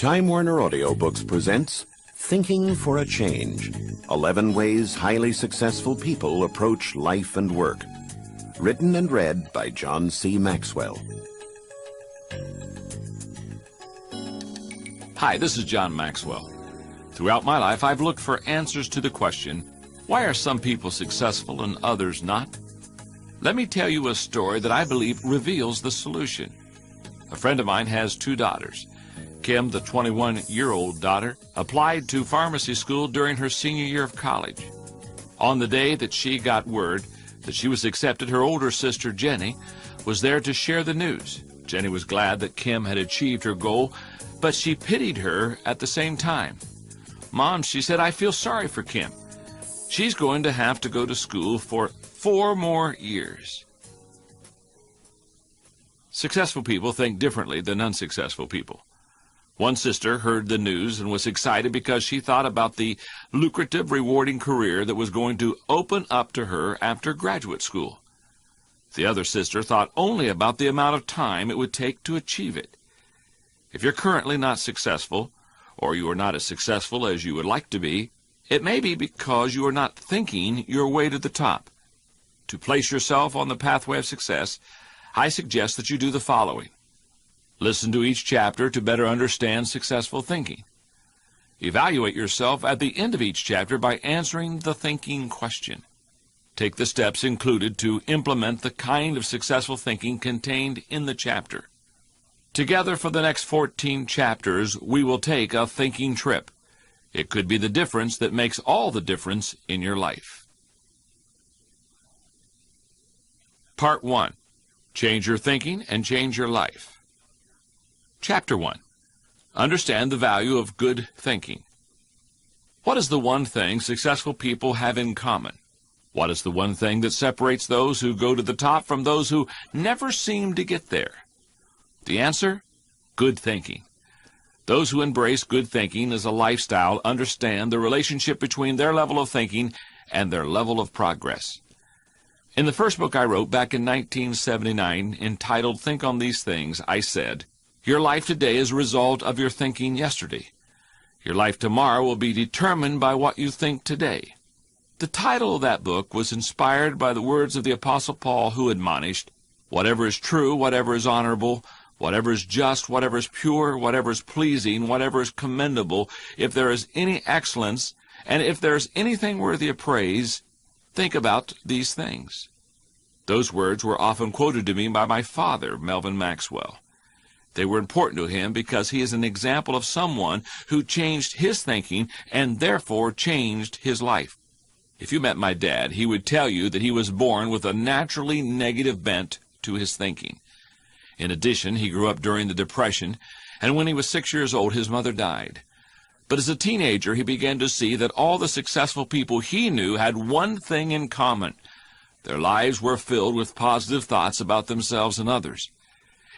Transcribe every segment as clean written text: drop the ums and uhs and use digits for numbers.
Time Warner Audiobooks presents Thinking for a Change, 11 Ways Highly Successful People Approach Life and Work. Written and read by John C. Maxwell. Hi, this is John Maxwell. Throughout my life, I've looked for answers to the question, why are some people successful and others not? Let me tell you a story that I believe reveals the solution. A friend of mine has two daughters. Kim, the 21-year-old daughter, applied to pharmacy school during her senior year of college. On the day that she got word that she was accepted, her older sister, Jenny, was there to share the news. Jenny was glad that Kim had achieved her goal, but she pitied her at the same time. "Mom," she said, "I feel sorry for Kim. She's going to have to go to school for 4 more years." Successful people think differently than unsuccessful people. One sister heard the news and was excited because she thought about the lucrative, rewarding career that was going to open up to her after graduate school. The other sister thought only about the amount of time it would take to achieve it. If you're currently not successful, or you are not as successful as you would like to be, it may be because you are not thinking your way to the top. To place yourself on the pathway of success, I suggest that you do the following. Listen to each chapter to better understand successful thinking. Evaluate yourself at the end of each chapter by answering the thinking question. Take the steps included to implement the kind of successful thinking contained in the chapter. Together for the next 14 chapters, we will take a thinking trip. It could be the difference that makes all the difference in your life. Part 1. Change your thinking and change your life. Chapter 1. Understand the value of good thinking. What is the one thing successful people have in common? What is the one thing that separates those who go to the top from those who never seem to get there? The answer? Good thinking. Those who embrace good thinking as a lifestyle understand the relationship between their level of thinking and their level of progress. In the first book I wrote back in 1979, entitled Think on These Things, I said, "Your life today is a result of your thinking yesterday. Your life tomorrow will be determined by what you think today." The title of that book was inspired by the words of the Apostle Paul, who admonished, "Whatever is true, whatever is honorable, whatever is just, whatever is pure, whatever is pleasing, whatever is commendable, if there is any excellence, and if there is anything worthy of praise, think about these things." Those words were often quoted to me by my father, Melvin Maxwell. They were important to him because he is an example of someone who changed his thinking and therefore changed his life. If you met my dad, he would tell you that he was born with a naturally negative bent to his thinking. In addition, he grew up during the Depression, and when he was 6 years old, his mother died. But as a teenager, he began to see that all the successful people he knew had one thing in common. Their lives were filled with positive thoughts about themselves and others.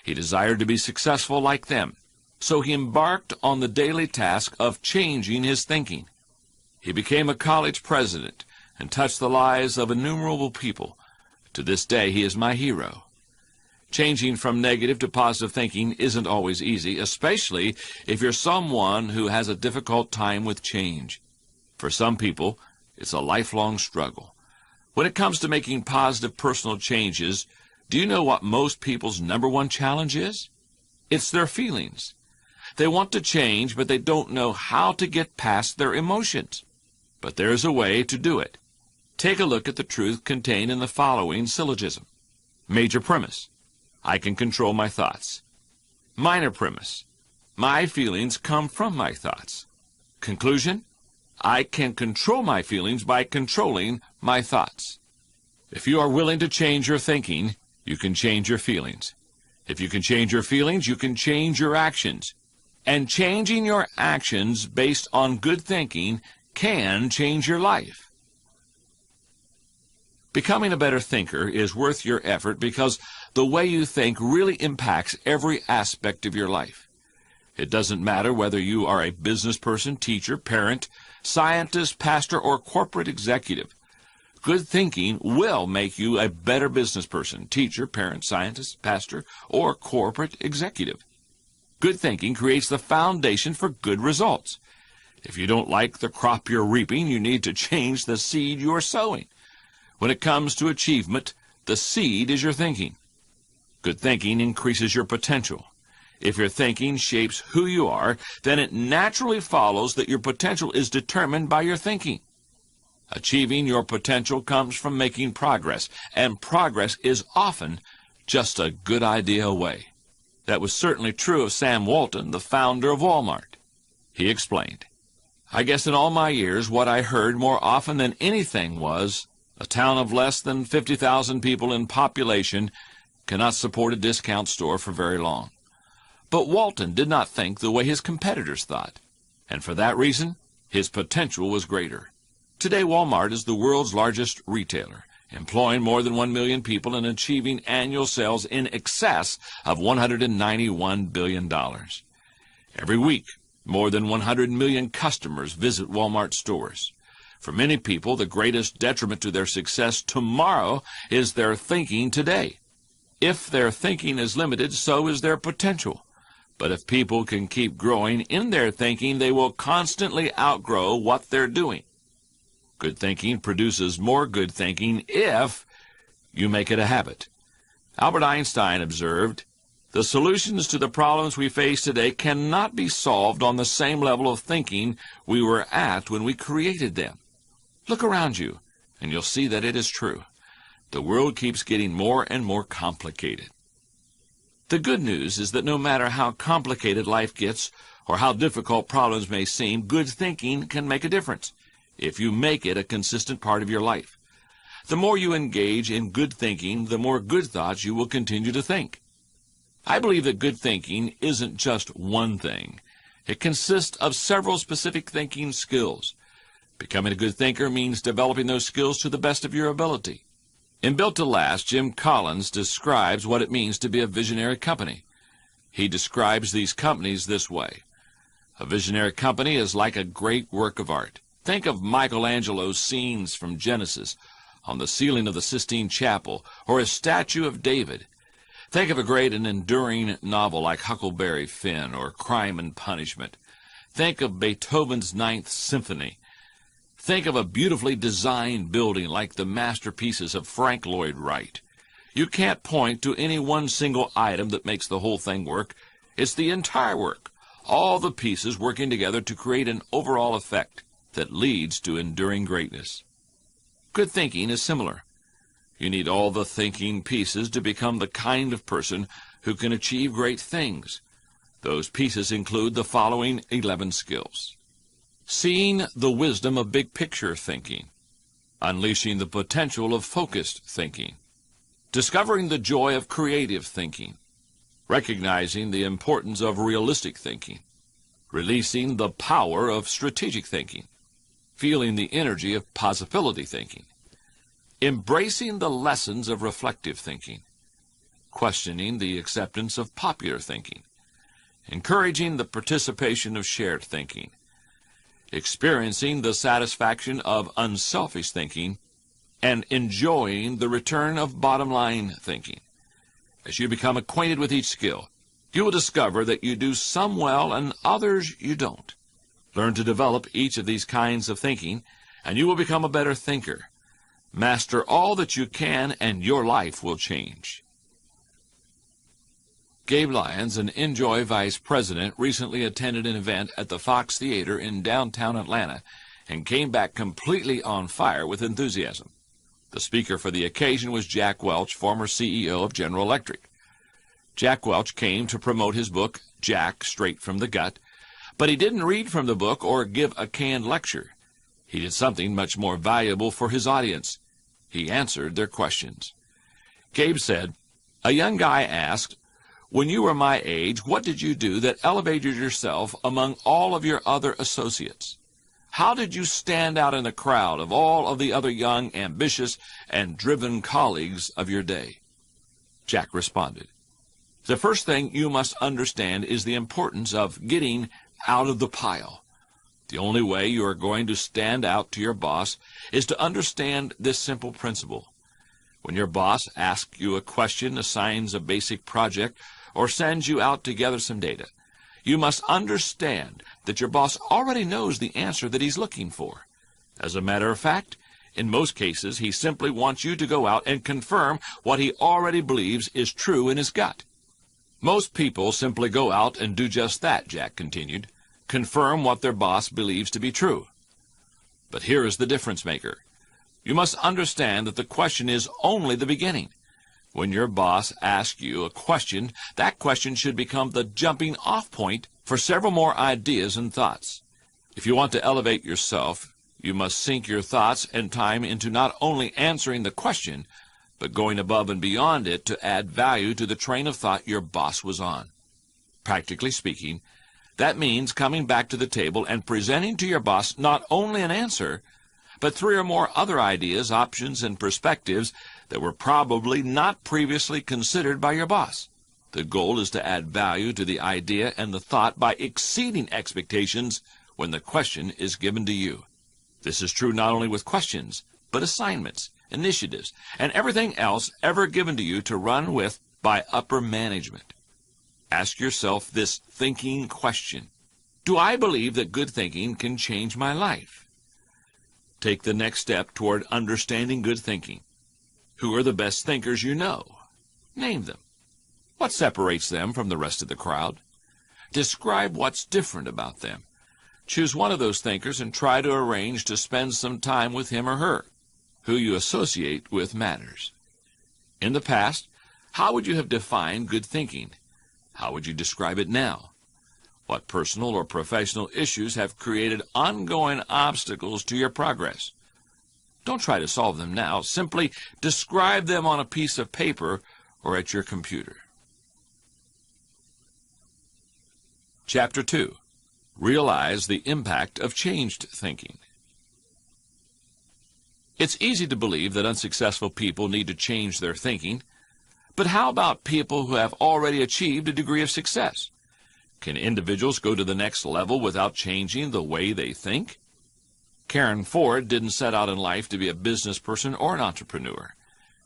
He desired to be successful like them, so he embarked on the daily task of changing his thinking. He became a college president and touched the lives of innumerable people. To this day, he is my hero. Changing from negative to positive thinking isn't always easy, especially if you're someone who has a difficult time with change. For some people, it's a lifelong struggle. When it comes to making positive personal changes, do you know what most people's number one challenge is? It's their feelings. They want to change, but they don't know how to get past their emotions. But there's a way to do it. Take a look at the truth contained in the following syllogism. Major premise: I can control my thoughts. Minor premise: my feelings come from my thoughts. Conclusion: I can control my feelings by controlling my thoughts. If you are willing to change your thinking, you can change your feelings. If you can change your feelings, you can change your actions. And changing your actions based on good thinking can change your life. Becoming a better thinker is worth your effort because the way you think really impacts every aspect of your life. It doesn't matter whether you are a business person, teacher, parent, scientist, pastor, or corporate executive. Good thinking will make you a better business person, teacher, parent, scientist, pastor, or corporate executive. Good thinking creates the foundation for good results. If you don't like the crop you're reaping, you need to change the seed you're sowing. When it comes to achievement, the seed is your thinking. Good thinking increases your potential. If your thinking shapes who you are, then it naturally follows that your potential is determined by your thinking. Achieving your potential comes from making progress, and progress is often just a good idea away. That was certainly true of Sam Walton, the founder of Walmart. He explained, "I guess in all my years, what I heard more often than anything was, a town of less than 50,000 people in population cannot support a discount store for very long." But Walton did not think the way his competitors thought, and for that reason, his potential was greater. Today, Walmart is the world's largest retailer, employing more than 1 million people and achieving annual sales in excess of $191 billion. Every week, more than 100 million customers visit Walmart stores. For many people, the greatest detriment to their success tomorrow is their thinking today. If their thinking is limited, so is their potential. But if people can keep growing in their thinking, they will constantly outgrow what they're doing. Good thinking produces more good thinking if you make it a habit. Albert Einstein observed, "The solutions to the problems we face today cannot be solved on the same level of thinking we were at when we created them." Look around you, and you'll see that it is true. The world keeps getting more and more complicated. The good news is that no matter how complicated life gets or how difficult problems may seem, good thinking can make a difference if you make it a consistent part of your life. The more you engage in good thinking, the more good thoughts you will continue to think. I believe that good thinking isn't just one thing. It consists of several specific thinking skills. Becoming a good thinker means developing those skills to the best of your ability. In Built to Last, Jim Collins describes what it means to be a visionary company. He describes these companies this way. A visionary company is like a great work of art. Think of Michelangelo's scenes from Genesis on the ceiling of the Sistine Chapel, or a statue of David. Think of a great and enduring novel like Huckleberry Finn or Crime and Punishment. Think of Beethoven's Ninth Symphony. Think of a beautifully designed building like the masterpieces of Frank Lloyd Wright. You can't point to any one single item that makes the whole thing work. It's the entire work, all the pieces working together to create an overall effect that leads to enduring greatness. Good thinking is similar. You need all the thinking pieces to become the kind of person who can achieve great things. Those pieces include the following 11 skills. Seeing the wisdom of big-picture thinking. Unleashing the potential of focused thinking. Discovering the joy of creative thinking. Recognizing the importance of realistic thinking. Releasing the power of strategic thinking. Feeling the energy of possibility thinking. Embracing the lessons of reflective thinking. Questioning the acceptance of popular thinking. Encouraging the participation of shared thinking. Experiencing the satisfaction of unselfish thinking, and enjoying the return of bottom-line thinking. As you become acquainted with each skill, you will discover that you do some well and others you don't. Learn to develop each of these kinds of thinking, and you will become a better thinker. Master all that you can, and your life will change. Gabe Lyons, an Enjoy vice president, recently attended an event at the Fox Theater in downtown Atlanta and came back completely on fire with enthusiasm. The speaker for the occasion was Jack Welch, former CEO of General Electric. Jack Welch came to promote his book, Jack, Straight from the Gut, but he didn't read from the book or give a canned lecture. He did something much more valuable for his audience. He answered their questions. Gabe said, "A young guy asked, 'When you were my age, what did you do that elevated yourself among all of your other associates? How did you stand out in the crowd of all of the other young, ambitious, and driven colleagues of your day?' Jack responded, 'The first thing you must understand is the importance of getting out of the pile. The only way you are going to stand out to your boss is to understand this simple principle. When your boss asks you a question, assigns a basic project, or sends you out to gather some data, You must understand that your boss already knows the answer that he's looking for. As a matter of fact, in most cases, he simply wants you to go out and confirm what he already believes is true in his gut. Most people simply go out and do just that, Jack continued, confirm what their boss believes to be true. But here is the difference maker. You must understand that the question is only the beginning. When your boss asks you a question, that question should become the jumping off point for several more ideas and thoughts. If you want to elevate yourself, you must sink your thoughts and time into not only answering the question, but going above and beyond it to add value to the train of thought your boss was on. Practically speaking, that means coming back to the table and presenting to your boss not only an answer, but 3 or more other ideas, options, and perspectives that were probably not previously considered by your boss. The goal is to add value to the idea and the thought by exceeding expectations when the question is given to you. This is true not only with questions, but assignments, initiatives, and everything else ever given to you to run with by upper management. Ask yourself this thinking question: do I believe that good thinking can change my life? Take the next step toward understanding good thinking. Who are the best thinkers you know? Name them. What separates them from the rest of the crowd? Describe what's different about them. Choose one of those thinkers and try to arrange to spend some time with him or her. Who you associate with matters. In the past, how would you have defined good thinking? How would you describe it now? What personal or professional issues have created ongoing obstacles to your progress? Don't try to solve them now. Simply describe them on a piece of paper or at your computer. Chapter 2. Realize the impact of changed thinking. It's easy to believe that unsuccessful people need to change their thinking, but how about people who have already achieved a degree of success? Can individuals go to the next level without changing the way they think? Karen Ford didn't set out in life to be a business person or an entrepreneur.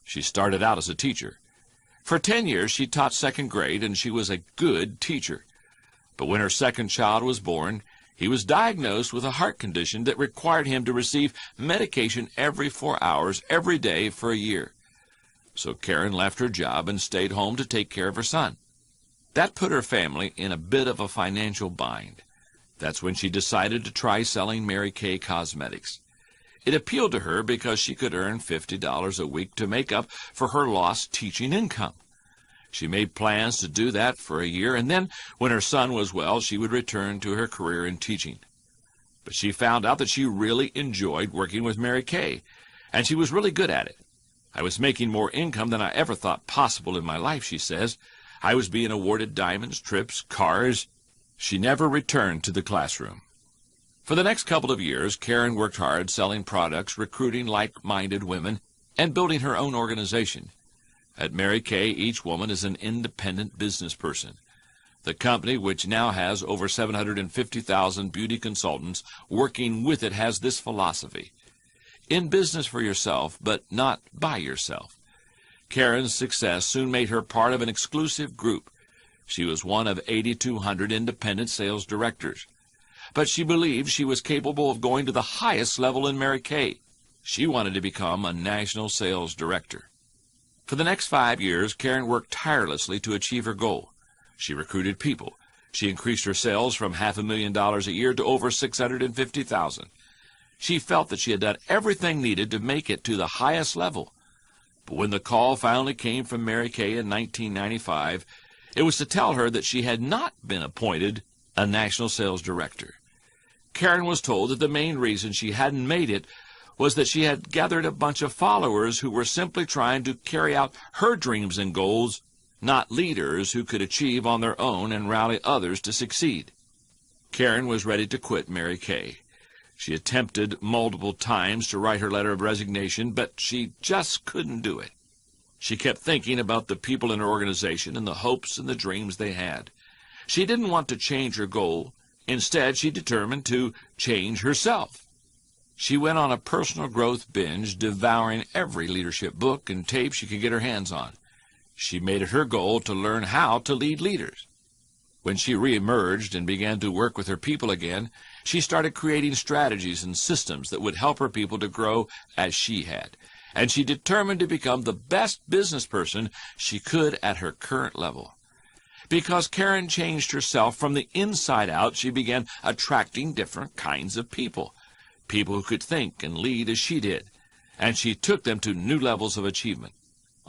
She started out as a teacher. For 10 years, she taught second grade, and she was a good teacher. But when her second child was born, he was diagnosed with a heart condition that required him to receive medication every 4 hours every day for a year. So Karen left her job and stayed home to take care of her son. That put her family in a bit of a financial bind. That's when she decided to try selling Mary Kay cosmetics. It appealed to her because she could earn $50 a week to make up for her lost teaching income. She made plans to do that for a year, and then, when her son was well, she would return to her career in teaching. But she found out that she really enjoyed working with Mary Kay, and she was really good at it. I was making more income than I ever thought possible in my life, she says. I was being awarded diamonds, trips, cars. She never returned to the classroom. For the next couple of years, Karen worked hard selling products, recruiting like-minded women, and building her own organization. At Mary Kay, each woman is an independent business person. The company, which now has over 750,000 beauty consultants working with it, has this philosophy: in business for yourself, but not by yourself. Karen's success soon made her part of an exclusive group. She was one of 8,200 independent sales directors. But she believed she was capable of going to the highest level in Mary Kay. She wanted to become a national sales director. For the next 5 years, Karen worked tirelessly to achieve her goal. She recruited people. She increased her sales from $500,000 a year to over $650,000. She felt that she had done everything needed to make it to the highest level. But when the call finally came from Mary Kay in 1995, it was to tell her that she had not been appointed a national sales director. Karen was told that the main reason she hadn't made it was that she had gathered a bunch of followers who were simply trying to carry out her dreams and goals, not leaders who could achieve on their own and rally others to succeed. Karen was ready to quit Mary Kay. She attempted multiple times to write her letter of resignation, but she just couldn't do it. She kept thinking about the people in her organization and the hopes and the dreams they had. She didn't want to change her goal. Instead, she determined to change herself. She went on a personal growth binge, devouring every leadership book and tape she could get her hands on. She made it her goal to learn how to lead leaders. When she reemerged and began to work with her people again, she started creating strategies and systems that would help her people to grow as she had. And she determined to become the best business person she could at her current level. Because Karen changed herself from the inside out, she began attracting different kinds of people. People who could think and lead as she did. And she took them to new levels of achievement.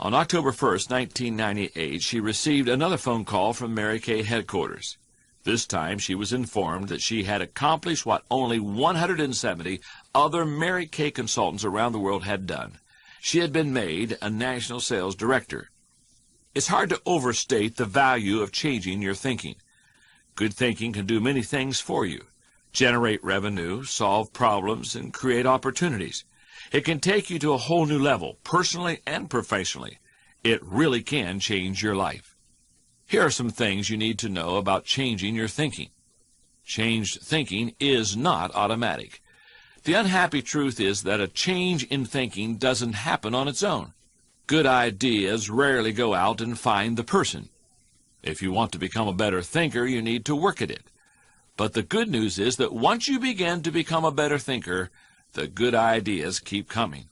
On October 1st, 1998, she received another phone call from Mary Kay headquarters. This time she was informed that she had accomplished what only 170 other Mary Kay consultants around the world had done. She had been made a national sales director. It's hard to overstate the value of changing your thinking. Good thinking can do many things for you. Generate revenue, solve problems, and create opportunities. It can take you to a whole new level, personally and professionally. It really can change your life. Here are some things you need to know about changing your thinking. Changed thinking is not automatic. The unhappy truth is that a change in thinking doesn't happen on its own. Good ideas rarely go out and find the person. If you want to become a better thinker, you need to work at it. But the good news is that once you begin to become a better thinker, the good ideas keep coming.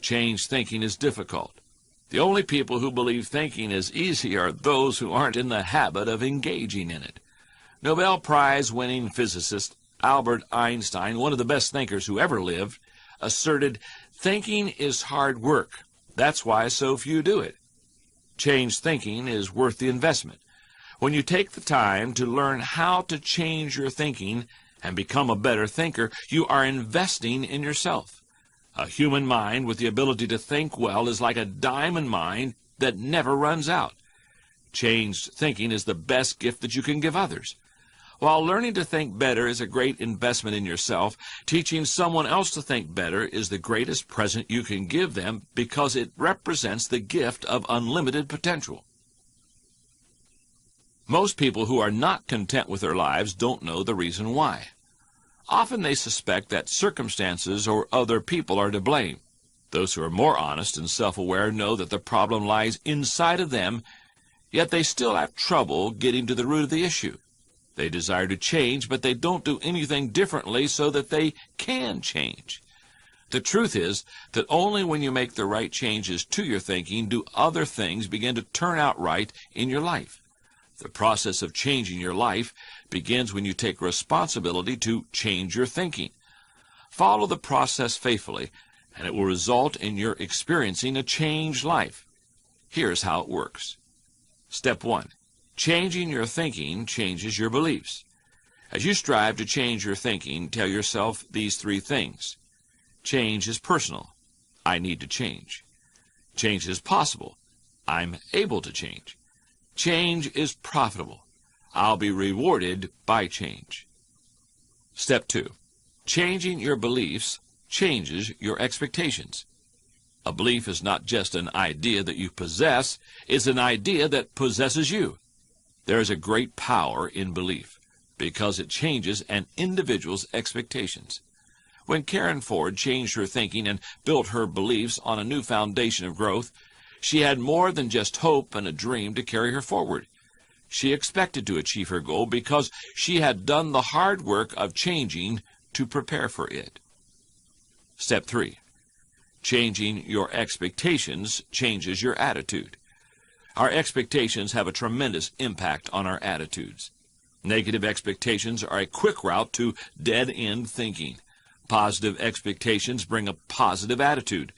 Change thinking is difficult. The only people who believe thinking is easy are those who aren't in the habit of engaging in it. Nobel Prize-winning physicist Albert Einstein, one of the best thinkers who ever lived, asserted, "Thinking is hard work. That's why so few do it." Change thinking is worth the investment. When you take the time to learn how to change your thinking and become a better thinker, you are investing in yourself. A human mind with the ability to think well is like a diamond mine that never runs out. Changed thinking is the best gift that you can give others. While learning to think better is a great investment in yourself, teaching someone else to think better is the greatest present you can give them because it represents the gift of unlimited potential. Most people who are not content with their lives don't know the reason why. Often they suspect that circumstances or other people are to blame. Those who are more honest and self-aware know that the problem lies inside of them, yet they still have trouble getting to the root of the issue. They desire to change, but they don't do anything differently so that they can change. The truth is that only when you make the right changes to your thinking do other things begin to turn out right in your life. The process of changing your life begins when you take responsibility to change your thinking. Follow the process faithfully, and it will result in your experiencing a changed life. Here's how it works. Step 1. Changing your thinking changes your beliefs. As you strive to change your thinking, tell yourself these 3 things. Change is personal. I need to change. Change is possible. I'm able to change. Change is profitable. I'll be rewarded by change. Step 2. Changing your beliefs changes your expectations. A belief is not just an idea that you possess, it's an idea that possesses you. There is a great power in belief because it changes an individual's expectations. When Karen Ford changed her thinking and built her beliefs on a new foundation of growth, she had more than just hope and a dream to carry her forward. She expected to achieve her goal because she had done the hard work of changing to prepare for it. Step 3. Changing your expectations changes your attitude. Our expectations have a tremendous impact on our attitudes. Negative expectations are a quick route to dead-end thinking. Positive expectations bring a positive attitude.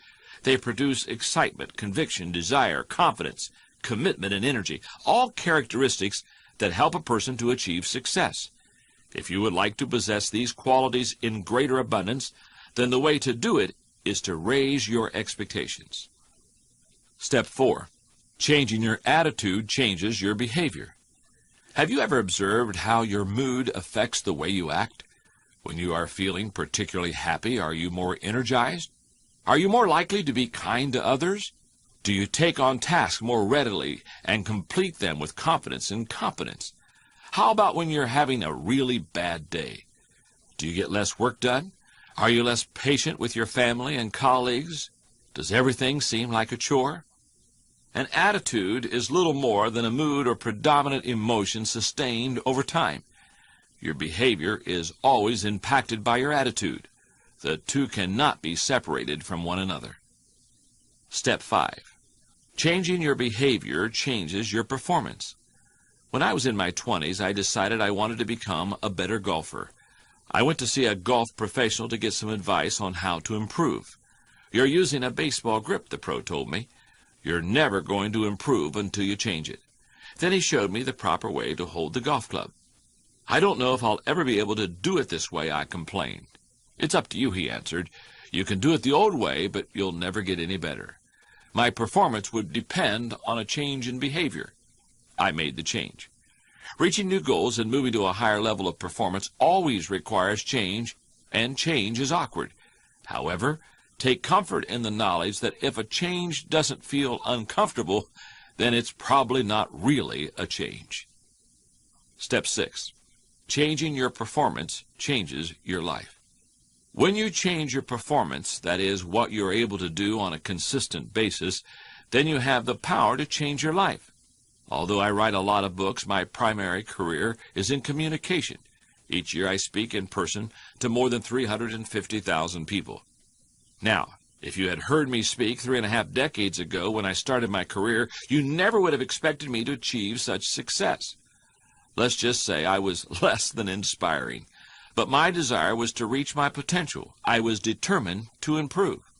They produce excitement, conviction, desire, confidence, commitment, and energy, all characteristics that help a person to achieve success. If you would like to possess these qualities in greater abundance, then the way to do it is to raise your expectations. Step 4. Changing your attitude changes your behavior. Have you ever observed how your mood affects the way you act? When you are feeling particularly happy, are you more energized? Are you more likely to be kind to others? Do you take on tasks more readily and complete them with confidence and competence? How about when you're having a really bad day? Do you get less work done? Are you less patient with your family and colleagues? Does everything seem like a chore? An attitude is little more than a mood or predominant emotion sustained over time. Your behavior is always impacted by your attitude. The two cannot be separated from one another. Step 5. Changing your behavior changes your performance. When I was in my 20s, I decided I wanted to become a better golfer. I went to see a golf professional to get some advice on how to improve. "You're using a baseball grip," the pro told me. "You're never going to improve until you change it." Then he showed me the proper way to hold the golf club. "I don't know if I'll ever be able to do it this way," I complained. "It's up to you," he answered. "You can do it the old way, but you'll never get any better." My performance would depend on a change in behavior. I made the change. Reaching new goals and moving to a higher level of performance always requires change, and change is awkward. However, take comfort in the knowledge that if a change doesn't feel uncomfortable, then it's probably not really a change. Step 6. Changing your performance changes your life. When you change your performance, that is, what you're able to do on a consistent basis, then you have the power to change your life. Although I write a lot of books, my primary career is in communication. Each year I speak in person to more than 350,000 people. Now, if you had heard me speak 3.5 decades ago when I started my career, you never would have expected me to achieve such success. Let's just say I was less than inspiring. But my desire was to reach my potential. I was determined to improve.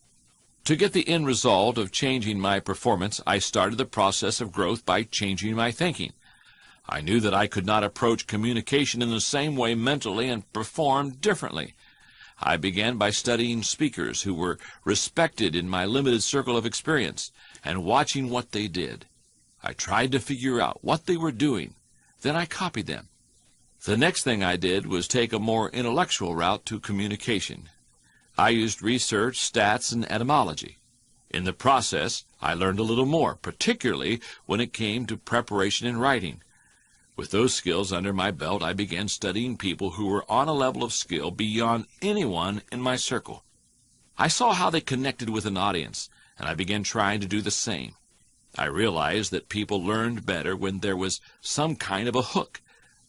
To get the end result of changing my performance, I started the process of growth by changing my thinking. I knew that I could not approach communication in the same way mentally and perform differently. I began by studying speakers who were respected in my limited circle of experience and watching what they did. I tried to figure out what they were doing. Then I copied them. The next thing I did was take a more intellectual route to communication. I used research, stats, and etymology. In the process, I learned a little more, particularly when it came to preparation and writing. With those skills under my belt, I began studying people who were on a level of skill beyond anyone in my circle. I saw how they connected with an audience, and I began trying to do the same. I realized that people learned better when there was some kind of a hook.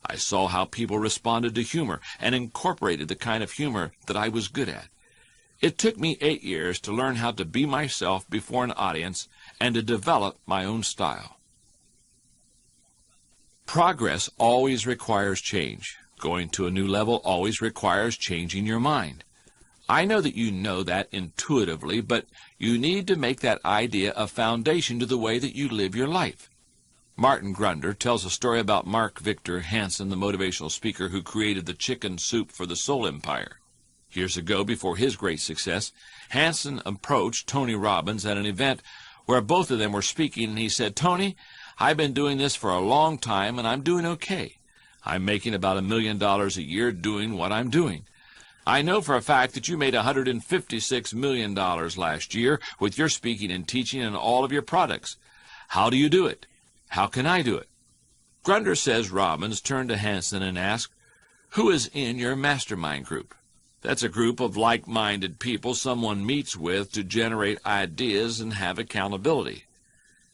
I saw how people responded to humor and incorporated the kind of humor that I was good at. It took me 8 years to learn how to be myself before an audience and to develop my own style. Progress always requires change. Going to a new level always requires changing your mind. I know that you know that intuitively, but you need to make that idea a foundation to the way that you live your life. Martin Grunder tells a story about Mark Victor Hansen, the motivational speaker who created the chicken soup for the Soul Empire. Years ago, before his great success, Hansen approached Tony Robbins at an event where both of them were speaking, and he said, "Tony, I've been doing this for a long time, and I'm doing okay. I'm making about $1 million a year doing what I'm doing. I know for a fact that you made $156 million last year with your speaking and teaching and all of your products. How do you do it? How can I do it?" Grunder says Robbins turned to Hansen and asked, "Who is in your mastermind group?" That's a group of like-minded people someone meets with to generate ideas and have accountability.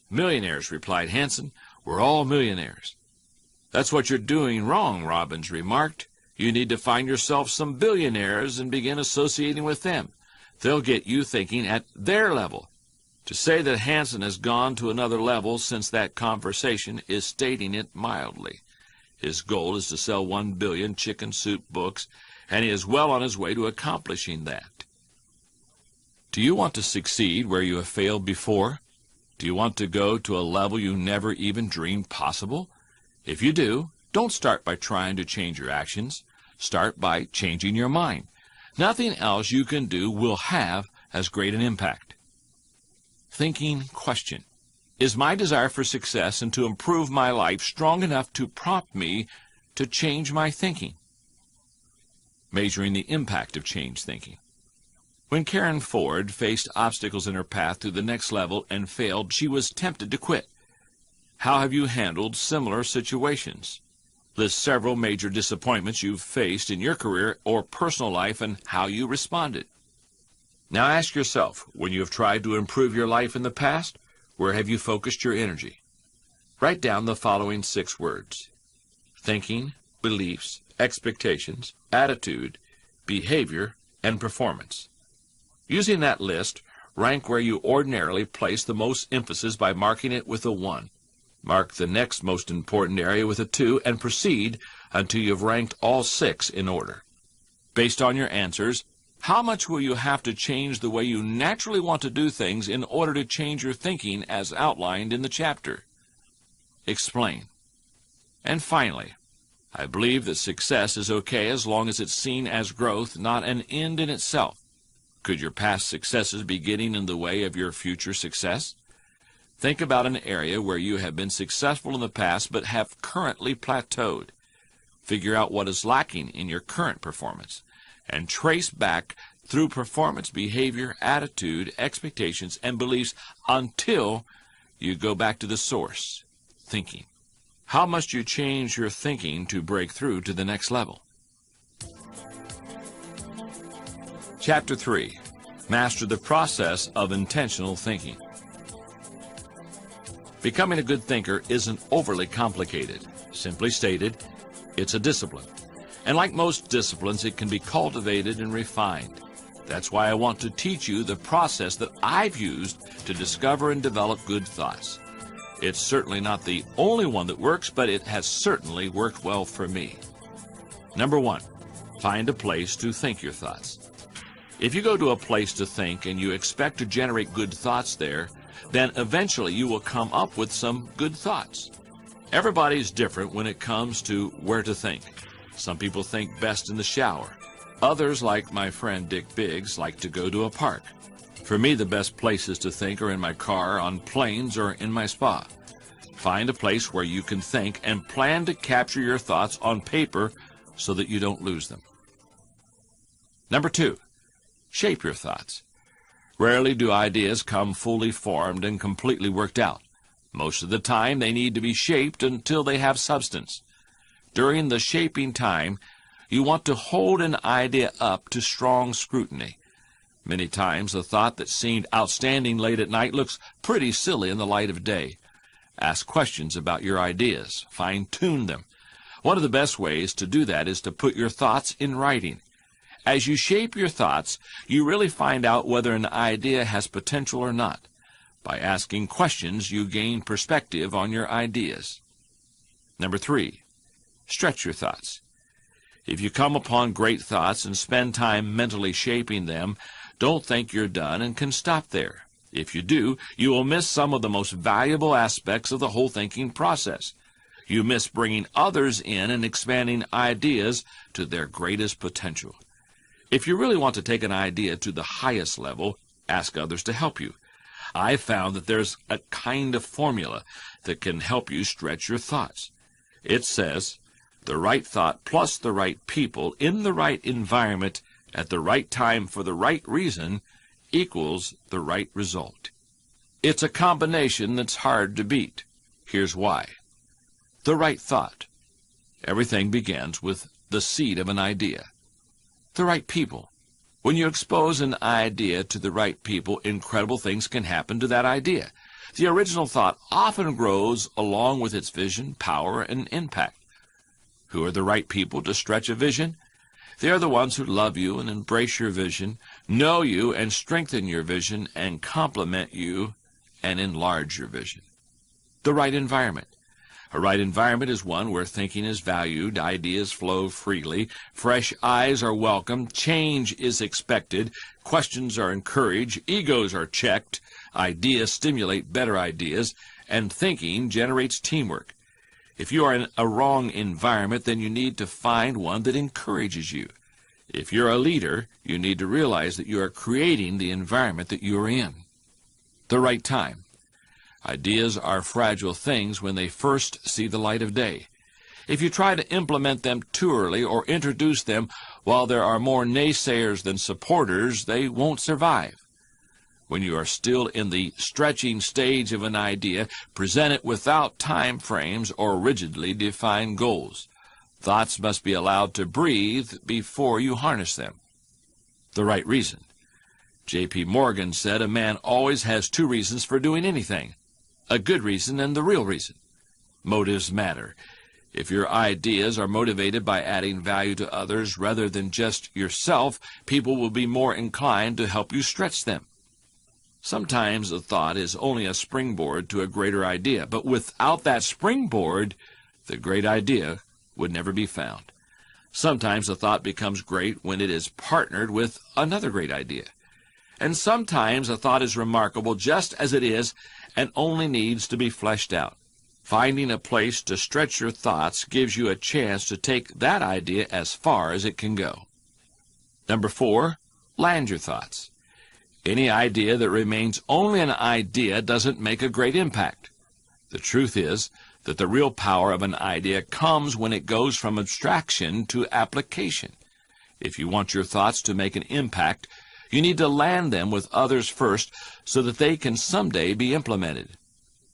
"Millionaires," replied Hansen. "We're all millionaires." "That's what you're doing wrong," Robbins remarked. "You need to find yourself some billionaires and begin associating with them. They'll get you thinking at their level." To say that Hansen has gone to another level since that conversation is stating it mildly. His goal is to sell 1 billion chicken soup books, and he is well on his way to accomplishing that. Do you want to succeed where you have failed before? Do you want to go to a level you never even dreamed possible? If you do, don't start by trying to change your actions. Start by changing your mind. Nothing else you can do will have as great an impact. Thinking question. Is my desire for success and to improve my life strong enough to prompt me to change my thinking? Measuring the impact of changed thinking. When Karen Ford faced obstacles in her path to the next level and failed, she was tempted to quit. How have you handled similar situations? List several major disappointments you've faced in your career or personal life and how you responded. Now ask yourself, when you have tried to improve your life in the past, Where have you focused your energy? Write down the following 6 words: thinking, beliefs, expectations, attitude, behavior, and performance. Using that list, rank where you ordinarily place the most emphasis by marking it with a 1. Mark the next most important area with a 2, and proceed until you've ranked all 6 in order. Based on your answers, how much will you have to change the way you naturally want to do things in order to change your thinking as outlined in the chapter? Explain. And finally, I believe that success is okay as long as it's seen as growth, not an end in itself. Could your past successes be getting in the way of your future success? Think about an area where you have been successful in the past but have currently plateaued. Figure out what is lacking in your current performance, and trace back through performance, behavior, attitude, expectations, and beliefs until you go back to the source, thinking. How must you change your thinking to break through to the next level? Chapter 3. Master the process of intentional thinking. Becoming a good thinker isn't overly complicated. Simply stated, it's a discipline. And like most disciplines, it can be cultivated and refined. That's why I want to teach you the process that I've used to discover and develop good thoughts. It's certainly not the only one that works, but it has certainly worked well for me. Number 1, find a place to think your thoughts. If you go to a place to think and you expect to generate good thoughts there, then eventually you will come up with some good thoughts. Everybody's different when it comes to where to think. Some people think best in the shower. Others, like my friend Dick Biggs, like to go to a park. For me, the best places to think are in my car, on planes, or in my spa. Find a place where you can think and plan to capture your thoughts on paper so that you don't lose them. Number 2, shape your thoughts. Rarely do ideas come fully formed and completely worked out. Most of the time, they need to be shaped until they have substance. During the shaping time, you want to hold an idea up to strong scrutiny. Many times, a thought that seemed outstanding late at night looks pretty silly in the light of day. Ask questions about your ideas. Fine-tune them. One of the best ways to do that is to put your thoughts in writing. As you shape your thoughts, you really find out whether an idea has potential or not. By asking questions, you gain perspective on your ideas. Number 3, stretch your thoughts. If you come upon great thoughts and spend time mentally shaping them, don't think you're done and can stop there. If you do, you will miss some of the most valuable aspects of the whole thinking process. You miss bringing others in and expanding ideas to their greatest potential. If you really want to take an idea to the highest level, ask others to help you. I've found that there's a kind of formula that can help you stretch your thoughts. It says, the right thought plus the right people in the right environment at the right time for the right reason equals the right result. It's a combination that's hard to beat. Here's why. The right thought. Everything begins with the seed of an idea. The right people. When you expose an idea to the right people, incredible things can happen to that idea. The original thought often grows along with its vision, power, and impact. Who are the right people to stretch a vision? They are the ones who love you and embrace your vision, know you and strengthen your vision, and complement you and enlarge your vision. The right environment. A right environment is one where thinking is valued, ideas flow freely, fresh eyes are welcome, change is expected, questions are encouraged, egos are checked, ideas stimulate better ideas, and thinking generates teamwork. If you are in a wrong environment, then you need to find one that encourages you. If you're a leader, you need to realize that you are creating the environment that you are in. The right time. Ideas are fragile things when they first see the light of day. If you try to implement them too early or introduce them while there are more naysayers than supporters, they won't survive. When you are still in the stretching stage of an idea, present it without time frames or rigidly defined goals. Thoughts must be allowed to breathe before you harness them. The right reason. J.P. Morgan said a man always has 2 reasons for doing anything. a good reason and the real reason. Motives matter. If your ideas are motivated by adding value to others rather than just yourself, people will be more inclined to help you stretch them. Sometimes a thought is only a springboard to a greater idea, but without that springboard, the great idea would never be found. Sometimes a thought becomes great when it is partnered with another great idea. And sometimes a thought is remarkable just as it is and only needs to be fleshed out. Finding a place to stretch your thoughts gives you a chance to take that idea as far as it can go. Number 4, land your thoughts. Any idea that remains only an idea doesn't make a great impact. The truth is that the real power of an idea comes when it goes from abstraction to application. If you want your thoughts to make an impact, you need to land them with others first so that they can someday be implemented.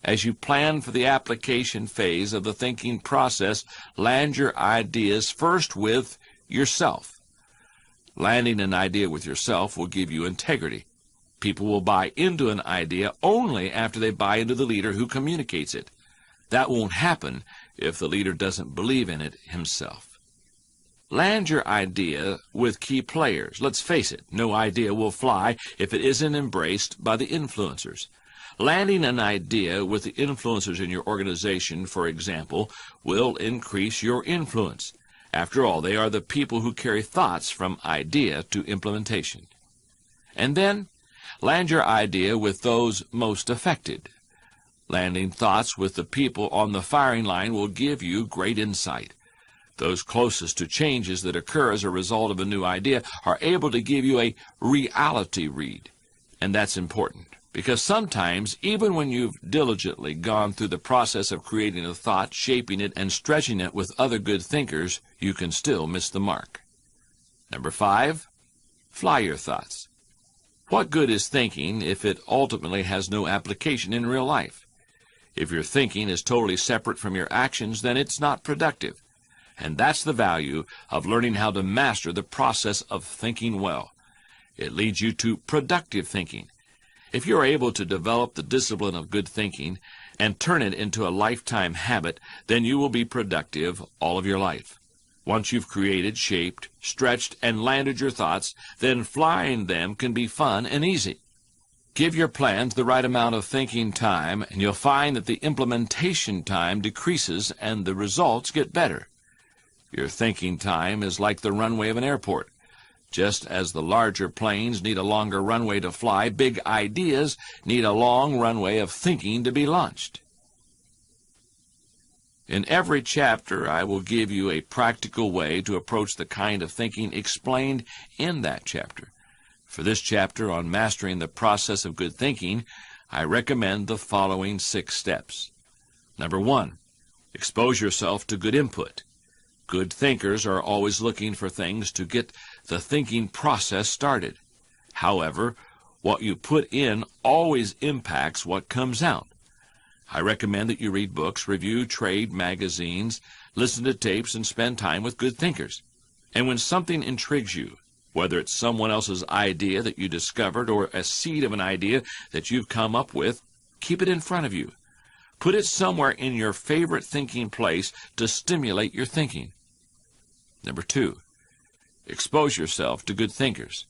As you plan for the application phase of the thinking process, land your ideas first with yourself. Landing an idea with yourself will give you integrity. People will buy into an idea only after they buy into the leader who communicates it. That won't happen if the leader doesn't believe in it himself. Land your idea with key players. Let's face it, no idea will fly if it isn't embraced by the influencers. Landing an idea with the influencers in your organization, for example, will increase your influence. After all, they are the people who carry thoughts from idea to implementation. And then, land your idea with those most affected. Landing thoughts with the people on the firing line will give you great insight. Those closest to changes that occur as a result of a new idea are able to give you a reality read. And that's important, because sometimes, even when you've diligently gone through the process of creating a thought, shaping it, and stretching it with other good thinkers, you can still miss the mark. Number 5, fly your thoughts. What good is thinking if it ultimately has no application in real life? If your thinking is totally separate from your actions, then it's not productive. And that's the value of learning how to master the process of thinking well. It leads you to productive thinking. If you're able to develop the discipline of good thinking and turn it into a lifetime habit, then you will be productive all of your life. Once you've created, shaped, stretched, and landed your thoughts, then flying them can be fun and easy. Give your plans the right amount of thinking time, and you'll find that the implementation time decreases and the results get better. Your thinking time is like the runway of an airport. Just as the larger planes need a longer runway to fly, big ideas need a long runway of thinking to be launched. In every chapter, I will give you a practical way to approach the kind of thinking explained in that chapter. For this chapter on mastering the process of good thinking, I recommend the following 6 steps. Number 1, expose yourself to good input. Good thinkers are always looking for things to get the thinking process started. However, what you put in always impacts what comes out. I recommend that you read books, review trade magazines, listen to tapes, and spend time with good thinkers. And when something intrigues you, whether it's someone else's idea that you discovered or a seed of an idea that you've come up with, keep it in front of you. Put it somewhere in your favorite thinking place to stimulate your thinking. Number 2, expose yourself to good thinkers.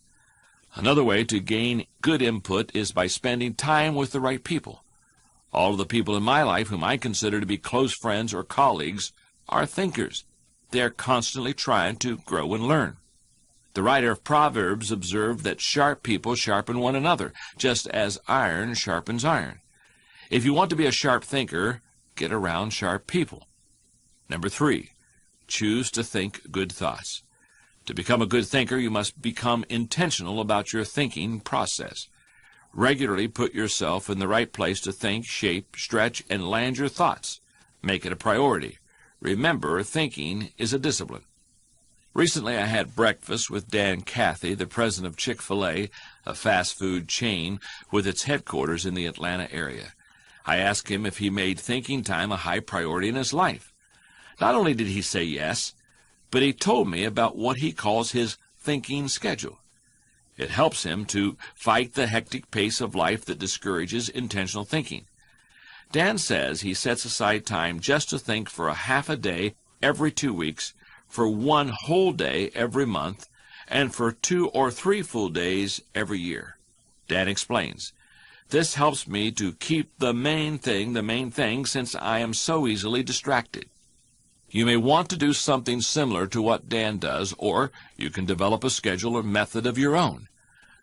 Another way to gain good input is by spending time with the right people. All of the people in my life whom I consider to be close friends or colleagues are thinkers. They are constantly trying to grow and learn. The writer of Proverbs observed that sharp people sharpen one another, just as iron sharpens iron. If you want to be a sharp thinker, get around sharp people. Number 3, choose to think good thoughts. To become a good thinker, you must become intentional about your thinking process. Regularly put yourself in the right place to think, shape, stretch, and land your thoughts. Make it a priority. Remember, thinking is a discipline. Recently, I had breakfast with Dan Cathy, the president of Chick-fil-A, a fast food chain with its headquarters in the Atlanta area. I asked him if he made thinking time a high priority in his life. Not only did he say yes, but he told me about what he calls his thinking schedule. It helps him to fight the hectic pace of life that discourages intentional thinking. Dan says he sets aside time just to think for a half a day every 2 weeks, for 1 whole day every month, and for 2 or 3 full days every year. Dan explains, "This helps me to keep the main thing, since I am so easily distracted." You may want to do something similar to what Dan does, or you can develop a schedule or method of your own.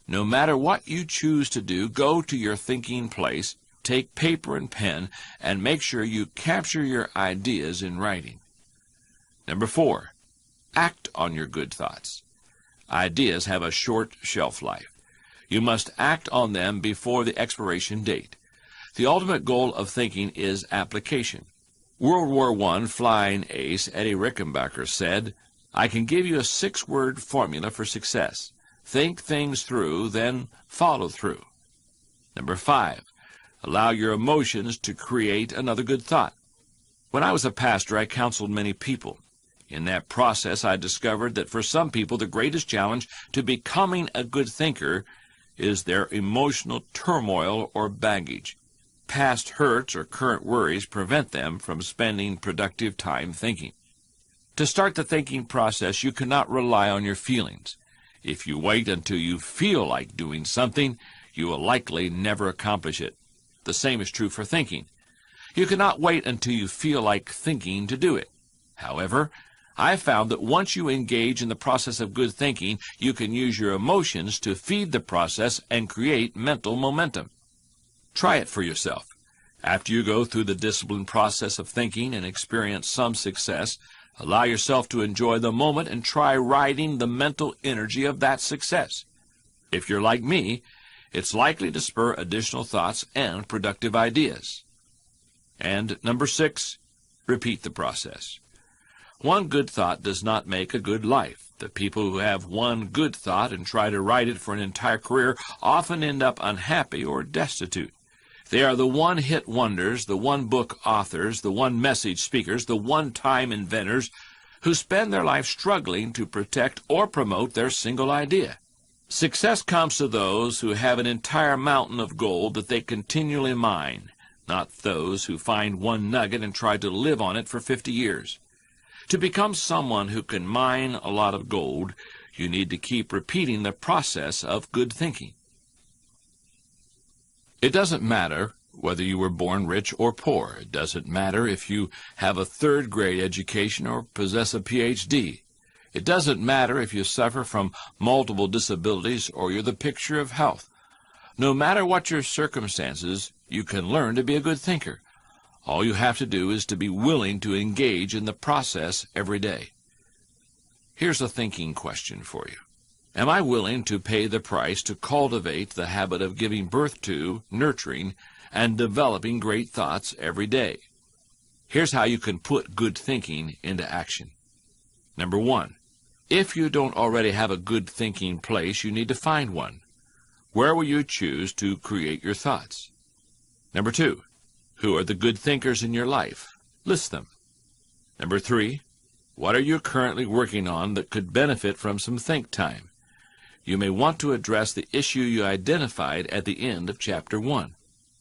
No matter what you choose to do, go to your thinking place, take paper and pen, and make sure you capture your ideas in writing. Number 4, act on your good thoughts. Ideas have a short shelf life. You must act on them before the expiration date. The ultimate goal of thinking is application. World War I flying ace Eddie Rickenbacker said, "I can give you a 6-word formula for success. Think things through, then follow through." Number 5, allow your emotions to create another good thought. When I was a pastor, I counseled many people. In that process, I discovered that for some people, the greatest challenge to becoming a good thinker is their emotional turmoil or baggage. Past hurts or current worries prevent them from spending productive time thinking. To start the thinking process, you cannot rely on your feelings. If you wait until you feel like doing something, you will likely never accomplish it. The same is true for thinking. You cannot wait until you feel like thinking to do it. However, I found that once you engage in the process of good thinking, you can use your emotions to feed the process and create mental momentum. Try it for yourself. After you go through the disciplined process of thinking and experience some success, allow yourself to enjoy the moment and try riding the mental energy of that success. If you're like me, it's likely to spur additional thoughts and productive ideas. And number 6, repeat the process. One good thought does not make a good life. The people who have one good thought and try to ride it for an entire career often end up unhappy or destitute. They are the one-hit wonders, the one-book authors, the one-message speakers, the one-time inventors who spend their life struggling to protect or promote their single idea. Success comes to those who have an entire mountain of gold that they continually mine, not those who find one nugget and try to live on it for 50 years. To become someone who can mine a lot of gold, you need to keep repeating the process of good thinking. It doesn't matter whether you were born rich or poor. It doesn't matter if you have a 3rd-grade education or possess a PhD. It doesn't matter if you suffer from multiple disabilities or you're the picture of health. No matter what your circumstances, you can learn to be a good thinker. All you have to do is to be willing to engage in the process every day. Here's a thinking question for you. Am I willing to pay the price to cultivate the habit of giving birth to, nurturing, and developing great thoughts every day? Here's how you can put good thinking into action. Number 1, if you don't already have a good thinking place, you need to find one. Where will you choose to create your thoughts? Number 2, who are the good thinkers in your life? List them. Number 3, what are you currently working on that could benefit from some think time? You may want to address the issue you identified at the end of Chapter 1.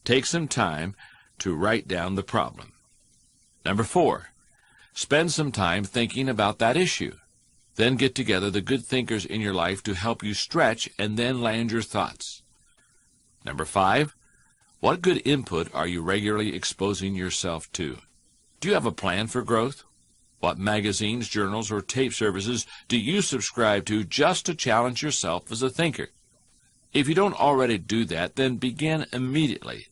Take some time to write down the problem. Number 4, spend some time thinking about that issue. Then get together the good thinkers in your life to help you stretch and then land your thoughts. Number 5, what good input are you regularly exposing yourself to? Do you have a plan for growth? What magazines, journals, or tape services do you subscribe to just to challenge yourself as a thinker? If you don't already do that, then begin immediately.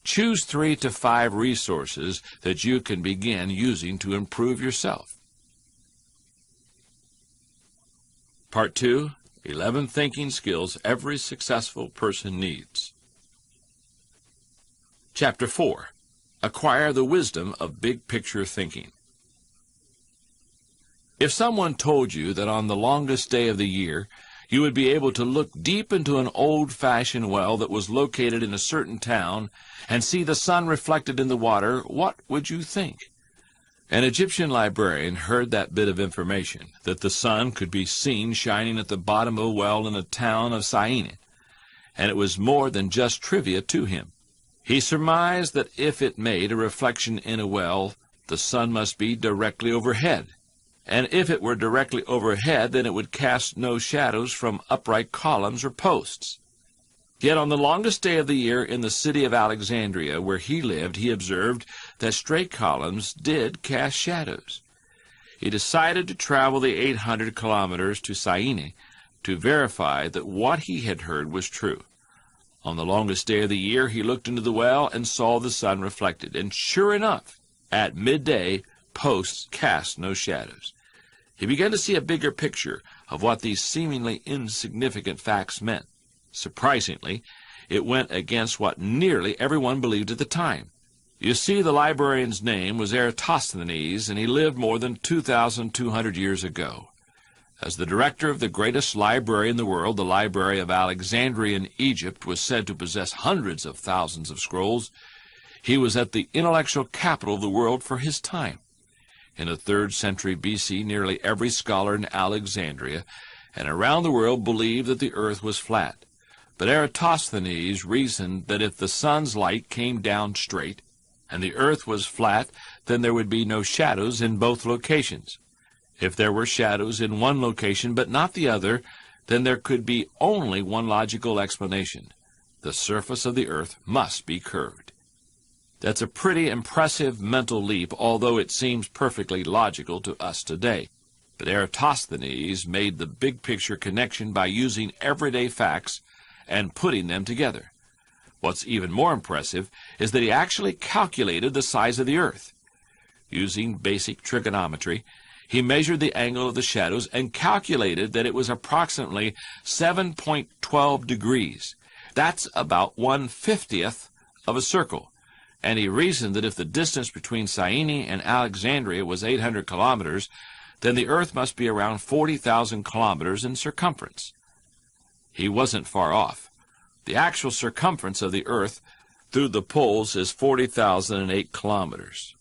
Choose 3 to 5 resources that you can begin using to improve yourself. Part 2, 11 Thinking Skills Every Successful Person Needs. Chapter 4, Acquire the Wisdom of Big Picture Thinking. If someone told you that on the longest day of the year, you would be able to look deep into an old-fashioned well that was located in a certain town and see the sun reflected in the water, what would you think? An Egyptian librarian heard that bit of information, that the sun could be seen shining at the bottom of a well in the town of Syene, and it was more than just trivia to him. He surmised that if it made a reflection in a well, the sun must be directly overhead. And if it were directly overhead, then it would cast no shadows from upright columns or posts. Yet on the longest day of the year in the city of Alexandria, where he lived, he observed that straight columns did cast shadows. He decided to travel the 800 kilometers to Syene to verify that what he had heard was true. On the longest day of the year, he looked into the well and saw the sun reflected, and sure enough, at midday, posts cast no shadows. He began to see a bigger picture of what these seemingly insignificant facts meant. Surprisingly, it went against what nearly everyone believed at the time. You see, the librarian's name was Eratosthenes, and he lived more than 2,200 years ago. As the director of the greatest library in the world, the Library of Alexandria in Egypt was said to possess hundreds of thousands of scrolls. He was at the intellectual capital of the world for his time. In the 3rd century B.C., nearly every scholar in Alexandria and around the world believed that the earth was flat. But Eratosthenes reasoned that if the sun's light came down straight and the earth was flat, then there would be no shadows in both locations. If there were shadows in one location but not the other, then there could be only one logical explanation. The surface of the earth must be curved. That's a pretty impressive mental leap, although it seems perfectly logical to us today. But Eratosthenes made the big picture connection by using everyday facts and putting them together. What's even more impressive is that he actually calculated the size of the earth. Using basic trigonometry, he measured the angle of the shadows and calculated that it was approximately 7.12 degrees. That's about 1/50th of a circle. And he reasoned that if the distance between Syene and Alexandria was 800 kilometers, then the earth must be around 40,000 kilometers in circumference. He wasn't far off. The actual circumference of the earth through the poles is 40,008 kilometers.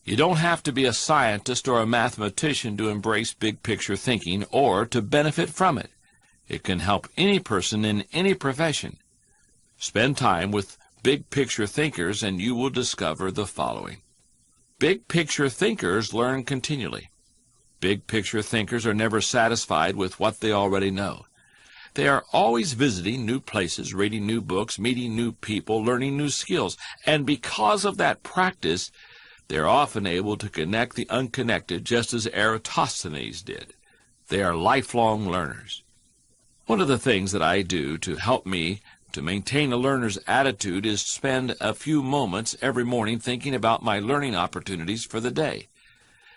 You don't have to be a scientist or a mathematician to embrace big-picture thinking or to benefit from it. It can help any person in any profession. Spend time with big-picture thinkers and you will discover the following. Big-picture thinkers learn continually. Big-picture thinkers are never satisfied with what they already know. They are always visiting new places, reading new books, meeting new people, learning new skills, and because of that practice, they are often able to connect the unconnected just as Eratosthenes did. They are lifelong learners. One of the things that I do to help me to maintain a learner's attitude is spend a few moments every morning thinking about my learning opportunities for the day.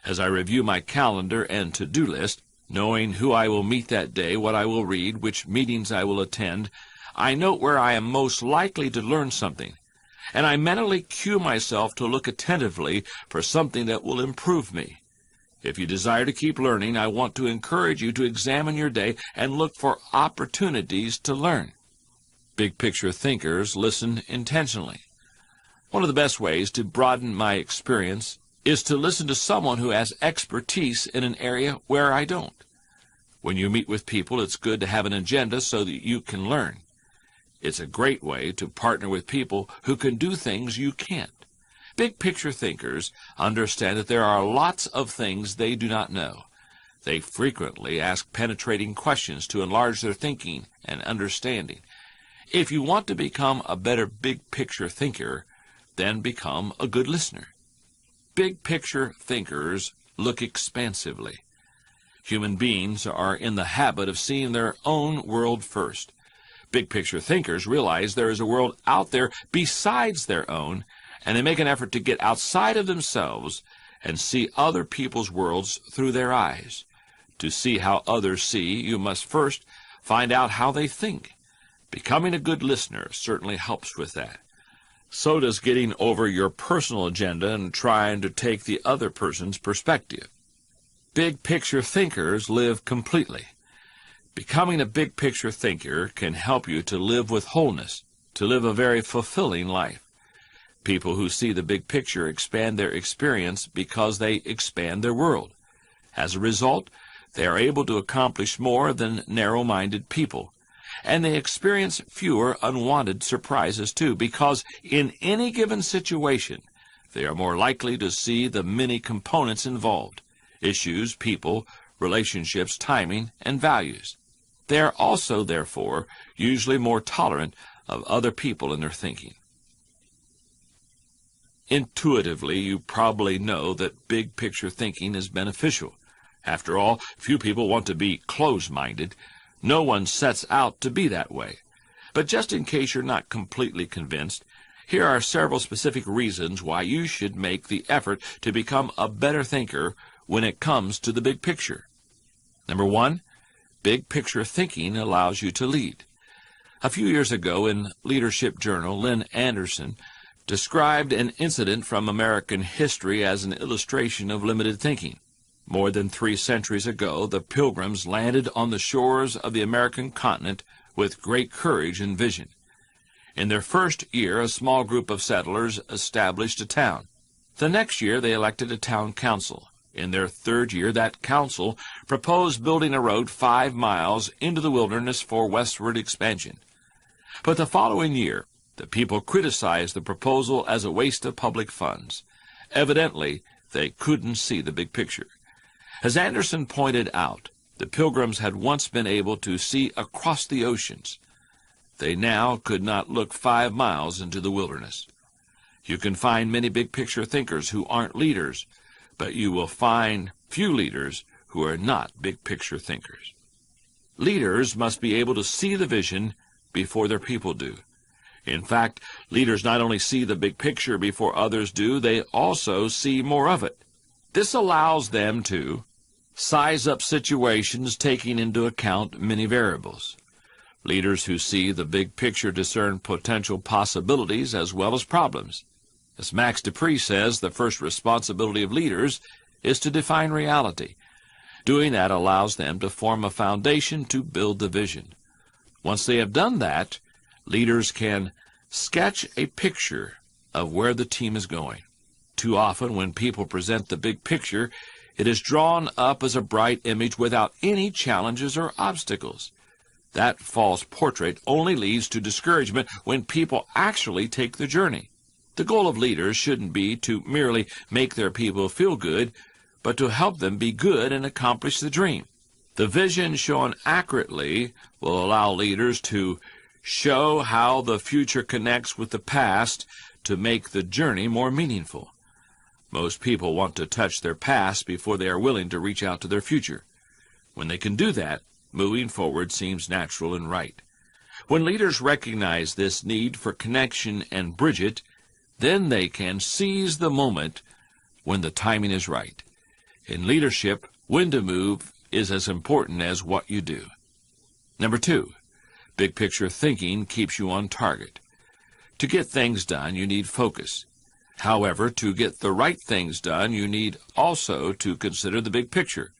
As I review my calendar and to-do list, knowing who I will meet that day, what I will read, which meetings I will attend, I note where I am most likely to learn something, and I mentally cue myself to look attentively for something that will improve me. If you desire to keep learning, I want to encourage you to examine your day and look for opportunities to learn. Big-picture thinkers listen intentionally. One of the best ways to broaden my experience is to listen to someone who has expertise in an area where I don't. When you meet with people, it's good to have an agenda so that you can learn. It's a great way to partner with people who can do things you can't. Big-picture thinkers understand that there are lots of things they do not know. They frequently ask penetrating questions to enlarge their thinking and understanding. If you want to become a better big-picture thinker, then become a good listener. Big-picture thinkers look expansively. Human beings are in the habit of seeing their own world first. Big-picture thinkers realize there is a world out there besides their own, and they make an effort to get outside of themselves and see other people's worlds through their eyes. To see how others see, you must first find out how they think. Becoming a good listener certainly helps with that. So does getting over your personal agenda and trying to take the other person's perspective. Big-picture thinkers live completely. Becoming a big-picture thinker can help you to live with wholeness, to live a very fulfilling life. People who see the big picture expand their experience because they expand their world. As a result, they are able to accomplish more than narrow-minded people. And they experience fewer unwanted surprises too, because in any given situation, they are more likely to see the many components involved: issues, people, relationships, timing, and values. They are also, therefore, usually more tolerant of other people in their thinking. Intuitively, you probably know that big picture thinking is beneficial. After all, few people want to be close-minded. No one sets out to be that way. But just in case you're not completely convinced, here are several specific reasons why you should make the effort to become a better thinker when it comes to the big picture. Number one, big picture thinking allows you to lead. A few years ago in Leadership Journal, Lynn Anderson described an incident from American history as an illustration of limited thinking. More than 3 centuries ago, the Pilgrims landed on the shores of the American continent with great courage and vision. In their first year, a small group of settlers established a town. The next year, they elected a town council. In their third year, that council proposed building a road 5 miles into the wilderness for westward expansion. But the following year, the people criticized the proposal as a waste of public funds. Evidently, they couldn't see the big picture. As Anderson pointed out, the Pilgrims had once been able to see across the oceans. They now could not look 5 miles into the wilderness. You can find many big-picture thinkers who aren't leaders, but you will find few leaders who are not big-picture thinkers. Leaders must be able to see the vision before their people do. In fact, leaders not only see the big picture before others do, they also see more of it. This allows them to size up situations taking into account many variables. Leaders who see the big picture discern potential possibilities as well as problems. As Max Dupree says, the first responsibility of leaders is to define reality. Doing that allows them to form a foundation to build the vision. Once they have done that, leaders can sketch a picture of where the team is going. Too often, when people present the big picture, it is drawn up as a bright image without any challenges or obstacles. That false portrait only leads to discouragement when people actually take the journey. The goal of leaders shouldn't be to merely make their people feel good, but to help them be good and accomplish the dream. The vision shown accurately will allow leaders to show how the future connects with the past to make the journey more meaningful. Most people want to touch their past before they are willing to reach out to their future. When they can do that, moving forward seems natural and right. When leaders recognize this need for connection and bridge it, then they can seize the moment when the timing is right. In leadership, when to move is as important as what you do. Number 2, big picture thinking keeps you on target. To get things done, you need focus. However, to get the right things done, you need also to consider the big picture.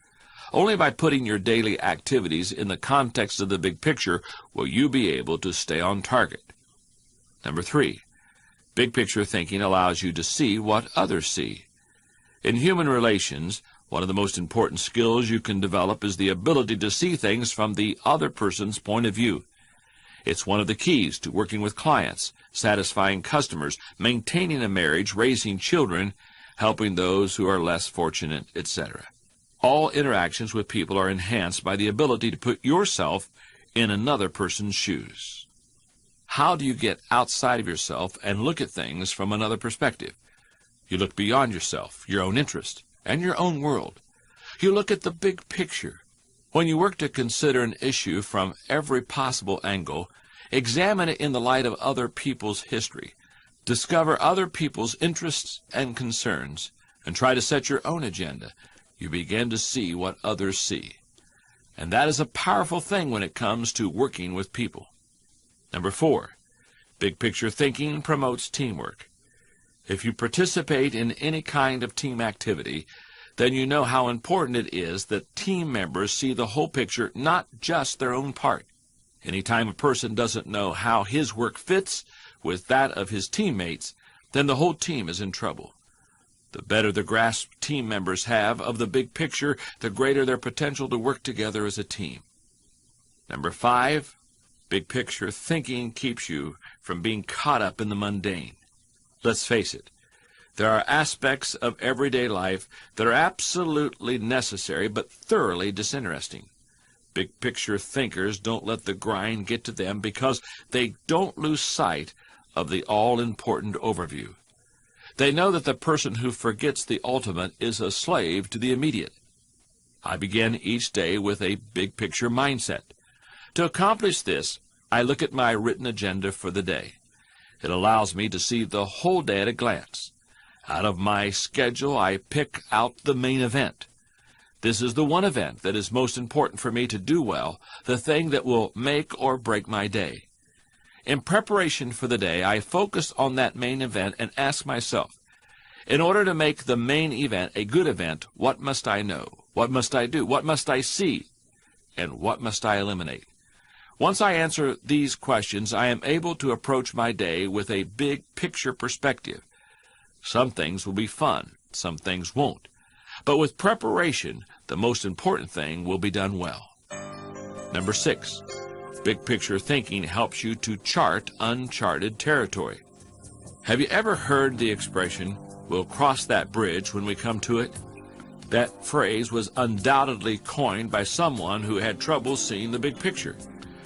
Only by putting your daily activities in the context of the big picture will you be able to stay on target. Number 3, big picture thinking allows you to see what others see. In human relations, one of the most important skills you can develop is the ability to see things from the other person's point of view. It's one of the keys to working with clients, satisfying customers, maintaining a marriage, raising children, helping those who are less fortunate, etc. All interactions with people are enhanced by the ability to put yourself in another person's shoes. How do you get outside of yourself and look at things from another perspective? You look beyond yourself, your own interest, and your own world. You look at the big picture. When you work to consider an issue from every possible angle, examine it in the light of other people's history, discover other people's interests and concerns, and try to set your own agenda, you begin to see what others see. And that is a powerful thing when it comes to working with people. Number 4, big picture thinking promotes teamwork. If you participate in any kind of team activity, then you know how important it is that team members see the whole picture, not just their own part. Anytime a person doesn't know how his work fits with that of his teammates, then the whole team is in trouble. The better the grasp team members have of the big picture, the greater their potential to work together as a team. Number 5, Big picture thinking keeps you from being caught up in the mundane. Let's face it, there are aspects of everyday life that are absolutely necessary but thoroughly disinteresting. Big picture thinkers don't let the grind get to them because they don't lose sight of the all-important overview. They know that the person who forgets the ultimate is a slave to the immediate. I begin each day with a big picture mindset. To accomplish this, I look at my written agenda for the day. It allows me to see the whole day at a glance. Out of my schedule, I pick out the main event. This is the one event that is most important for me to do well, the thing that will make or break my day. In preparation for the day, I focus on that main event and ask myself, in order to make the main event a good event, what must I know? What must I do? What must I see? And what must I eliminate? Once I answer these questions, I am able to approach my day with a big picture perspective. Some things will be fun, some things won't. But with preparation, the most important thing will be done well. Number 6, big picture thinking helps you to chart uncharted territory. Have you ever heard the expression, "We'll cross that bridge when we come to it"? That phrase was undoubtedly coined by someone who had trouble seeing the big picture.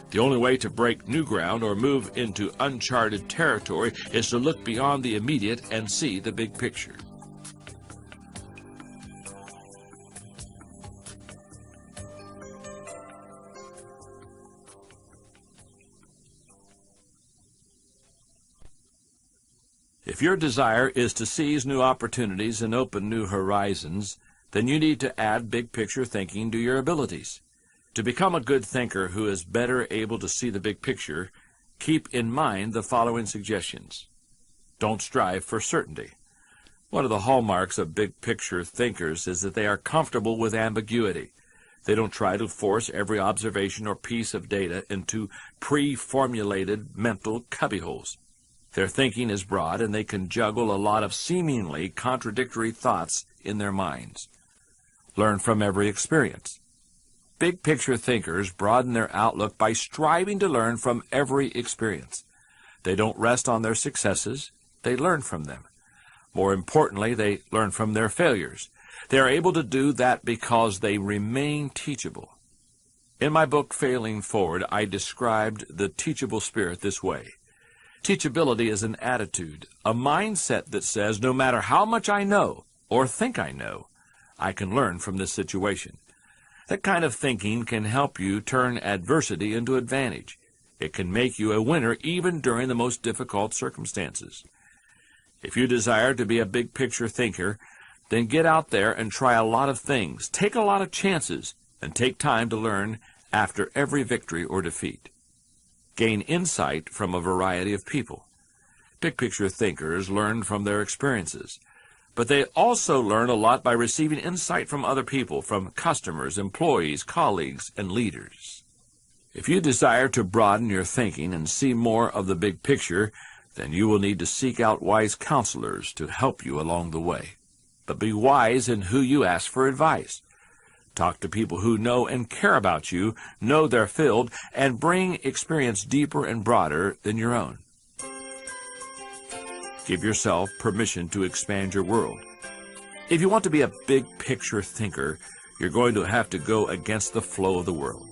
The only way to break new ground or move into uncharted territory is to look beyond the immediate and see the big picture. If your desire is to seize new opportunities and open new horizons, then you need to add big picture thinking to your abilities. To become a good thinker who is better able to see the big picture, keep in mind the following suggestions. Don't strive for certainty. One of the hallmarks of big picture thinkers is that they are comfortable with ambiguity. They don't try to force every observation or piece of data into pre-formulated mental cubbyholes. Their thinking is broad, and they can juggle a lot of seemingly contradictory thoughts in their minds. Learn from every experience. Big picture thinkers broaden their outlook by striving to learn from every experience. They don't rest on their successes, they learn from them. More importantly, they learn from their failures. They are able to do that because they remain teachable. In my book, Failing Forward, I described the teachable spirit this way. Teachability is an attitude, a mindset that says, no matter how much I know or think I know, I can learn from this situation. That kind of thinking can help you turn adversity into advantage. It can make you a winner even during the most difficult circumstances. If you desire to be a big picture thinker, then get out there and try a lot of things, take a lot of chances, and take time to learn after every victory or defeat. Gain insight from a variety of people. Big picture thinkers learn from their experiences, but they also learn a lot by receiving insight from other people, from customers, employees, colleagues, and leaders. If you desire to broaden your thinking and see more of the big picture, then you will need to seek out wise counselors to help you along the way. But be wise in who you ask for advice. Talk to people who know and care about you, know their field, and bring experience deeper and broader than your own. Give yourself permission to expand your world. If you want to be a big picture thinker, you're going to have to go against the flow of the world.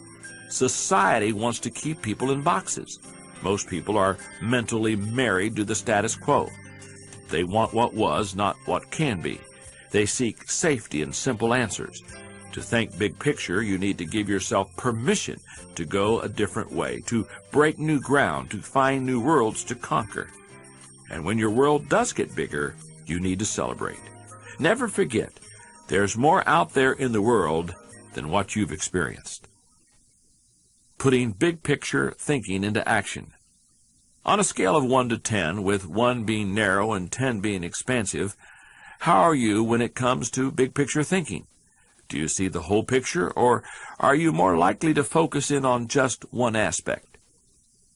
Society wants to keep people in boxes. Most people are mentally married to the status quo. They want what was, not what can be. They seek safety and simple answers. To think big picture, you need to give yourself permission to go a different way, to break new ground, to find new worlds to conquer. And when your world does get bigger, you need to celebrate. Never forget, there's more out there in the world than what you've experienced. Putting big picture thinking into action. On a scale of 1 to 10, with 1 being narrow and 10 being expansive, how are you when it comes to big picture thinking? Do you see the whole picture, or are you more likely to focus in on just one aspect?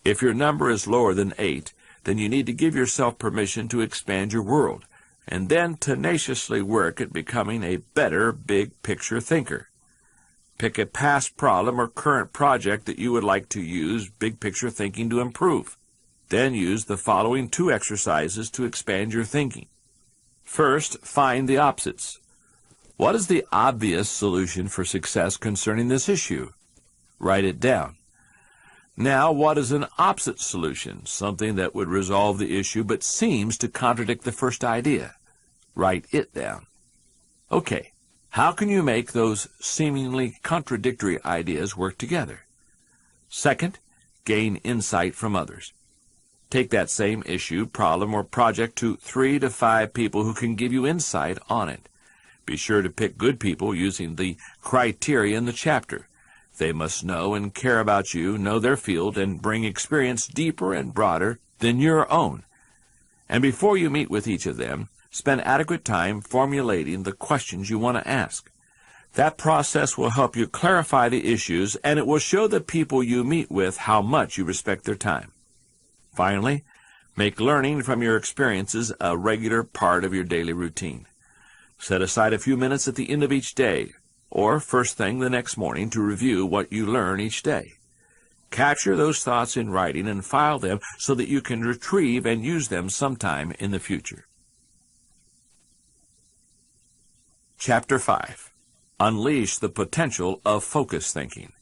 If your number is lower than 8, then you need to give yourself permission to expand your world, and then tenaciously work at becoming a better big picture thinker. Pick a past problem or current project that you would like to use big picture thinking to improve. Then use the following 2 exercises to expand your thinking. First, find the opposites. What is the obvious solution for success concerning this issue? Write it down. Now, what is an opposite solution, something that would resolve the issue but seems to contradict the first idea? Write it down. Okay, how can you make those seemingly contradictory ideas work together? Second, gain insight from others. Take that same issue, problem, or project to 3 to 5 people who can give you insight on it. Be sure to pick good people using the criteria in the chapter. They must know and care about you, know their field, and bring experience deeper and broader than your own. And before you meet with each of them, spend adequate time formulating the questions you want to ask. That process will help you clarify the issues, and it will show the people you meet with how much you respect their time. Finally, make learning from your experiences a regular part of your daily routine. Set aside a few minutes at the end of each day, or first thing the next morning, to review what you learn each day. Capture those thoughts in writing and file them so that you can retrieve and use them sometime in the future. Chapter 5. Unleash the potential of focus thinking.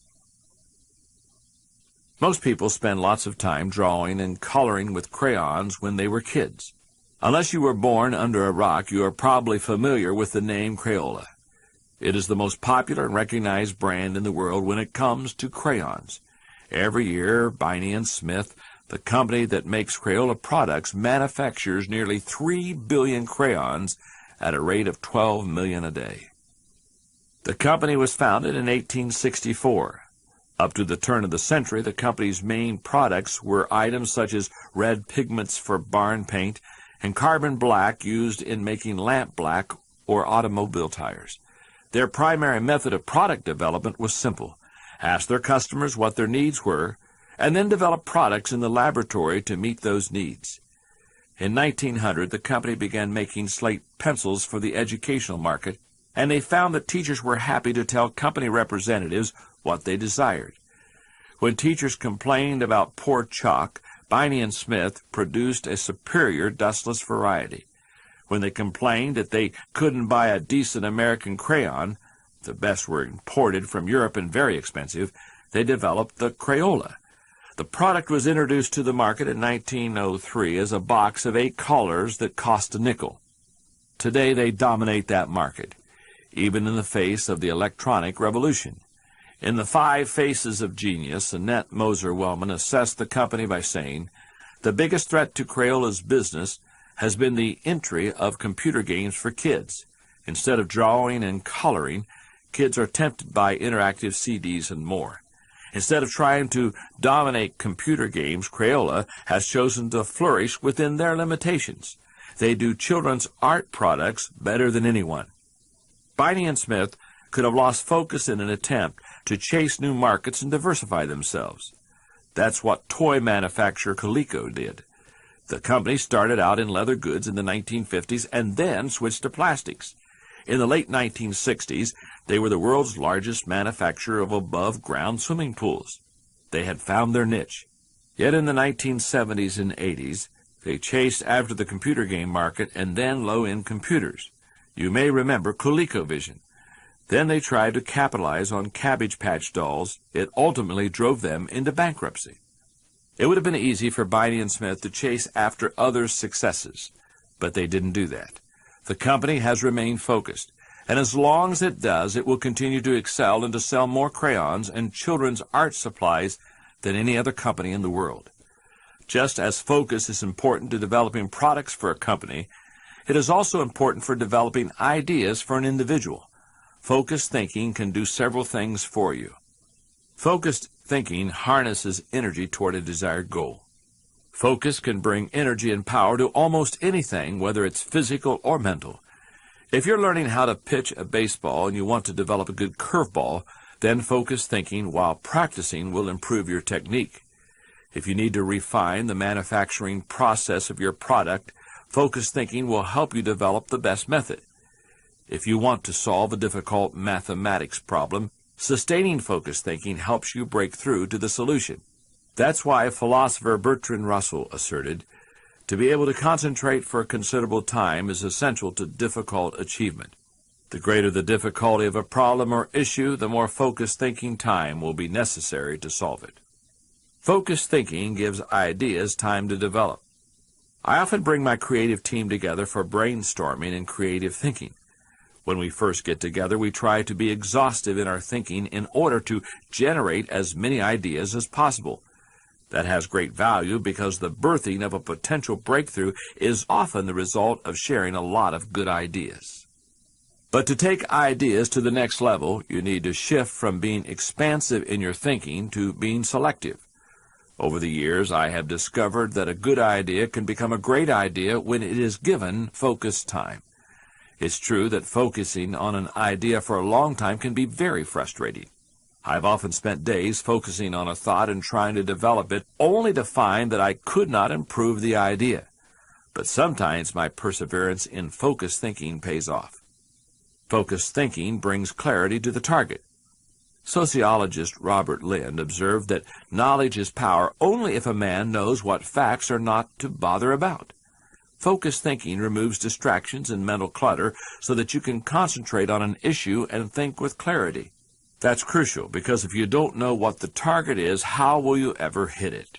Most people spend lots of time drawing and coloring with crayons when they were kids. Unless you were born under a rock, you are probably familiar with the name Crayola. It is the most popular and recognized brand in the world when it comes to crayons. Every year, Pena and Smith, the company that makes Crayola products, manufactures nearly 3 billion crayons at a rate of 12 million a day. The company was founded in 1864. Up to the turn of the century, the company's main products were items such as red pigments for barn paint and carbon black used in making lamp black or automobile tires. Their primary method of product development was simple. Ask their customers what their needs were, and then develop products in the laboratory to meet those needs. In 1900, the company began making slate pencils for the educational market, and they found that teachers were happy to tell company representatives what they desired. When teachers complained about poor chalk, Pena and Smith produced a superior dustless variety. When they complained that they couldn't buy a decent American crayon, the best were imported from Europe and very expensive, they developed the Crayola. The product was introduced to the market in 1903 as a box of 8 colors that cost a nickel. Today they dominate that market, even in the face of the electronic revolution. In The 5 Faces of Genius, Annette Moser-Wellman assessed the company by saying, "The biggest threat to Crayola's business has been the entry of computer games for kids. Instead of drawing and coloring, kids are tempted by interactive CDs and more. Instead of trying to dominate computer games, Crayola has chosen to flourish within their limitations. They do children's art products better than anyone." Pena and Smith could have lost focus in an attempt to chase new markets and diversify themselves. That's what toy manufacturer Coleco did. The company started out in leather goods in the 1950s and then switched to plastics. In the late 1960s, they were the world's largest manufacturer of above-ground swimming pools. They had found their niche. Yet in the 1970s and 80s, they chased after the computer game market and then low-end computers. You may remember ColecoVision. Then they tried to capitalize on Cabbage Patch dolls. It ultimately drove them into bankruptcy. It would have been easy for Pena and Smith to chase after others' successes, but they didn't do that. The company has remained focused, and as long as it does, it will continue to excel and to sell more crayons and children's art supplies than any other company in the world. Just as focus is important to developing products for a company, it is also important for developing ideas for an individual. Focused thinking can do several things for you. Focused thinking harnesses energy toward a desired goal. Focus can bring energy and power to almost anything, whether it's physical or mental. If you're learning how to pitch a baseball and you want to develop a good curveball, then focused thinking while practicing will improve your technique. If you need to refine the manufacturing process of your product, focused thinking will help you develop the best method. If you want to solve a difficult mathematics problem, Sustaining focused thinking helps you break through to the solution. That's why philosopher Bertrand Russell asserted, to be able to concentrate for a considerable time is essential to difficult achievement. The greater the difficulty of a problem or issue, the more focused thinking time will be necessary to solve it. Focused thinking gives ideas time to develop. I often bring my creative team together for brainstorming and creative thinking. When we first get together, we try to be exhaustive in our thinking in order to generate as many ideas as possible. That has great value because the birthing of a potential breakthrough is often the result of sharing a lot of good ideas. But to take ideas to the next level, you need to shift from being expansive in your thinking to being selective. Over the years, I have discovered that a good idea can become a great idea when it is given focused time. It's true that focusing on an idea for a long time can be very frustrating. I've often spent days focusing on a thought and trying to develop it, only to find that I could not improve the idea. But sometimes my perseverance in focused thinking pays off. Focused thinking brings clarity to the target. Sociologist Robert Lind observed that knowledge is power only if a man knows what facts are not to bother about. Focused thinking removes distractions and mental clutter so that you can concentrate on an issue and think with clarity. That's crucial because if you don't know what the target is, how will you ever hit it?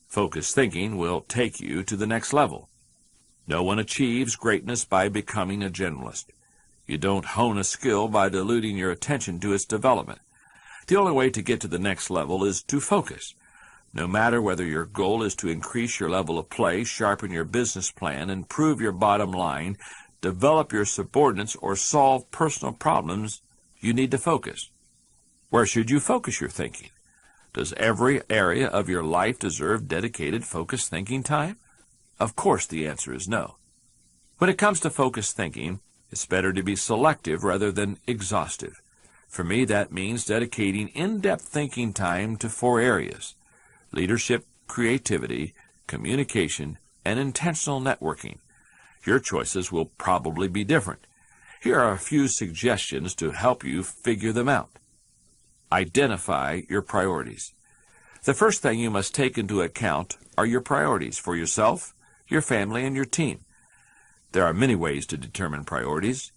Focused thinking will take you to the next level. No one achieves greatness by becoming a generalist. You don't hone a skill by diluting your attention to its development. The only way to get to the next level is to focus. No matter whether your goal is to increase your level of play, sharpen your business plan, improve your bottom line, develop your subordinates, or solve personal problems, you need to focus. Where should you focus your thinking? Does every area of your life deserve dedicated focused thinking time? Of course the answer is no. When it comes to focused thinking, it's better to be selective rather than exhaustive. For me, that means dedicating in-depth thinking time to 4 areas: leadership, creativity, communication, and intentional networking. Your choices will probably be different. Here are a few suggestions to help you figure them out. Identify your priorities. The first thing you must take into account are your priorities for yourself, your family, and your team. There are many ways to determine priorities.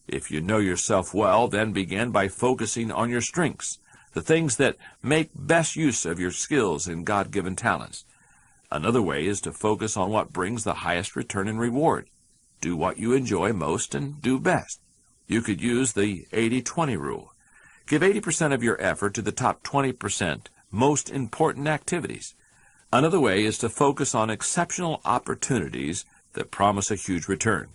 If you know yourself well, then begin by focusing on your strengths, the things that make best use of your skills and God-given talents. Another way is to focus on what brings the highest return and reward. Do what you enjoy most and do best. You could use the 80-20 rule. Give 80% of your effort to the top 20% most important activities. Another way is to focus on exceptional opportunities that promise a huge return.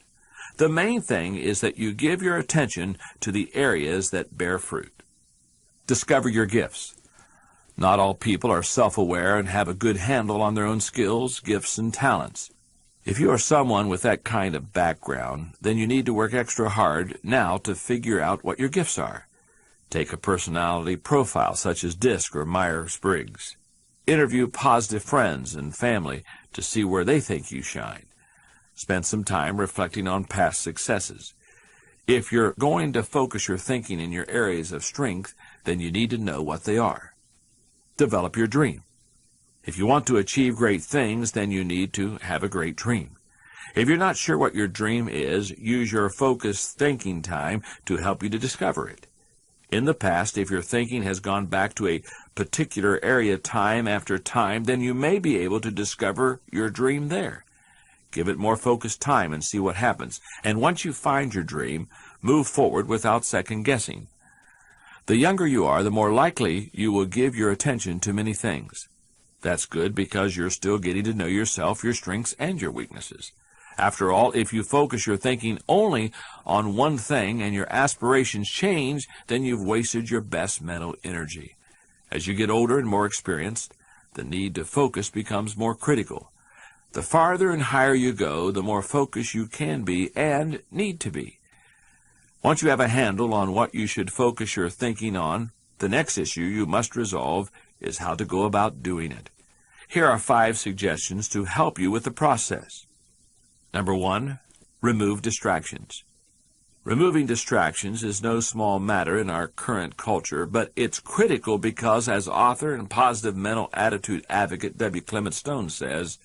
The main thing is that you give your attention to the areas that bear fruit. Discover your gifts. Not all people are self-aware and have a good handle on their own skills, gifts, and talents. If you are someone with that kind of background, then you need to work extra hard now to figure out what your gifts are. Take a personality profile such as DISC or Myers-Briggs. Interview positive friends and family to see where they think you shine. Spend some time reflecting on past successes. If you're going to focus your thinking in your areas of strength, then you need to know what they are. Develop your dream. If you want to achieve great things, then you need to have a great dream. If you're not sure what your dream is, use your focused thinking time to help you to discover it. In the past, if your thinking has gone back to a particular area time after time, then you may be able to discover your dream there. Give it more focused time and see what happens. And once you find your dream, move forward without second-guessing. The younger you are, the more likely you will give your attention to many things. That's good because you're still getting to know yourself, your strengths, and your weaknesses. After all, if you focus your thinking only on one thing and your aspirations change, then you've wasted your best mental energy. As you get older and more experienced, the need to focus becomes more critical. The farther and higher you go, the more focused you can be and need to be. Once you have a handle on what you should focus your thinking on, the next issue you must resolve is how to go about doing it. Here are 5 suggestions to help you with the process. Number 1, remove distractions. Removing distractions is no small matter in our current culture, but it's critical because, as author and positive mental attitude advocate W. Clement Stone says,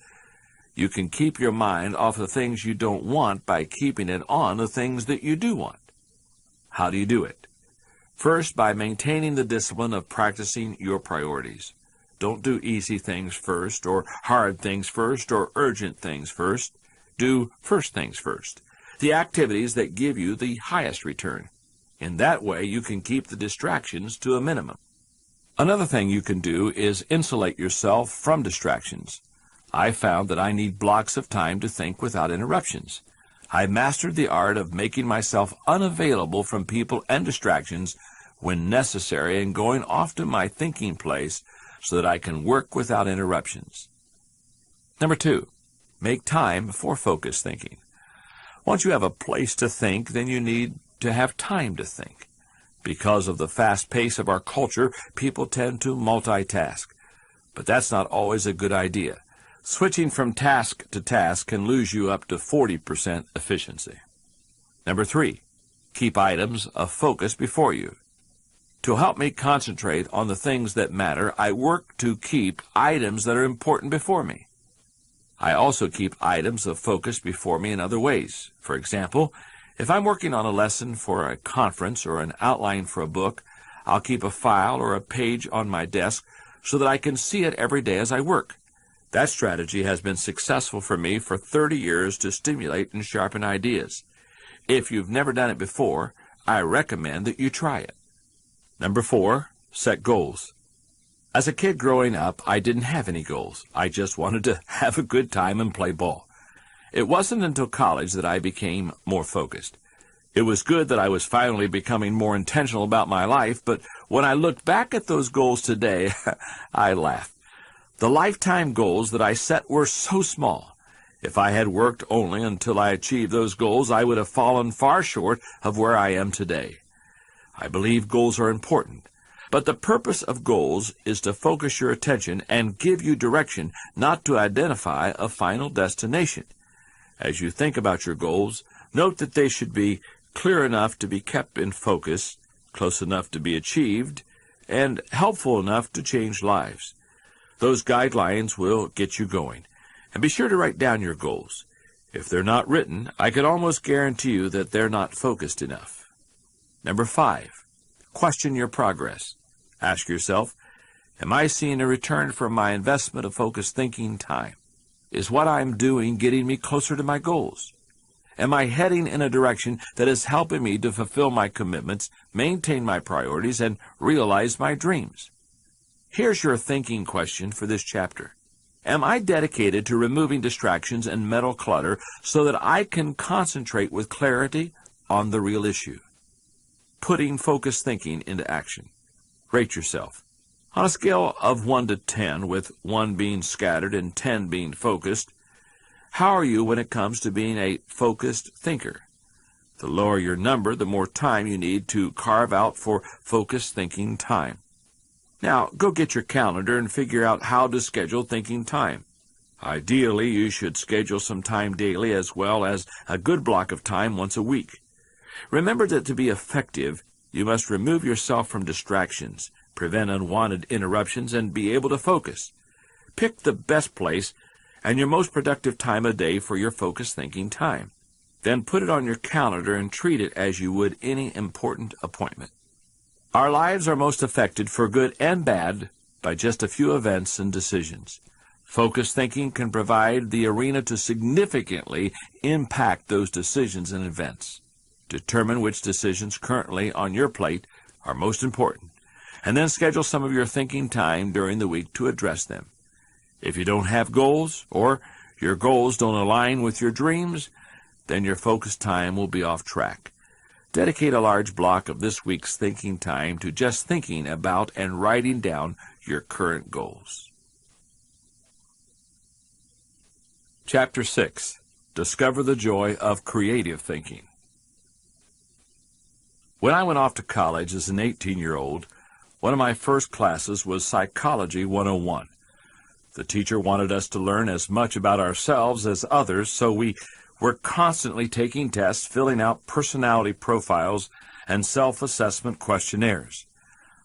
you can keep your mind off the things you don't want by keeping it on the things that you do want. How do you do it? First, by maintaining the discipline of practicing your priorities. Don't do easy things first, or hard things first, or urgent things first. Do first things first, the activities that give you the highest return. In that way, you can keep the distractions to a minimum. Another thing you can do is insulate yourself from distractions. I found that I need blocks of time to think without interruptions. I mastered the art of making myself unavailable from people and distractions when necessary and going off to my thinking place so that I can work without interruptions. Number 2, make time for focused thinking. Once you have a place to think, then you need to have time to think. Because of the fast pace of our culture, people tend to multitask. But that's not always a good idea. Switching from task to task can lose you up to 40% efficiency. Number 3, keep items of focus before you. To help me concentrate on the things that matter, I work to keep items that are important before me. I also keep items of focus before me in other ways. For example, if I'm working on a lesson for a conference or an outline for a book, I'll keep a file or a page on my desk so that I can see it every day as I work. That strategy has been successful for me for 30 years to stimulate and sharpen ideas. If you've never done it before, I recommend that you try it. Number 4, set goals. As a kid growing up, I didn't have any goals. I just wanted to have a good time and play ball. It wasn't until college that I became more focused. It was good that I was finally becoming more intentional about my life, but when I look back at those goals today, I laugh. The lifetime goals that I set were so small. If I had worked only until I achieved those goals, I would have fallen far short of where I am today. I believe goals are important. But the purpose of goals is to focus your attention and give you direction, not to identify a final destination. As you think about your goals, note that they should be clear enough to be kept in focus, close enough to be achieved, and helpful enough to change lives. Those guidelines will get you going. And be sure to write down your goals. If they're not written, I can almost guarantee you that they're not focused enough. Number 5, question your progress. Ask yourself, am I seeing a return from my investment of focused thinking time? Is what I'm doing getting me closer to my goals? Am I heading in a direction that is helping me to fulfill my commitments, maintain my priorities, and realize my dreams? Here's your thinking question for this chapter. Am I dedicated to removing distractions and mental clutter so that I can concentrate with clarity on the real issue? Putting focused thinking into action. Rate yourself. On a scale of 1 to 10, with 1 being scattered and 10 being focused, how are you when it comes to being a focused thinker? The lower your number, the more time you need to carve out for focused thinking time. Now, go get your calendar and figure out how to schedule thinking time. Ideally, you should schedule some time daily as well as a good block of time once a week. Remember that to be effective, you must remove yourself from distractions, prevent unwanted interruptions, and be able to focus. Pick the best place and your most productive time of day for your focused thinking time. Then put it on your calendar and treat it as you would any important appointment. Our lives are most affected, for good and bad, by just a few events and decisions. Focused thinking can provide the arena to significantly impact those decisions and events. Determine which decisions currently on your plate are most important, and then schedule some of your thinking time during the week to address them. If you don't have goals, or your goals don't align with your dreams, then your focused time will be off track. Dedicate a large block of this week's thinking time to just thinking about and writing down your current goals. Chapter 6. Discover the joy of creative thinking. When I went off to college as an 18-year-old, one of my first classes was Psychology 101. The teacher wanted us to learn as much about ourselves as others, so we were constantly taking tests, filling out personality profiles, and self-assessment questionnaires.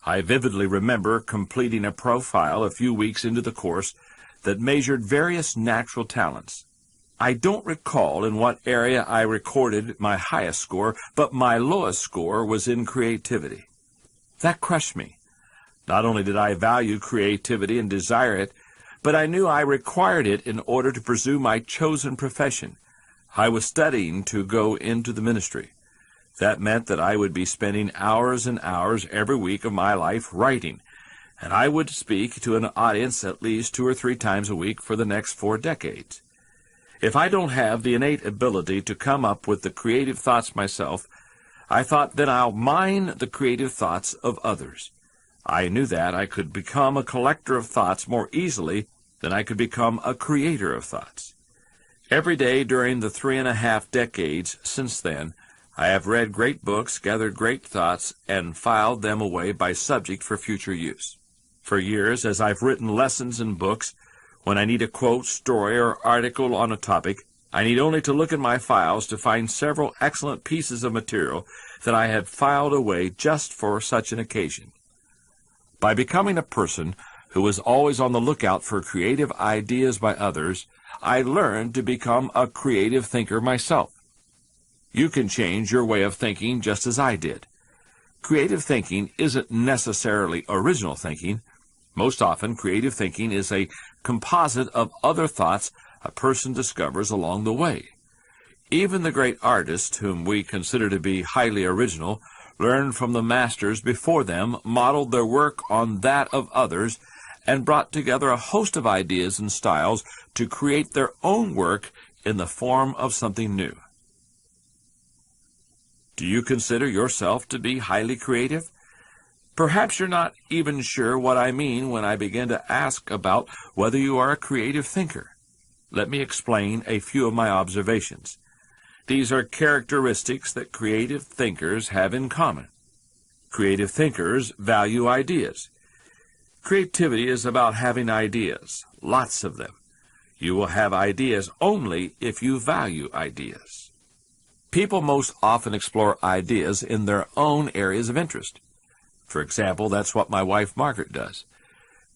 I vividly remember completing a profile a few weeks into the course that measured various natural talents. I don't recall in what area I recorded my highest score, but my lowest score was in creativity. That crushed me. Not only did I value creativity and desire it, but I knew I required it in order to pursue my chosen profession. I was studying to go into the ministry. That meant that I would be spending hours and hours every week of my life writing, and I would speak to an audience at least 2 or 3 times a week for the next 4 decades. If I don't have the innate ability to come up with the creative thoughts myself, I thought, then I'll mine the creative thoughts of others. I knew that I could become a collector of thoughts more easily than I could become a creator of thoughts. Every day during the 3.5 decades since then, I have read great books, gathered great thoughts, and filed them away by subject for future use. For years, as I've written lessons and books, when I need a quote, story, or article on a topic, I need only to look in my files to find several excellent pieces of material that I had filed away just for such an occasion. By becoming a person who was always on the lookout for creative ideas by others, I learned to become a creative thinker myself. You can change your way of thinking just as I did. Creative thinking isn't necessarily original thinking. Most often, creative thinking is a composite of other thoughts a person discovers along the way. Even the great artists, whom we consider to be highly original, learned from the masters before them, modeled their work on that of others, and brought together a host of ideas and styles to create their own work in the form of something new. Do you consider yourself to be highly creative? Perhaps you're not even sure what I mean when I begin to ask about whether you are a creative thinker. Let me explain a few of my observations. These are characteristics that creative thinkers have in common. Creative thinkers value ideas. Creativity is about having ideas, lots of them. You will have ideas only if you value ideas. People most often explore ideas in their own areas of interest. For example, that's what my wife Margaret does.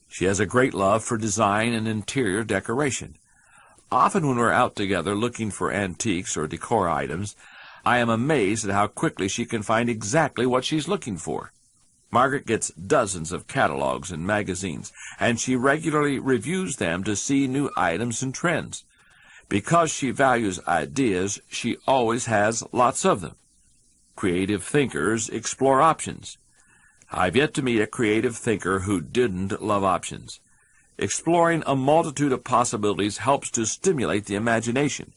She has a great love for design and interior decoration. Often when we're out together looking for antiques or decor items, I am amazed at how quickly she can find exactly what she's looking for. Margaret gets dozens of catalogs and magazines, and she regularly reviews them to see new items and trends. Because she values ideas, she always has lots of them. Creative thinkers explore options. I've yet to meet a creative thinker who didn't love options. Exploring a multitude of possibilities helps to stimulate the imagination,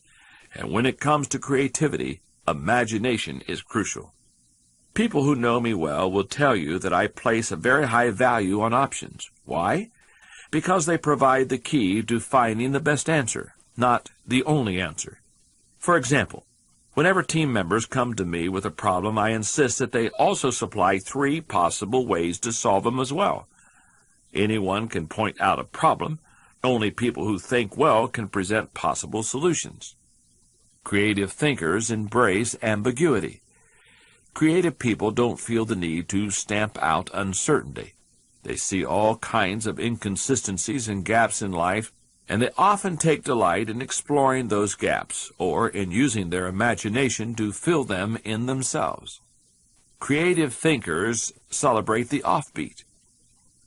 and when it comes to creativity, imagination is crucial. People who know me well will tell you that I place a very high value on options. Why? Because they provide the key to finding the best answer, not the only answer. For example, whenever team members come to me with a problem, I insist that they also supply 3 possible ways to solve them as well. Anyone can point out a problem. Only people who think well can present possible solutions. Creative thinkers embrace ambiguity. Creative people don't feel the need to stamp out uncertainty. They see all kinds of inconsistencies and gaps in life, and they often take delight in exploring those gaps, or in using their imagination to fill them in themselves. Creative thinkers celebrate the offbeat.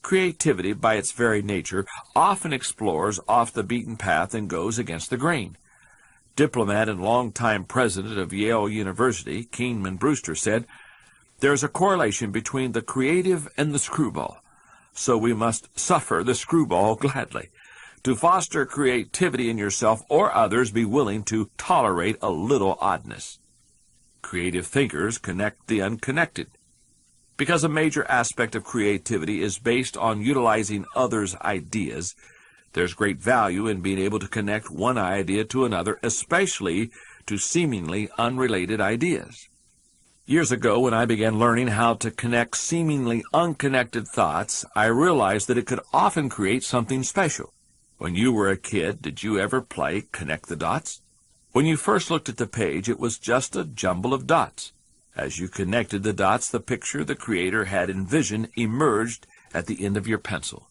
Creativity, by its very nature, often explores off the beaten path and goes against the grain. Diplomat and longtime president of Yale University, Keenman Brewster, said, "There's a correlation between the creative and the screwball, so we must suffer the screwball gladly. To foster creativity in yourself or others, be willing to tolerate a little oddness." Creative thinkers connect the unconnected. Because a major aspect of creativity is based on utilizing others' ideas, there's great value in being able to connect one idea to another, especially to seemingly unrelated ideas. Years ago, when I began learning how to connect seemingly unconnected thoughts, I realized that it could often create something special. When you were a kid, did you ever play Connect the Dots? When you first looked at the page, it was just a jumble of dots. As you connected the dots, the picture the Creator had envisioned emerged at the end of your pencil.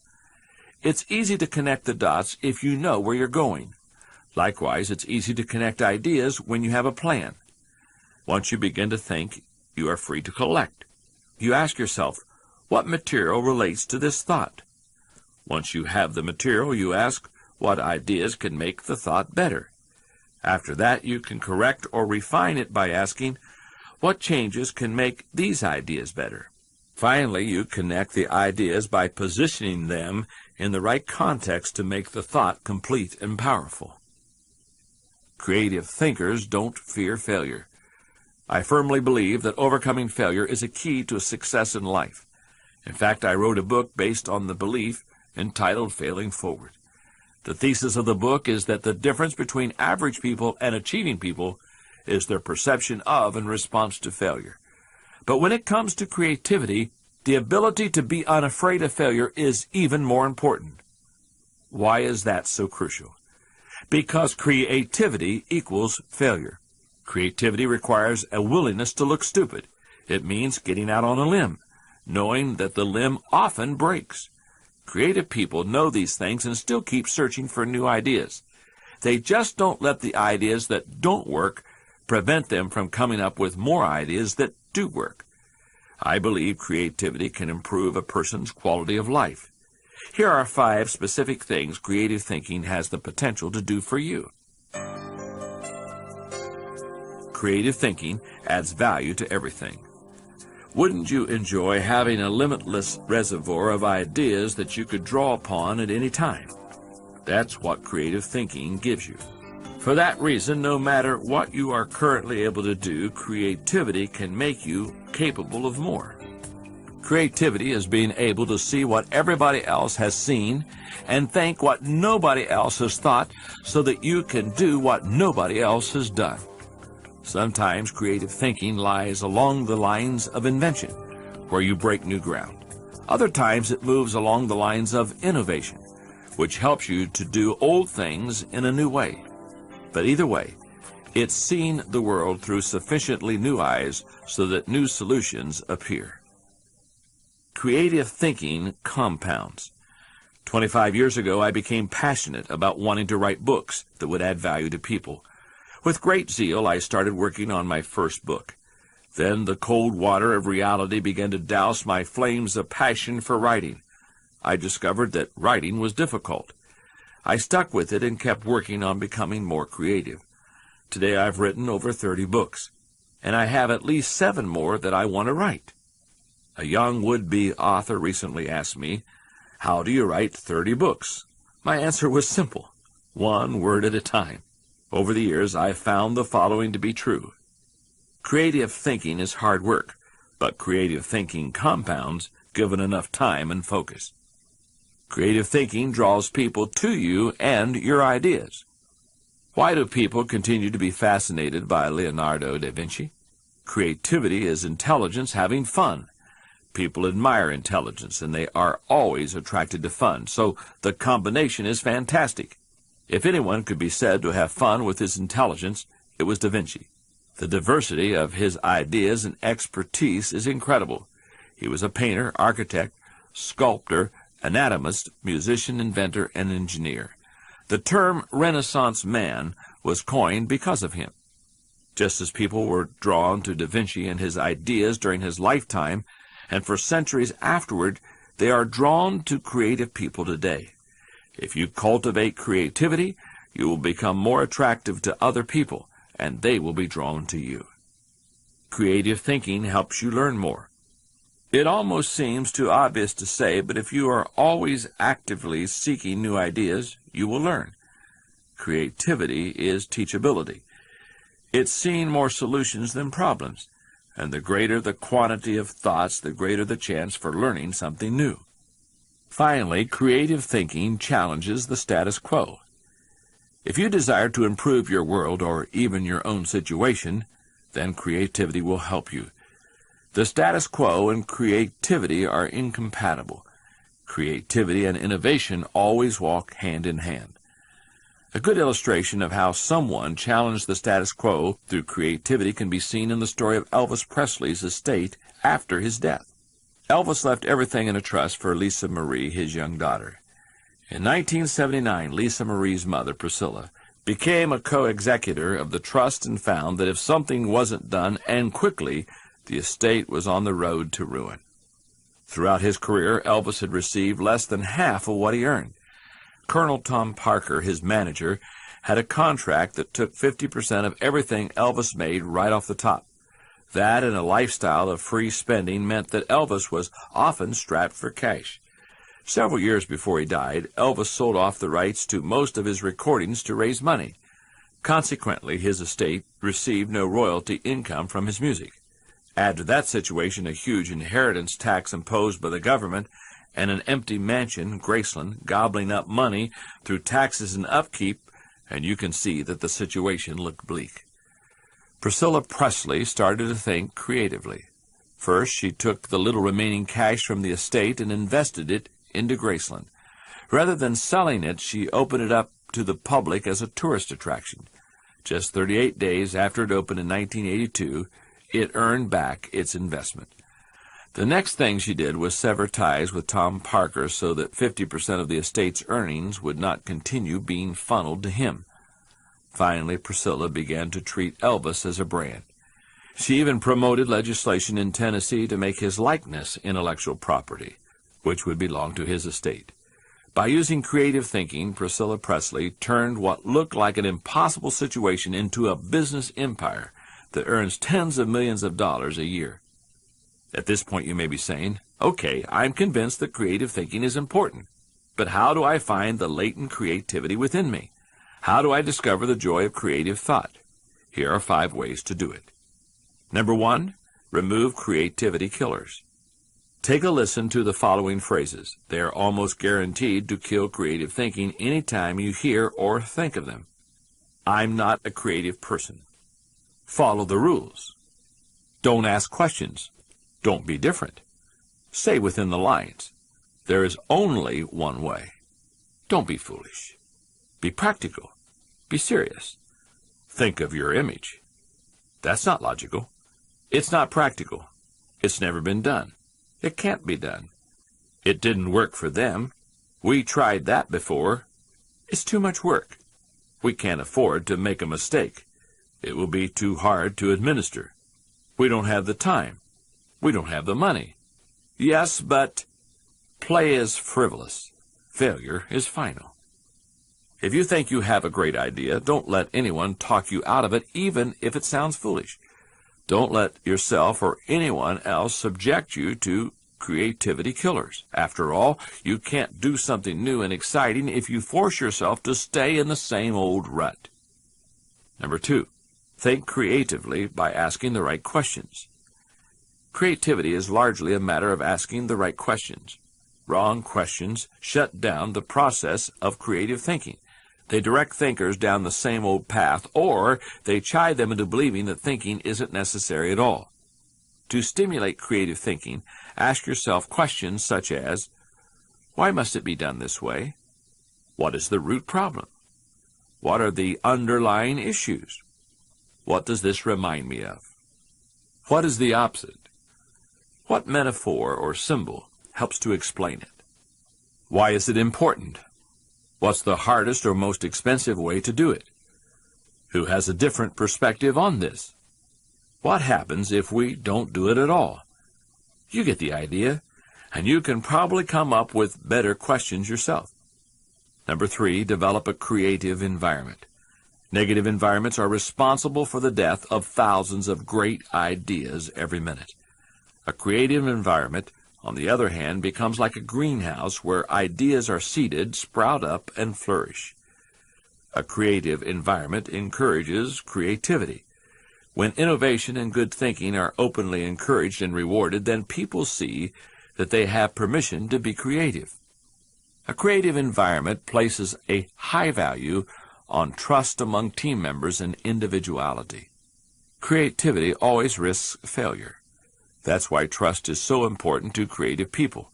It's easy to connect the dots if you know where you're going. Likewise, it's easy to connect ideas when you have a plan. Once you begin to think, you are free to collect. You ask yourself, what material relates to this thought? Once you have the material, you ask, what ideas can make the thought better? After that, you can correct or refine it by asking, what changes can make these ideas better? Finally, you connect the ideas by positioning them in the right context to make the thought complete and powerful. Creative thinkers don't fear failure. I firmly believe that overcoming failure is a key to success in life. In fact, I wrote a book based on the belief entitled Failing Forward. The thesis of the book is that the difference between average people and achieving people is their perception of and response to failure. But when it comes to creativity, the ability to be unafraid of failure is even more important. Why is that so crucial? Because creativity equals failure. Creativity requires a willingness to look stupid. It means getting out on a limb, knowing that the limb often breaks. Creative people know these things and still keep searching for new ideas. They just don't let the ideas that don't work prevent them from coming up with more ideas that do work. I believe creativity can improve a person's quality of life. Here are 5 specific things creative thinking has the potential to do for you. Creative thinking adds value to everything. Wouldn't you enjoy having a limitless reservoir of ideas that you could draw upon at any time? That's what creative thinking gives you. For that reason, no matter what you are currently able to do, creativity can make you capable of more. Creativity is being able to see what everybody else has seen and think what nobody else has thought so that you can do what nobody else has done. Sometimes creative thinking lies along the lines of invention, where you break new ground. Other times it moves along the lines of innovation, which helps you to do old things in a new way. But either way, it's seeing the world through sufficiently new eyes so that new solutions appear. Creative thinking compounds. 25 years ago, I became passionate about wanting to write books that would add value to people. With great zeal, I started working on my first book. Then the cold water of reality began to douse my flames of passion for writing. I discovered that writing was difficult. I stuck with it and kept working on becoming more creative. Today I've written over 30 books, and I have at least 7 more that I want to write. A young would-be author recently asked me, "How do you write 30 books?" My answer was simple: 1 word at a time. Over the years, I've found the following to be true. Creative thinking is hard work, but creative thinking compounds given enough time and focus. Creative thinking draws people to you and your ideas. Why do people continue to be fascinated by Leonardo da Vinci? Creativity is intelligence having fun. People admire intelligence, and they are always attracted to fun, so the combination is fantastic. If anyone could be said to have fun with his intelligence, it was Da Vinci. The diversity of his ideas and expertise is incredible. He was a painter, architect, sculptor, anatomist, musician, inventor, and engineer. The term Renaissance man was coined because of him. Just as people were drawn to Da Vinci and his ideas during his lifetime, and for centuries afterward, they are drawn to creative people today. If you cultivate creativity, you will become more attractive to other people, and they will be drawn to you. Creative thinking helps you learn more. It almost seems too obvious to say, but if you are always actively seeking new ideas, you will learn. Creativity is teachability. It's seeing more solutions than problems, and the greater the quantity of thoughts, the greater the chance for learning something new. Finally, creative thinking challenges the status quo. If you desire to improve your world or even your own situation, then creativity will help you. The status quo and creativity are incompatible. Creativity and innovation always walk hand in hand. A good illustration of how someone challenged the status quo through creativity can be seen in the story of Elvis Presley's estate after his death. Elvis left everything in a trust for Lisa Marie, his young daughter. In 1979, Lisa Marie's mother, Priscilla, became a co-executor of the trust and found that if something wasn't done, and quickly, the estate was on the road to ruin. Throughout his career, Elvis had received less than half of what he earned. Colonel Tom Parker, his manager, had a contract that took 50% of everything Elvis made right off the top. That and a lifestyle of free spending meant that Elvis was often strapped for cash. Several years before he died, Elvis sold off the rights to most of his recordings to raise money. Consequently, his estate received no royalty income from his music. Add to that situation a huge inheritance tax imposed by the government and an empty mansion, Graceland, gobbling up money through taxes and upkeep, and you can see that the situation looked bleak. Priscilla Presley started to think creatively. First, she took the little remaining cash from the estate and invested it into Graceland. Rather than selling it, she opened it up to the public as a tourist attraction. Just 38 days after it opened in 1982, it earned back its investment. The next thing she did was sever ties with Tom Parker so that 50% of the estate's earnings would not continue being funneled to him. Finally, Priscilla began to treat Elvis as a brand. She even promoted legislation in Tennessee to make his likeness intellectual property, which would belong to his estate. By using creative thinking, Priscilla Presley turned what looked like an impossible situation into a business empire that earns tens of millions of dollars a year. At this point you may be saying, okay, I'm convinced that creative thinking is important, but how do I find the latent creativity within me? How do I discover the joy of creative thought? Here are 5 ways to do it. Number 1, remove creativity killers. Take a listen to the following phrases. They are almost guaranteed to kill creative thinking anytime you hear or think of them. I'm not a creative person. Follow the rules. Don't ask questions. Don't be different. Say within the lines. There is only one way. Don't be foolish. Be practical. Be serious. Think of your image. That's not logical. It's not practical. It's never been done. It can't be done. It didn't work for them. We tried that before. It's too much work. We can't afford to make a mistake. It will be too hard to administer. We don't have the time. We don't have the money. Yes, but play is frivolous. Failure is final. If you think you have a great idea, don't let anyone talk you out of it, even if it sounds foolish. Don't let yourself or anyone else subject you to creativity killers. After all, you can't do something new and exciting if you force yourself to stay in the same old rut. Number 2, think creatively by asking the right questions. Creativity is largely a matter of asking the right questions. Wrong questions shut down the process of creative thinking. They direct thinkers down the same old path, or they chide them into believing that thinking isn't necessary at all. To stimulate creative thinking, ask yourself questions such as, why must it be done this way? What is the root problem? What are the underlying issues? What does this remind me of? What is the opposite? What metaphor or symbol helps to explain it? Why is it important? What's the hardest or most expensive way to do it? Who has a different perspective on this? What happens if we don't do it at all? You get the idea, and you can probably come up with better questions yourself. Number 3, develop a creative environment. Negative environments are responsible for the death of thousands of great ideas every minute. A creative environment, on the other hand, becomes like a greenhouse where ideas are seeded, sprout up, and flourish. A creative environment encourages creativity. When innovation and good thinking are openly encouraged and rewarded, then people see that they have permission to be creative. A creative environment places a high value on trust among team members and individuality. Creativity always risks failure. That's why trust is so important to creative people.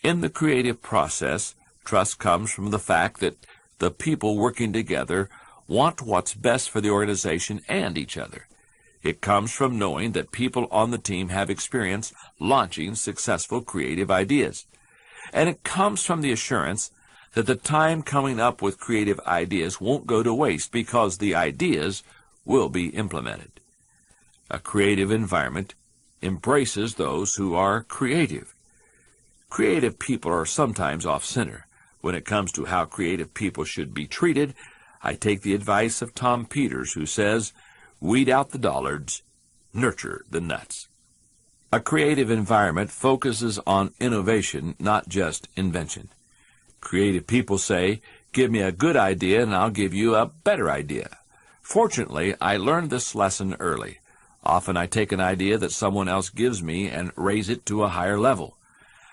In the creative process, trust comes from the fact that the people working together want what's best for the organization and each other. It comes from knowing that people on the team have experience launching successful creative ideas. And it comes from the assurance that the time coming up with creative ideas won't go to waste because the ideas will be implemented. A creative environment embraces those who are creative. Creative people are sometimes off-center. When it comes to how creative people should be treated, I take the advice of Tom Peters, who says, "Weed out the dullards, nurture the nuts." A creative environment focuses on innovation, not just invention. Creative people say, "Give me a good idea and I'll give you a better idea." Fortunately, I learned this lesson early. Often I take an idea that someone else gives me and raise it to a higher level.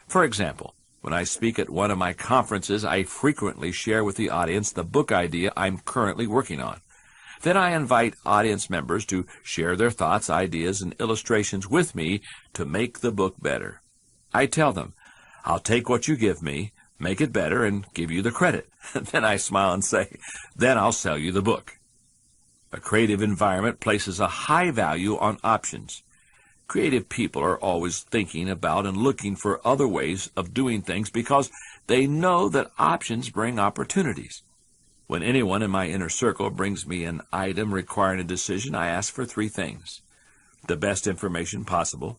For example, when I speak at one of my conferences, I frequently share with the audience the book idea I'm currently working on. Then I invite audience members to share their thoughts, ideas, and illustrations with me to make the book better. I tell them, "I'll take what you give me, make it better, and give you the credit." Then I smile and say, "Then I'll sell you the book." A creative environment places a high value on options. Creative people are always thinking about and looking for other ways of doing things because they know that options bring opportunities. When anyone in my inner circle brings me an item requiring a decision, I ask for three things: the best information possible,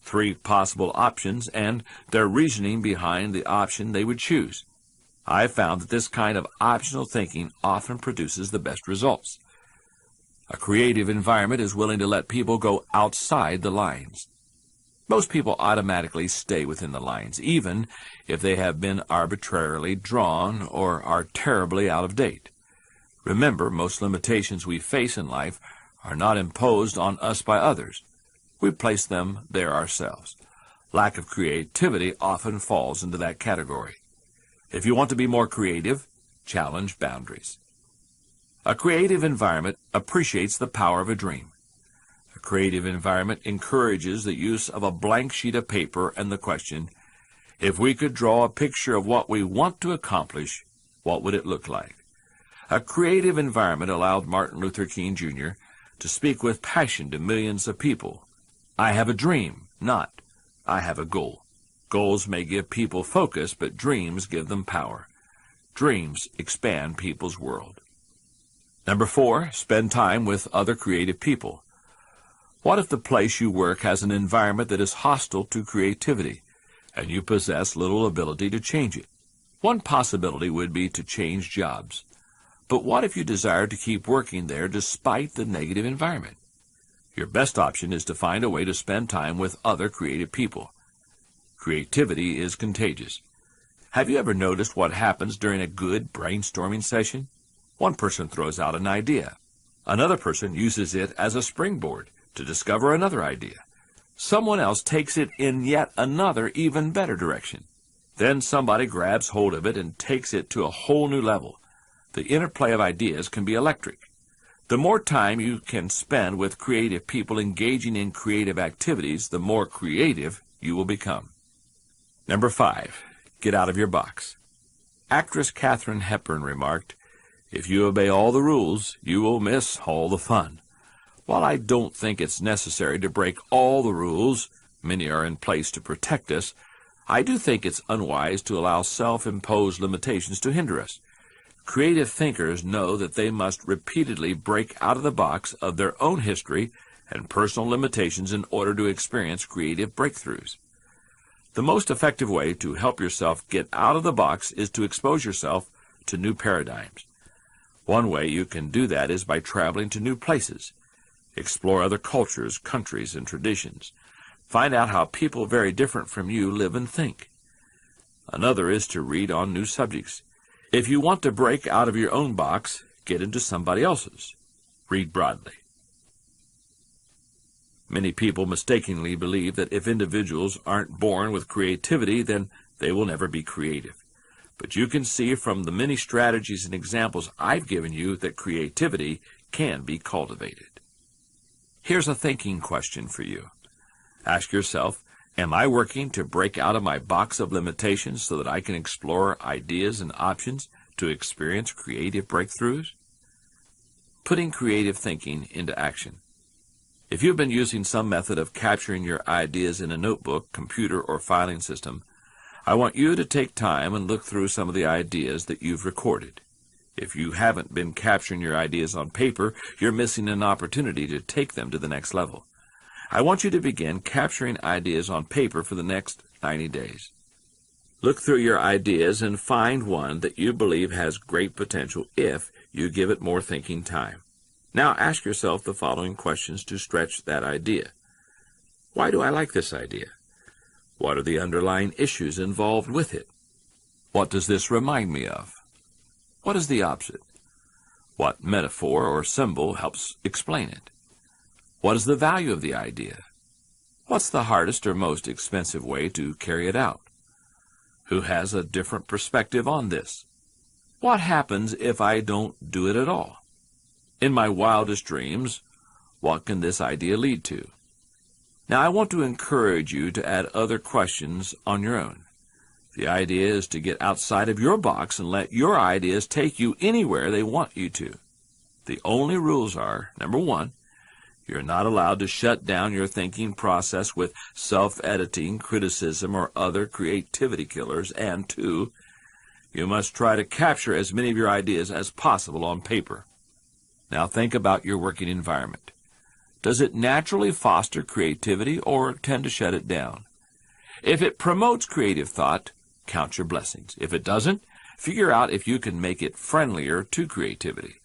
three possible options, and their reasoning behind the option they would choose. I've found that this kind of optional thinking often produces the best results. A creative environment is willing to let people go outside the lines. Most people automatically stay within the lines, even if they have been arbitrarily drawn or are terribly out of date. Remember, most limitations we face in life are not imposed on us by others. We place them there ourselves. Lack of creativity often falls into that category. If you want to be more creative, challenge boundaries. A creative environment appreciates the power of a dream. A creative environment encourages the use of a blank sheet of paper and the question, if we could draw a picture of what we want to accomplish, what would it look like? A creative environment allowed Martin Luther King Jr. to speak with passion to millions of people. I have a dream, not I have a goal. Goals may give people focus, but dreams give them power. Dreams expand people's world. Number 4, spend time with other creative people. What if the place you work has an environment that is hostile to creativity, and you possess little ability to change it? One possibility would be to change jobs. But what if you desire to keep working there despite the negative environment? Your best option is to find a way to spend time with other creative people. Creativity is contagious. Have you ever noticed what happens during a good brainstorming session? One person throws out an idea. Another person uses it as a springboard to discover another idea. Someone else takes it in yet another, even better direction. Then somebody grabs hold of it and takes it to a whole new level. The interplay of ideas can be electric. The more time you can spend with creative people engaging in creative activities, the more creative you will become. Number 5, get out of your box. Actress Katharine Hepburn remarked, "If you obey all the rules, you will miss all the fun." While I don't think it's necessary to break all the rules, many are in place to protect us, I do think it's unwise to allow self-imposed limitations to hinder us. Creative thinkers know that they must repeatedly break out of the box of their own history and personal limitations in order to experience creative breakthroughs. The most effective way to help yourself get out of the box is to expose yourself to new paradigms. One way you can do that is by traveling to new places. Explore other cultures, countries, and traditions. Find out how people very different from you live and think. Another is to read on new subjects. If you want to break out of your own box, get into somebody else's. Read broadly. Many people mistakenly believe that if individuals aren't born with creativity, then they will never be creative. But you can see from the many strategies and examples I've given you that creativity can be cultivated. Here's a thinking question for you. Ask yourself, am I working to break out of my box of limitations so that I can explore ideas and options to experience creative breakthroughs? Putting creative thinking into action. If you've been using some method of capturing your ideas in a notebook, computer, or filing system, I want you to take time and look through some of the ideas that you've recorded. If you haven't been capturing your ideas on paper, you're missing an opportunity to take them to the next level. I want you to begin capturing ideas on paper for the next 90 days. Look through your ideas and find one that you believe has great potential if you give it more thinking time. Now ask yourself the following questions to stretch that idea. Why do I like this idea? What are the underlying issues involved with it? What does this remind me of? What is the opposite? What metaphor or symbol helps explain it? What is the value of the idea? What's the hardest or most expensive way to carry it out? Who has a different perspective on this? What happens if I don't do it at all? In my wildest dreams, what can this idea lead to? Now, I want to encourage you to add other questions on your own. The idea is to get outside of your box and let your ideas take you anywhere they want you to. The only rules are, number one, you're not allowed to shut down your thinking process with self-editing, criticism, or other creativity killers, and two, you must try to capture as many of your ideas as possible on paper. Now think about your working environment. Does it naturally foster creativity or tend to shut it down? If it promotes creative thought, count your blessings. If it doesn't, figure out if you can make it friendlier to creativity.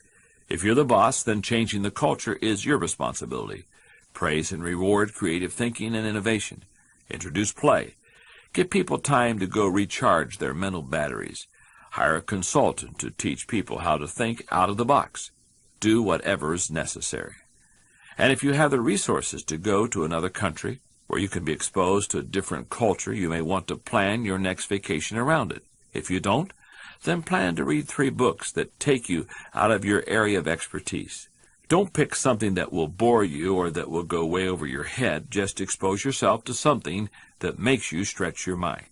If you're the boss, then changing the culture is your responsibility. Praise and reward creative thinking and innovation. Introduce play. Give people time to go recharge their mental batteries. Hire a consultant to teach people how to think out of the box. Do whatever is necessary. And if you have the resources to go to another country where you can be exposed to a different culture, you may want to plan your next vacation around it. If you don't, then plan to read 3 books that take you out of your area of expertise. Don't pick something that will bore you or that will go way over your head. Just expose yourself to something that makes you stretch your mind.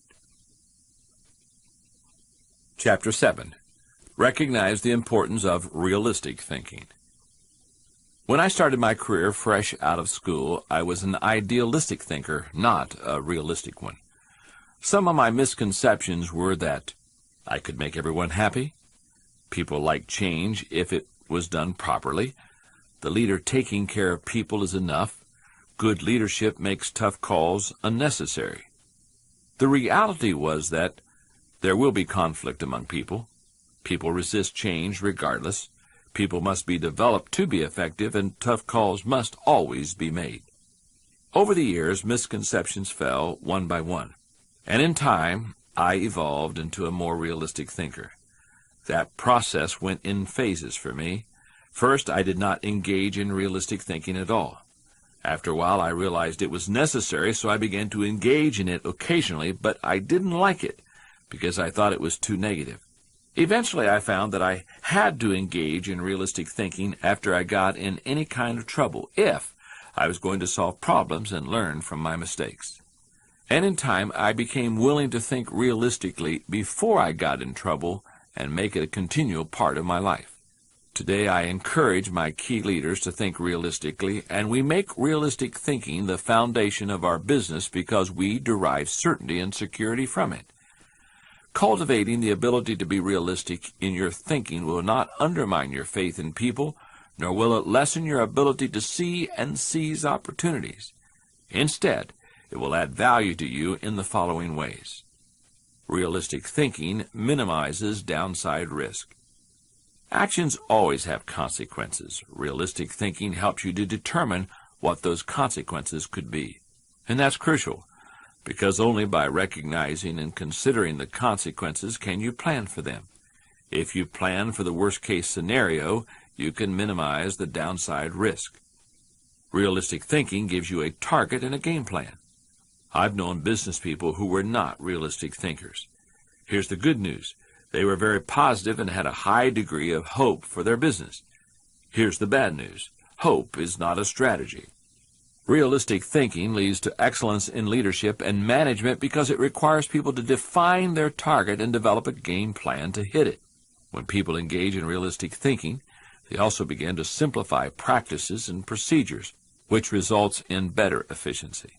Chapter 7. Recognize the importance of realistic thinking. When I started my career fresh out of school, I was an idealistic thinker, not a realistic one. Some of my misconceptions were that I could make everyone happy, people like change if it was done properly, the leader taking care of people is enough, good leadership makes tough calls unnecessary. The reality was that there will be conflict among people. People resist change regardless. People must be developed to be effective, and tough calls must always be made. Over the years, misconceptions fell one by one, and in time, I evolved into a more realistic thinker. That process went in phases for me. First, I did not engage in realistic thinking at all. After a while, I realized it was necessary, so I began to engage in it occasionally, but I didn't like it because I thought it was too negative. Eventually, I found that I had to engage in realistic thinking after I got in any kind of trouble, if I was going to solve problems and learn from my mistakes. And in time, I became willing to think realistically before I got in trouble and make it a continual part of my life. Today, I encourage my key leaders to think realistically, and we make realistic thinking the foundation of our business because we derive certainty and security from it. Cultivating the ability to be realistic in your thinking will not undermine your faith in people, nor will it lessen your ability to see and seize opportunities. Instead, it will add value to you in the following ways. Realistic thinking minimizes downside risk. Actions always have consequences. Realistic thinking helps you to determine what those consequences could be. And that's crucial, because only by recognizing and considering the consequences can you plan for them. If you plan for the worst-case scenario, you can minimize the downside risk. Realistic thinking gives you a target and a game plan. I've known business people who were not realistic thinkers. Here's the good news. They were very positive and had a high degree of hope for their business. Here's the bad news. Hope is not a strategy. Realistic thinking leads to excellence in leadership and management because it requires people to define their target and develop a game plan to hit it. When people engage in realistic thinking, they also begin to simplify practices and procedures, which results in better efficiency.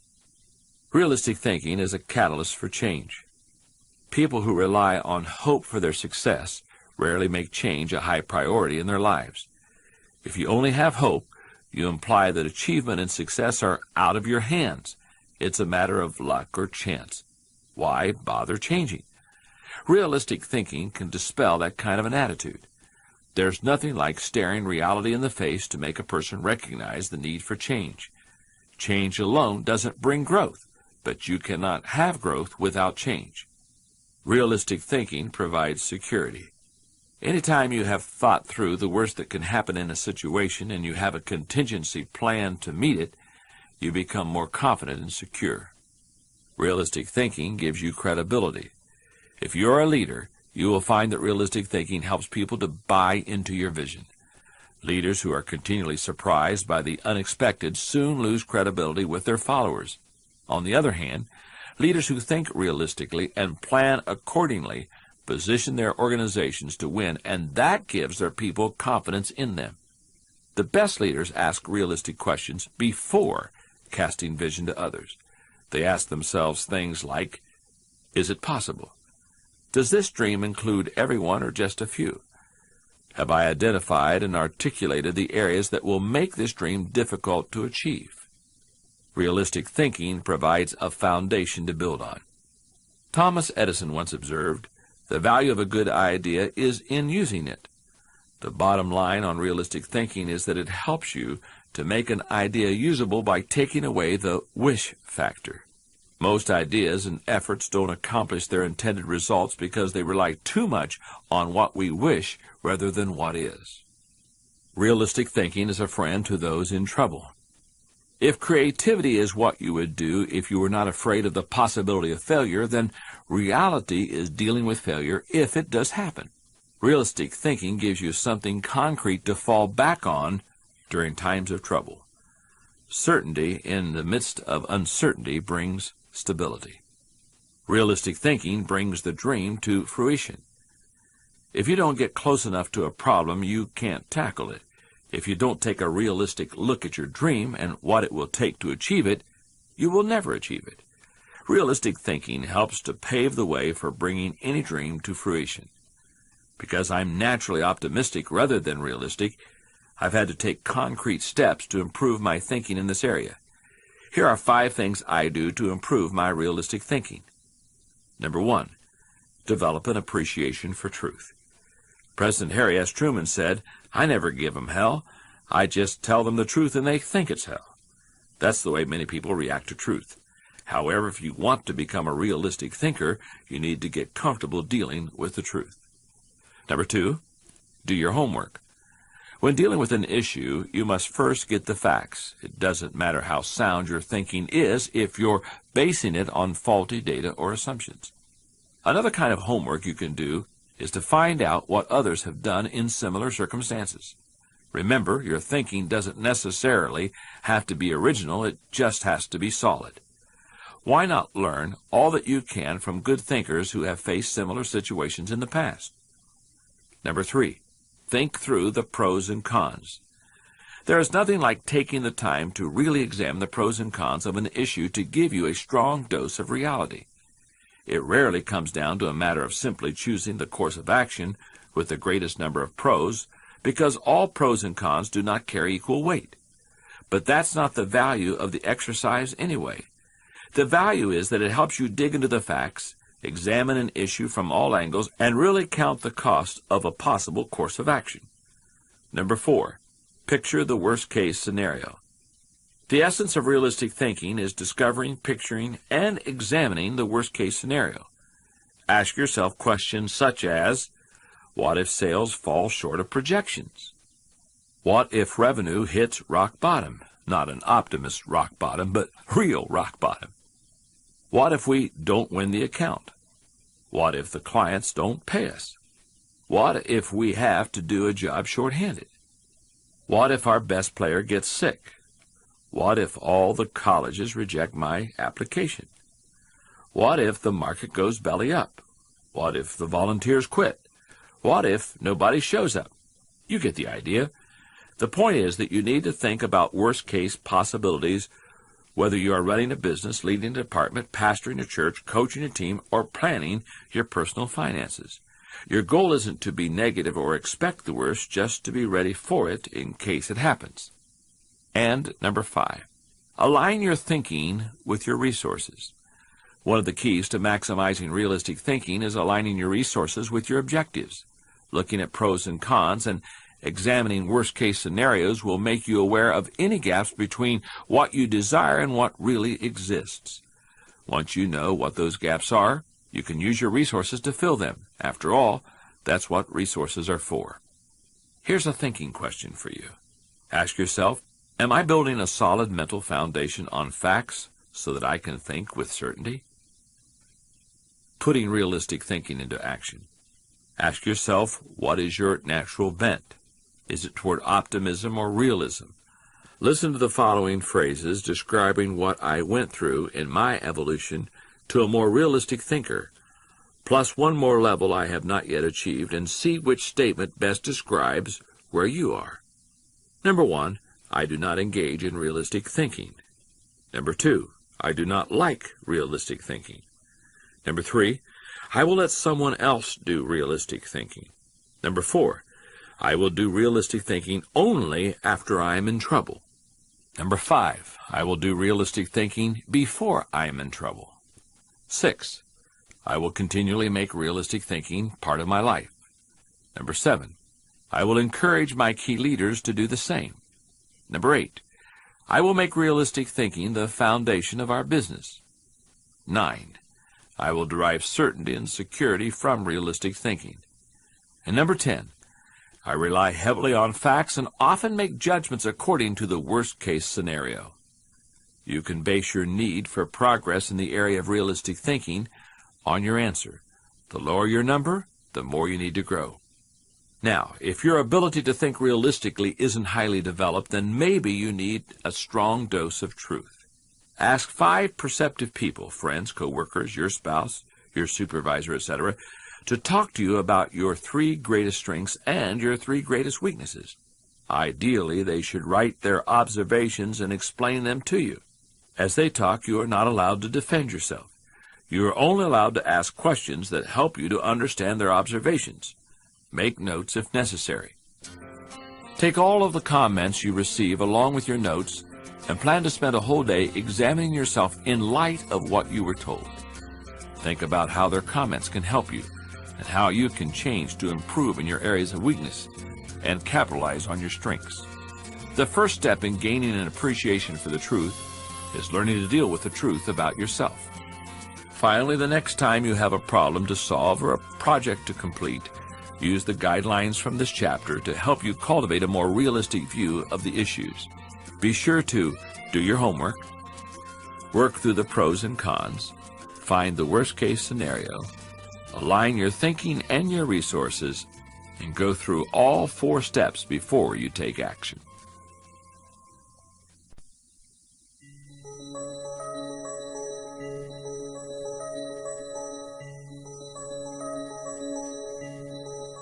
Realistic thinking is a catalyst for change. People who rely on hope for their success rarely make change a high priority in their lives. If you only have hope, you imply that achievement and success are out of your hands. It's a matter of luck or chance. Why bother changing? Realistic thinking can dispel that kind of an attitude. There's nothing like staring reality in the face to make a person recognize the need for change. Change alone doesn't bring growth, but you cannot have growth without change. Realistic thinking provides security. Anytime you have thought through the worst that can happen in a situation and you have a contingency plan to meet it, you become more confident and secure. Realistic thinking gives you credibility. If you're a leader, you will find that realistic thinking helps people to buy into your vision. Leaders who are continually surprised by the unexpected soon lose credibility with their followers. On the other hand, leaders who think realistically and plan accordingly position their organizations to win, and that gives their people confidence in them. The best leaders ask realistic questions before casting vision to others. They ask themselves things like, is it possible? Does this dream include everyone or just a few? Have I identified and articulated the areas that will make this dream difficult to achieve? Realistic thinking provides a foundation to build on. Thomas Edison once observed, the value of a good idea is in using it. The bottom line on realistic thinking is that it helps you to make an idea usable by taking away the wish factor. Most ideas and efforts don't accomplish their intended results because they rely too much on what we wish rather than what is. Realistic thinking is a friend to those in trouble. If creativity is what you would do if you were not afraid of the possibility of failure, then reality is dealing with failure if it does happen. Realistic thinking gives you something concrete to fall back on during times of trouble. Certainty in the midst of uncertainty brings stability. Realistic thinking brings the dream to fruition. If you don't get close enough to a problem, you can't tackle it. If you don't take a realistic look at your dream and what it will take to achieve it, you will never achieve it. Realistic thinking helps to pave the way for bringing any dream to fruition. Because I'm naturally optimistic rather than realistic, I've had to take concrete steps to improve my thinking in this area. Here are 5 things I do to improve my realistic thinking. Number 1, develop an appreciation for truth. President Harry S. Truman said, I never give them hell. I just tell them the truth and they think it's hell. That's the way many people react to truth. However, if you want to become a realistic thinker, you need to get comfortable dealing with the truth. Number 2, do your homework. When dealing with an issue, you must first get the facts. It doesn't matter how sound your thinking is if you're basing it on faulty data or assumptions. Another kind of homework you can do is to find out what others have done in similar circumstances. Remember, your thinking doesn't necessarily have to be original, it just has to be solid. Why not learn all that you can from good thinkers who have faced similar situations in the past? Number 3, think through the pros and cons. There is nothing like taking the time to really examine the pros and cons of an issue to give you a strong dose of reality. It rarely comes down to a matter of simply choosing the course of action with the greatest number of pros, because all pros and cons do not carry equal weight. But that's not the value of the exercise anyway. The value is that it helps you dig into the facts, examine an issue from all angles, and really count the cost of a possible course of action. Number 4, picture the worst-case scenario. The essence of realistic thinking is discovering, picturing, and examining the worst-case scenario. Ask yourself questions such as, what if sales fall short of projections? What if revenue hits rock bottom? Not an optimist rock bottom, but real rock bottom. What if we don't win the account? What if the clients don't pay us? What if we have to do a job shorthanded? What if our best player gets sick? What if all the colleges reject my application? What if the market goes belly up? What if the volunteers quit? What if nobody shows up? You get the idea. The point is that you need to think about worst-case possibilities, whether you are running a business, leading a department, pastoring a church, coaching a team, or planning your personal finances. Your goal isn't to be negative or expect the worst, just to be ready for it in case it happens. And number 5, align your thinking with your resources. One of the keys to maximizing realistic thinking is aligning your resources with your objectives. Looking at pros and cons and examining worst-case scenarios will make you aware of any gaps between what you desire and what really exists. Once you know what those gaps are, you can use your resources to fill them. After all, that's what resources are for. Here's a thinking question for you. Ask yourself, am I building a solid mental foundation on facts so that I can think with certainty? Putting realistic thinking into action. Ask yourself, what is your natural bent? Is it toward optimism or realism? Listen to the following phrases describing what I went through in my evolution to a more realistic thinker, plus one more level I have not yet achieved, and see which statement best describes where you are. Number 1, I do not engage in realistic thinking. Number 2, I do not like realistic thinking. Number 3, I will let someone else do realistic thinking. Number 4, I will do realistic thinking only after I am in trouble. Number 5, I will do realistic thinking before I am in trouble. 6, I will continually make realistic thinking part of my life. Number 7, I will encourage my key leaders to do the same. Number 8, I will make realistic thinking the foundation of our business. 9, I will derive certainty and security from realistic thinking. And number 10, I rely heavily on facts and often make judgments according to the worst-case scenario. You can base your need for progress in the area of realistic thinking on your answer. The lower your number, the more you need to grow. Now, if your ability to think realistically isn't highly developed, then maybe you need a strong dose of truth. Ask 5 perceptive people, friends, co-workers, your spouse, your supervisor, etc., to talk to you about your 3 greatest strengths and your 3 greatest weaknesses. Ideally, they should write their observations and explain them to you. As they talk, you are not allowed to defend yourself. You are only allowed to ask questions that help you to understand their observations. Make notes if necessary. Take all of the comments you receive along with your notes and plan to spend a whole day examining yourself in light of what you were told. Think about how their comments can help you and how you can change to improve in your areas of weakness and capitalize on your strengths. The first step in gaining an appreciation for the truth is learning to deal with the truth about yourself. Finally, the next time you have a problem to solve or a project to complete, use the guidelines from this chapter to help you cultivate a more realistic view of the issues. Be sure to do your homework, work through the pros and cons, find the worst-case scenario, align your thinking and your resources, and go through all 4 steps before you take action.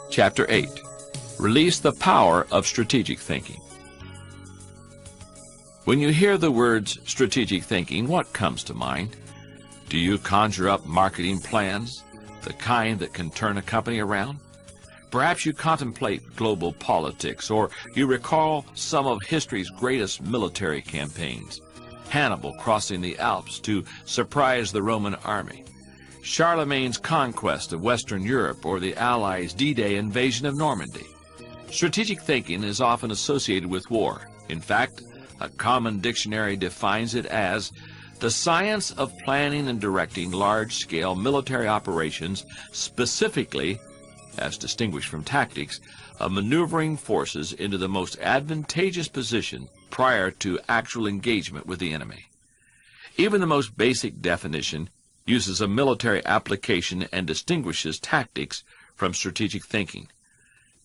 Chapter 8. Release the power of strategic thinking. When you hear the words strategic thinking, what comes to mind? Do you conjure up marketing plans, the kind that can turn a company around? Perhaps you contemplate global politics, or you recall some of history's greatest military campaigns. Hannibal crossing the Alps to surprise the Roman army, Charlemagne's conquest of Western Europe, or the Allies' D-Day invasion of Normandy. Strategic thinking is often associated with war. In fact, a common dictionary defines it as the science of planning and directing large-scale military operations, specifically, as distinguished from tactics, of maneuvering forces into the most advantageous position prior to actual engagement with the enemy. Even the most basic definition uses a military application and distinguishes tactics from strategic thinking.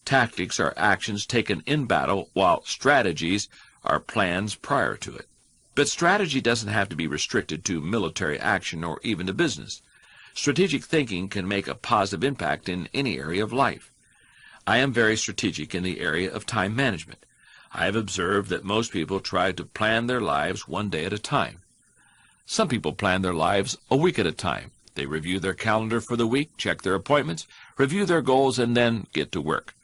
Tactics are actions taken in battle, while strategies are plans prior to it. But strategy doesn't have to be restricted to military action or even to business. Strategic thinking can make a positive impact in any area of life. I am very strategic in the area of time management. I have observed that most people try to plan their lives one day at a time. Some people plan their lives a week at a time. They review their calendar for the week, check their appointments, review their goals, and then get to work.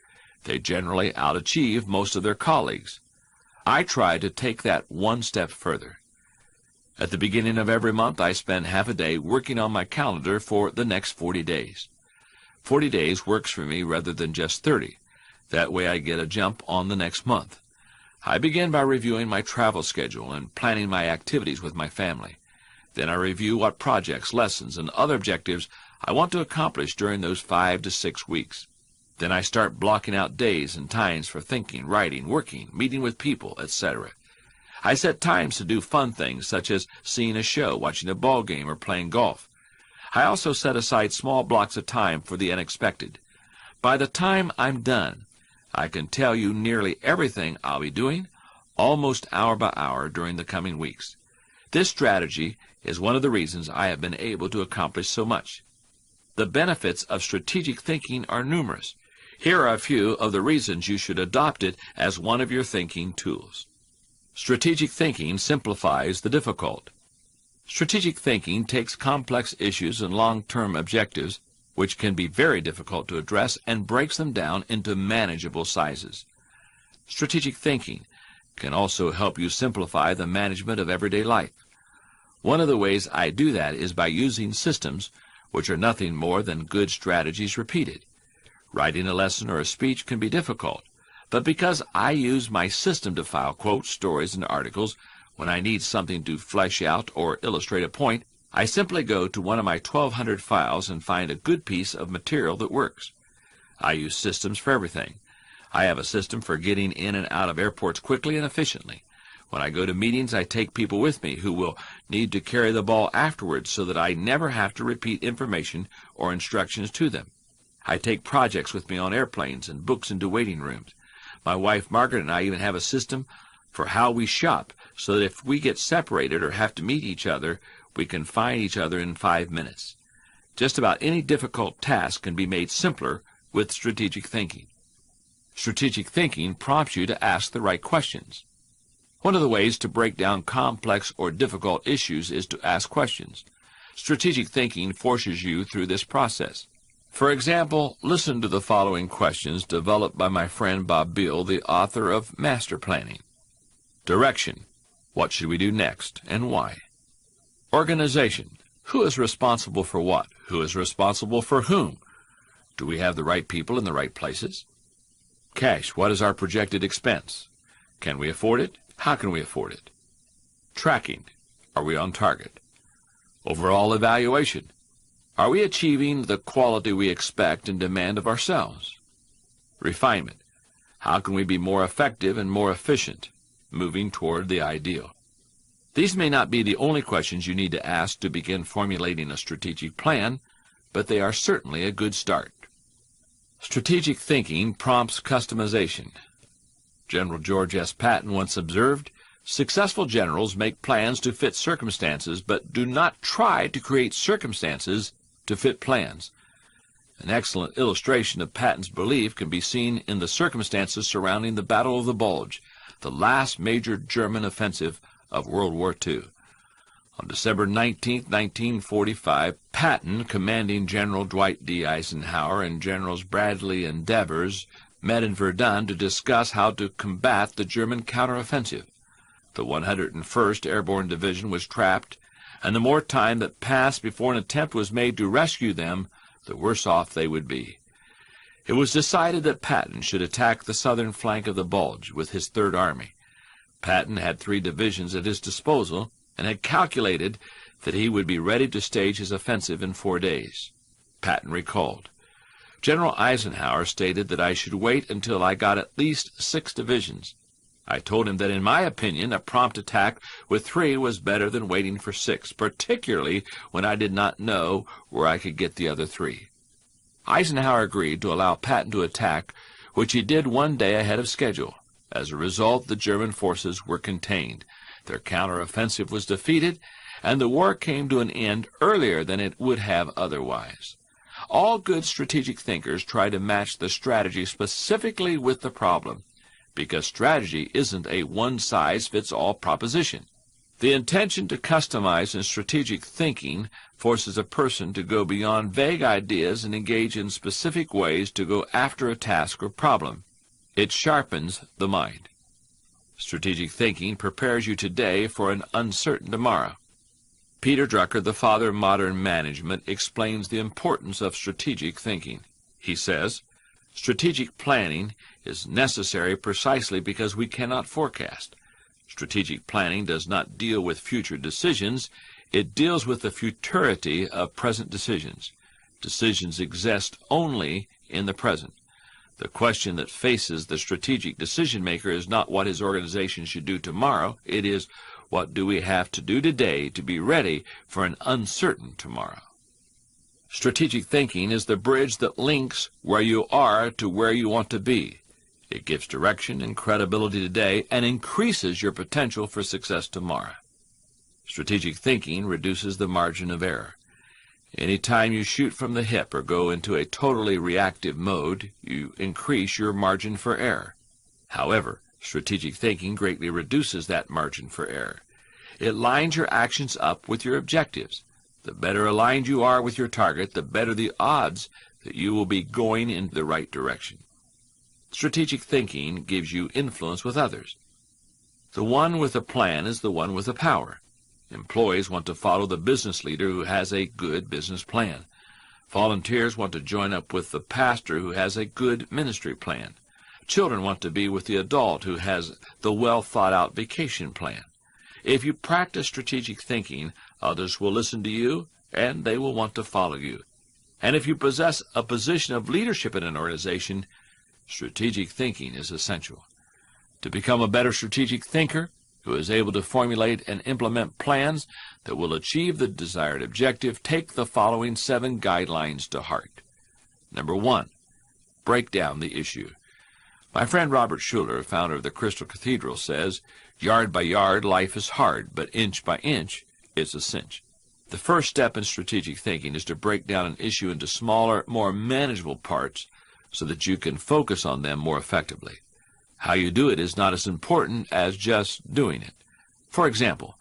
They generally outachieve most of their colleagues. I try to take that one step further. At the beginning of every month, I spend half a day working on my calendar for the next 40 days. 40 days works for me rather than just 30. That way I get a jump on the next month. I begin by reviewing my travel schedule and planning my activities with my family. Then I review what projects, lessons, and other objectives I want to accomplish during those 5 to 6 weeks. Then I start blocking out days and times for thinking, writing, working, meeting with people, etc. I set times to do fun things such as seeing a show, watching a ball game, or playing golf. I also set aside small blocks of time for the unexpected. By the time I'm done, I can tell you nearly everything I'll be doing, almost hour by hour during the coming weeks. This strategy is one of the reasons I have been able to accomplish so much. The benefits of strategic thinking are numerous. Here are a few of the reasons you should adopt it as one of your thinking tools. Strategic thinking simplifies the difficult. Strategic thinking takes complex issues and long-term objectives, which can be very difficult to address, and breaks them down into manageable sizes. Strategic thinking can also help you simplify the management of everyday life. One of the ways I do that is by using systems, which are nothing more than good strategies repeated. Writing a lesson or a speech can be difficult, but because I use my system to file quotes, stories, and articles when I need something to flesh out or illustrate a point, I simply go to one of my 1,200 files and find a good piece of material that works. I use systems for everything. I have a system for getting in and out of airports quickly and efficiently. When I go to meetings, I take people with me who will need to carry the ball afterwards so that I never have to repeat information or instructions to them. I take projects with me on airplanes and books into waiting rooms. My wife Margaret and I even have a system for how we shop, so that if we get separated or have to meet each other, we can find each other in 5 minutes. Just about any difficult task can be made simpler with strategic thinking. Strategic thinking prompts you to ask the right questions. One of the ways to break down complex or difficult issues is to ask questions. Strategic thinking forces you through this process. For example, listen to the following questions developed by my friend Bob Beal, the author of Master Planning. Direction. What should we do next, and why? Organization. Who is responsible for what? Who is responsible for whom? Do we have the right people in the right places? Cash. What is our projected expense? Can we afford it? How can we afford it? Tracking. Are we on target? Overall evaluation. Are we achieving the quality we expect and demand of ourselves? Refinement. How can we be more effective and more efficient, moving toward the ideal? These may not be the only questions you need to ask to begin formulating a strategic plan, but they are certainly a good start. Strategic thinking prompts customization. General George S. Patton once observed, "Successful generals make plans to fit circumstances, but do not try to create circumstances to fit plans." An excellent illustration of Patton's belief can be seen in the circumstances surrounding the Battle of the Bulge, the last major German offensive of World War II. On December 19, 1945, Patton, commanding General Dwight D. Eisenhower, and Generals Bradley and Devers met in Verdun to discuss how to combat the German counteroffensive. The 101st Airborne Division was trapped, and the more time that passed before an attempt was made to rescue them, the worse off they would be. It was decided that Patton should attack the southern flank of the Bulge with his Third Army. Patton had 3 divisions at his disposal and had calculated that he would be ready to stage his offensive in 4 days. Patton recalled, "General Eisenhower stated that I should wait until I got at least 6 divisions. I told him that in my opinion a prompt attack with 3 was better than waiting for 6, particularly when I did not know where I could get the other 3. Eisenhower agreed to allow Patton to attack, which he did 1 day ahead of schedule. As a result, the German forces were contained. Their counteroffensive was defeated, and the war came to an end earlier than it would have otherwise. All good strategic thinkers try to match the strategy specifically with the problem, because strategy isn't a one-size-fits-all proposition. The intention to customize in strategic thinking forces a person to go beyond vague ideas and engage in specific ways to go after a task or problem. It sharpens the mind. Strategic thinking prepares you today for an uncertain tomorrow. Peter Drucker, the father of modern management, explains the importance of strategic thinking. He says, "Strategic planning is necessary precisely because we cannot forecast. Strategic planning does not deal with future decisions. It deals with the futurity of present decisions. Decisions exist only in the present. The question that faces the strategic decision-maker is not what his organization should do tomorrow. It is, what do we have to do today to be ready for an uncertain tomorrow?" Strategic thinking is the bridge that links where you are to where you want to be. It gives direction and credibility today and increases your potential for success tomorrow. Strategic thinking reduces the margin of error. Any time you shoot from the hip or go into a totally reactive mode, you increase your margin for error. However, strategic thinking greatly reduces that margin for error. It lines your actions up with your objectives. The better aligned you are with your target, the better the odds that you will be going in the right direction. Strategic thinking gives you influence with others. The one with a plan is the one with the power. Employees want to follow the business leader who has a good business plan. Volunteers want to join up with the pastor who has a good ministry plan. Children want to be with the adult who has the well-thought-out vacation plan. If you practice strategic thinking, others will listen to you, and they will want to follow you. And if you possess a position of leadership in an organization, strategic thinking is essential. To become a better strategic thinker, who is able to formulate and implement plans that will achieve the desired objective, take the following 7 guidelines to heart. Number 1, break down the issue. My friend Robert Schuller, founder of the Crystal Cathedral, says, "Yard by yard, life is hard, but inch by inch, it's a cinch." The first step in strategic thinking is to break down an issue into smaller, more manageable parts so that you can focus on them more effectively. How you do it is not as important as just doing it. For example,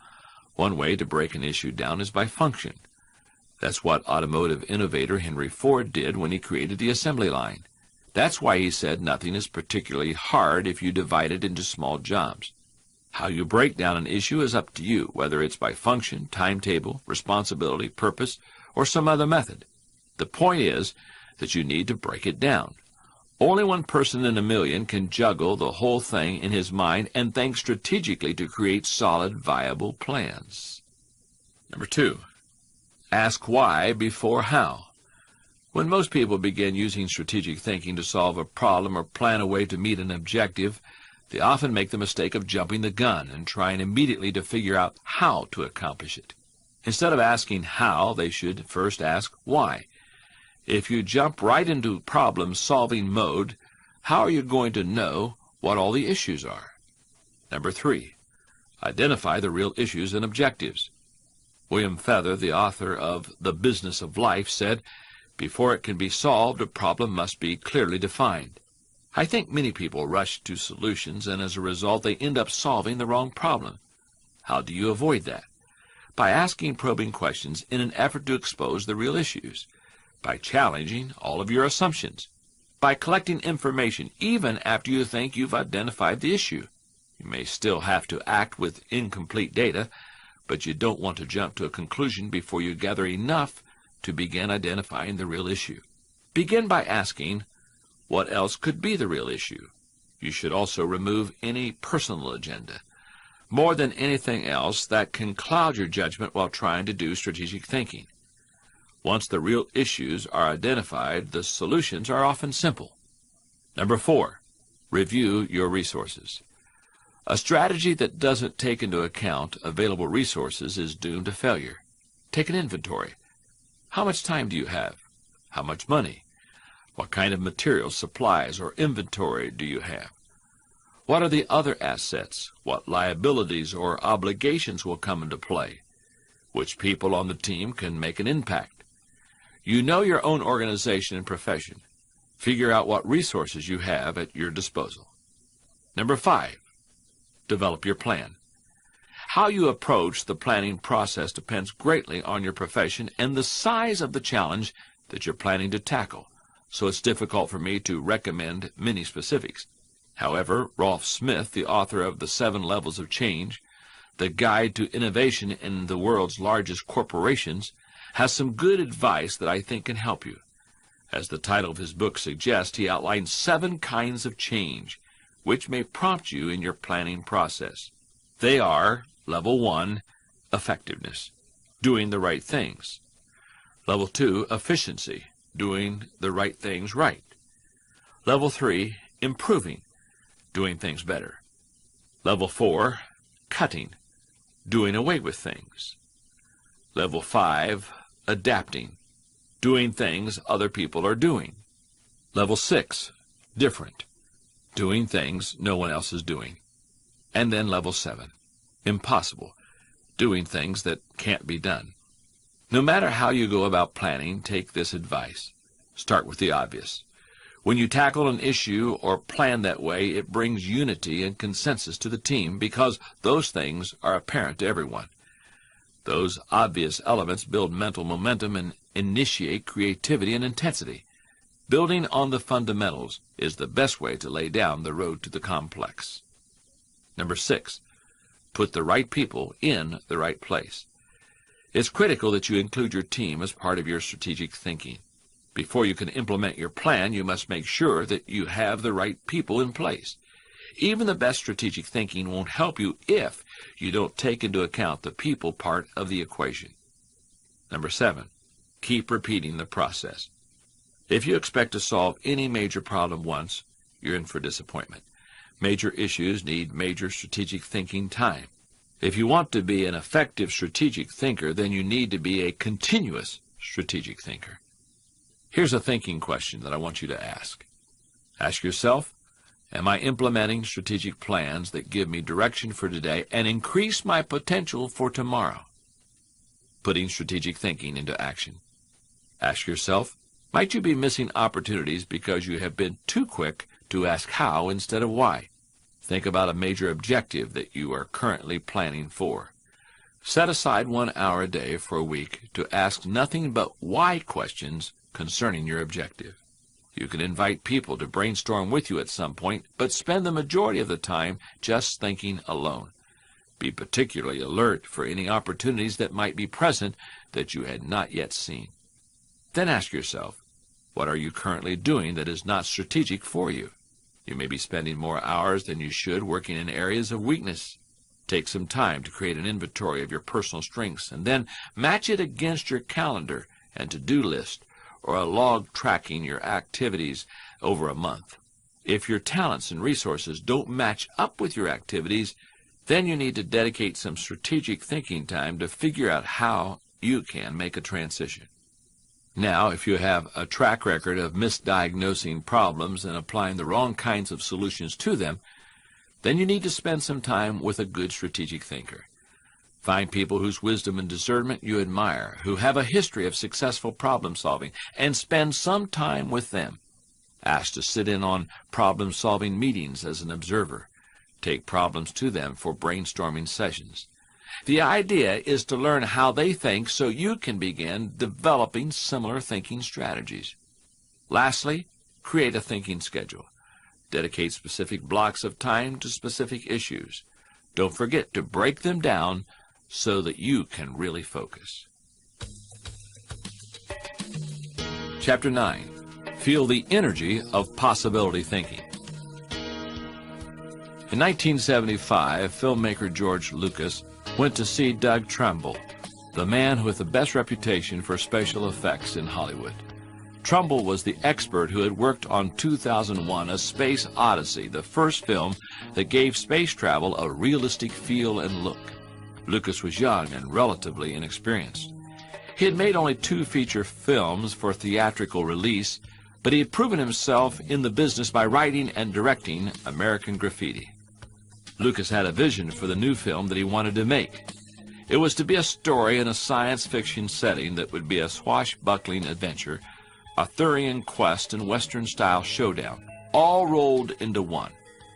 one way to break an issue down is by function. That's what automotive innovator Henry Ford did when he created the assembly line. That's why he said nothing is particularly hard if you divide it into small jobs. How you break down an issue is up to you, whether it's by function, timetable, responsibility, purpose, or some other method. The point is that you need to break it down. Only one person in a million can juggle the whole thing in his mind and think strategically to create solid, viable plans. Number 2, ask why before how. When most people begin using strategic thinking to solve a problem or plan a way to meet an objective, they often make the mistake of jumping the gun and trying immediately to figure out how to accomplish it. Instead of asking how, they should first ask why. If you jump right into problem-solving mode, how are you going to know what all the issues are? Number 3, identify the real issues and objectives. William Feather, the author of The Business of Life, said, "Before it can be solved, a problem must be clearly defined." I think many people rush to solutions, and as a result, they end up solving the wrong problem. How do you avoid that? By asking probing questions in an effort to expose the real issues. By challenging all of your assumptions, by collecting information even after you think you've identified the issue. You may still have to act with incomplete data, but you don't want to jump to a conclusion before you gather enough to begin identifying the real issue. Begin by asking, what else could be the real issue? You should also remove any personal agenda. More than anything else, that can cloud your judgment while trying to do strategic thinking. Once the real issues are identified, the solutions are often simple. Number 4, review your resources. A strategy that doesn't take into account available resources is doomed to failure. Take an inventory. How much time do you have? How much money? What kind of materials, supplies, or inventory do you have? What are the other assets? What liabilities or obligations will come into play? Which people on the team can make an impact? You know your own organization and profession. Figure out what resources you have at your disposal. Number 5, develop your plan. How you approach the planning process depends greatly on your profession and the size of the challenge that you're planning to tackle, so it's difficult for me to recommend many specifics. However, Rolf Smith, the author of The 7 Levels of Change, the guide to innovation in the world's largest corporations, has some good advice that I think can help you. As the title of his book suggests, he outlines 7 kinds of change, which may prompt you in your planning process. They are: Level 1, effectiveness, doing the right things. Level 2, efficiency, doing the right things right. Level 3, improving, doing things better. Level 4, cutting, doing away with things. Level 5, adapting, doing things other people are doing. Level 6, different, doing things no one else is doing. And then Level 7, impossible, doing things that can't be done. No matter how you go about planning, take this advice. Start with the obvious. When you tackle an issue or plan that way, it brings unity and consensus to the team because those things are apparent to everyone. Those obvious elements build mental momentum and initiate creativity and intensity. Building on the fundamentals is the best way to lay down the road to the complex. Number 6, put the right people in the right place. It's critical that you include your team as part of your strategic thinking. Before you can implement your plan, you must make sure that you have the right people in place. Even the best strategic thinking won't help you if you don't take into account the people part of the equation. Number 7, keep repeating the process. If you expect to solve any major problem once, you're in for disappointment. Major issues need major strategic thinking time. If you want to be an effective strategic thinker, then you need to be a continuous strategic thinker. Here's a thinking question that I want you to ask. Ask yourself, am I implementing strategic plans that give me direction for today and increase my potential for tomorrow? Putting strategic thinking into action. Ask yourself, might you be missing opportunities because you have been too quick to ask how instead of why? Think about a major objective that you are currently planning for. Set aside 1 hour a day for a week to ask nothing but why questions concerning your objective. You can invite people to brainstorm with you at some point, but spend the majority of the time just thinking alone. Be particularly alert for any opportunities that might be present that you had not yet seen. Then ask yourself, what are you currently doing that is not strategic for you? You may be spending more hours than you should working in areas of weakness. Take some time to create an inventory of your personal strengths and then match it against your calendar and to-do list or a log tracking your activities over a month. If your talents and resources don't match up with your activities, then you need to dedicate some strategic thinking time to figure out how you can make a transition. Now, if you have a track record of misdiagnosing problems and applying the wrong kinds of solutions to them, then you need to spend some time with a good strategic thinker. Find people whose wisdom and discernment you admire, who have a history of successful problem solving, and spend some time with them. Ask to sit in on problem-solving meetings as an observer. Take problems to them for brainstorming sessions. The idea is to learn how they think so you can begin developing similar thinking strategies. Lastly, create a thinking schedule. Dedicate specific blocks of time to specific issues. Don't forget to break them down so that you can really focus. Chapter 9. Feel the energy of possibility thinking. In 1975, filmmaker George Lucas went to see Doug Trumbull, the man with the best reputation for special effects in Hollywood. Trumbull was the expert who had worked on 2001: A Space Odyssey, the first film that gave space travel a realistic feel and look. Lucas was young and relatively inexperienced. He had made only 2 feature films for theatrical release, but he had proven himself in the business by writing and directing American Graffiti. Lucas had a vision for the new film that he wanted to make. It was to be a story in a science fiction setting that would be a swashbuckling adventure, Arthurian quest and Western-style showdown, all rolled into one.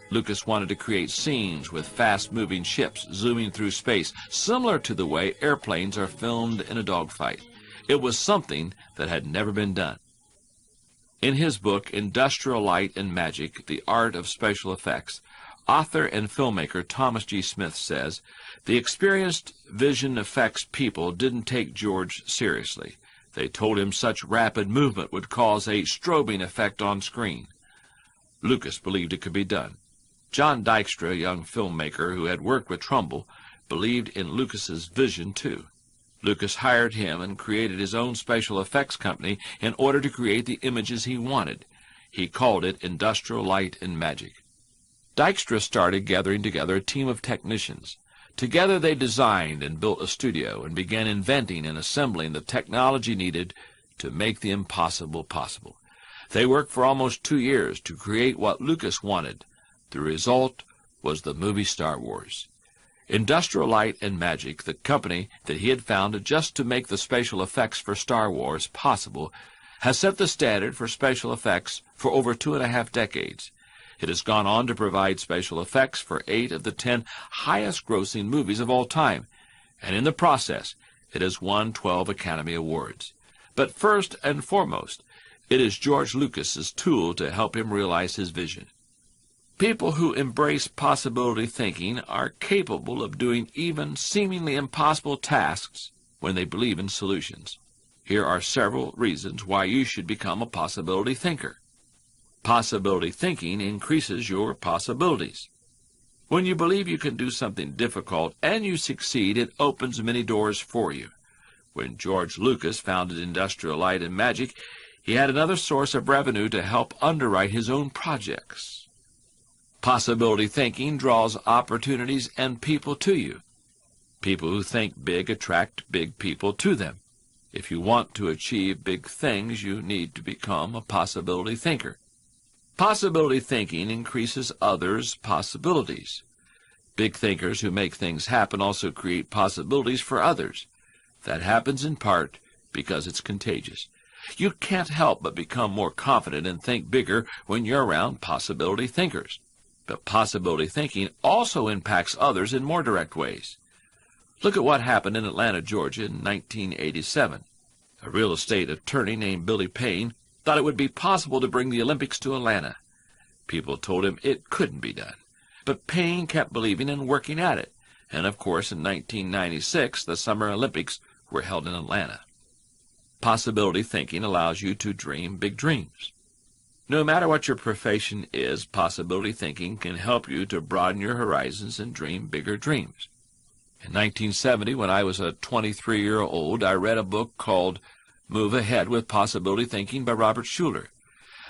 Lucas wanted to create scenes with fast-moving ships zooming through space, similar to the way airplanes are filmed in a dogfight. It was something that had never been done. In his book, Industrial Light and Magic, The Art of Special Effects, author and filmmaker Thomas G. Smith says, "The experienced vision effects people didn't take George seriously. They told him such rapid movement would cause a strobing effect on screen." Lucas believed it could be done. John Dykstra, a young filmmaker who had worked with Trumbull, believed in Lucas's vision too. Lucas hired him and created his own special effects company in order to create the images he wanted. He called it Industrial Light and Magic. Dykstra started gathering together a team of technicians. Together they designed and built a studio and began inventing and assembling the technology needed to make the impossible possible. They worked for almost 2 years to create what Lucas wanted. The result was the movie Star Wars. Industrial Light and Magic, the company that he had founded just to make the special effects for Star Wars possible, has set the standard for special effects for over 2.5 decades. It has gone on to provide special effects for 8 of the 10 highest-grossing movies of all time, and in the process, it has won 12 Academy Awards. But first and foremost, it is George Lucas's tool to help him realize his vision. People who embrace possibility thinking are capable of doing even seemingly impossible tasks when they believe in solutions. Here are several reasons why you should become a possibility thinker. Possibility thinking increases your possibilities. When you believe you can do something difficult and you succeed, it opens many doors for you. When George Lucas founded Industrial Light and Magic, he had another source of revenue to help underwrite his own projects. Possibility thinking draws opportunities and people to you. People who think big attract big people to them. If you want to achieve big things, you need to become a possibility thinker. Possibility thinking increases others' possibilities. Big thinkers who make things happen also create possibilities for others. That happens in part because it's contagious. You can't help but become more confident and think bigger when you're around possibility thinkers. But possibility thinking also impacts others in more direct ways. Look at what happened in Atlanta, Georgia in 1987. A real estate attorney named Billy Payne thought it would be possible to bring the Olympics to Atlanta. People told him it couldn't be done. But Payne kept believing and working at it. And of course, in 1996, the Summer Olympics were held in Atlanta. Possibility thinking allows you to dream big dreams. No matter what your profession is, possibility thinking can help you to broaden your horizons and dream bigger dreams. In 1970, when I was a 23-year-old, I read a book called Move Ahead with Possibility Thinking by Robert Schuller.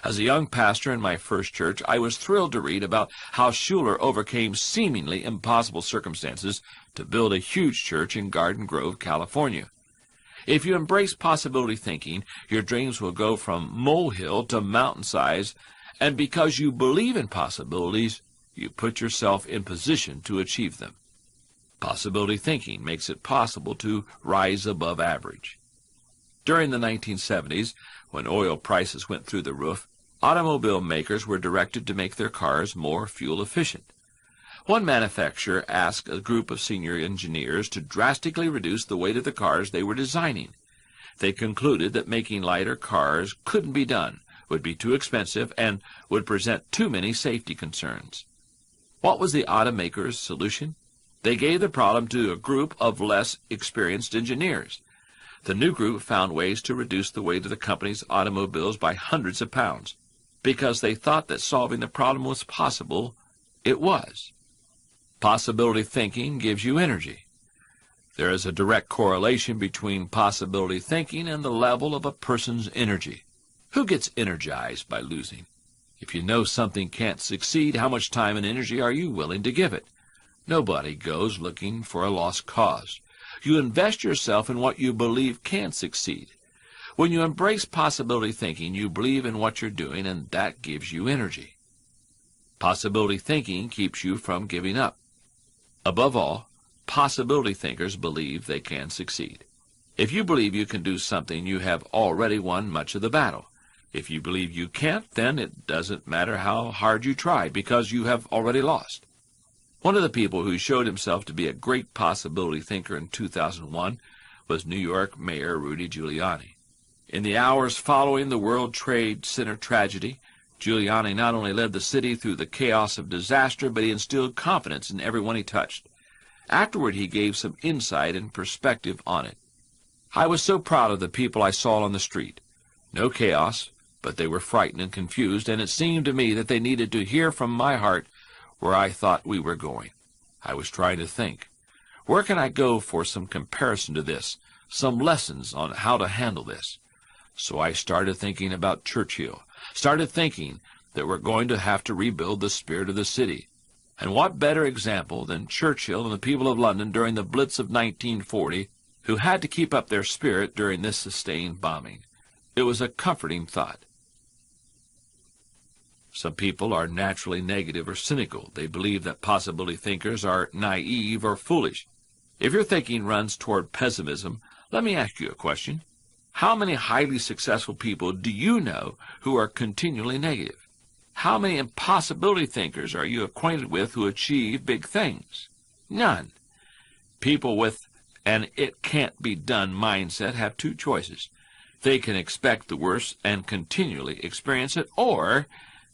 As a young pastor in my first church, I was thrilled to read about how Schuller overcame seemingly impossible circumstances to build a huge church in Garden Grove, California. If you embrace possibility thinking, your dreams will go from molehill to mountain size, and because you believe in possibilities, you put yourself in position to achieve them. Possibility thinking makes it possible to rise above average. During the 1970s, when oil prices went through the roof, automobile makers were directed to make their cars more fuel efficient. One manufacturer asked a group of senior engineers to drastically reduce the weight of the cars they were designing. They concluded that making lighter cars couldn't be done, would be too expensive, and would present too many safety concerns. What was the automaker's solution? They gave the problem to a group of less experienced engineers. The new group found ways to reduce the weight of the company's automobiles by hundreds of pounds. Because they thought that solving the problem was possible, it was. Possibility thinking gives you energy. There is a direct correlation between possibility thinking and the level of a person's energy. Who gets energized by losing? If you know something can't succeed, how much time and energy are you willing to give it? Nobody goes looking for a lost cause. You invest yourself in what you believe can succeed. When you embrace possibility thinking, you believe in what you're doing, and that gives you energy. Possibility thinking keeps you from giving up. Above all, possibility thinkers believe they can succeed. If you believe you can do something, you have already won much of the battle. If you believe you can't, then it doesn't matter how hard you try, because you have already lost. One of the people who showed himself to be a great possibility thinker in 2001 was New York Mayor Rudy Giuliani. In the hours following the World Trade Center tragedy, Giuliani not only led the city through the chaos of disaster, but he instilled confidence in everyone he touched. Afterward, he gave some insight and perspective on it. I was so proud of the people I saw on the street. No chaos, but they were frightened and confused, and it seemed to me that they needed to hear from my heart where I thought we were going. I was trying to think, where can I go for some comparison to this, some lessons on how to handle this? So I started thinking about Churchill, started thinking that we're going to have to rebuild the spirit of the city. And what better example than Churchill and the people of London during the Blitz of 1940, who had to keep up their spirit during this sustained bombing. It was a comforting thought. Some people are naturally negative or cynical. They believe that possibility thinkers are naive or foolish. If your thinking runs toward pessimism, let me ask you a question. How many highly successful people do you know who are continually negative? How many impossibility thinkers are you acquainted with who achieve big things? None. People with an it-can't-be-done mindset have two choices. They can expect the worst and continually experience it, or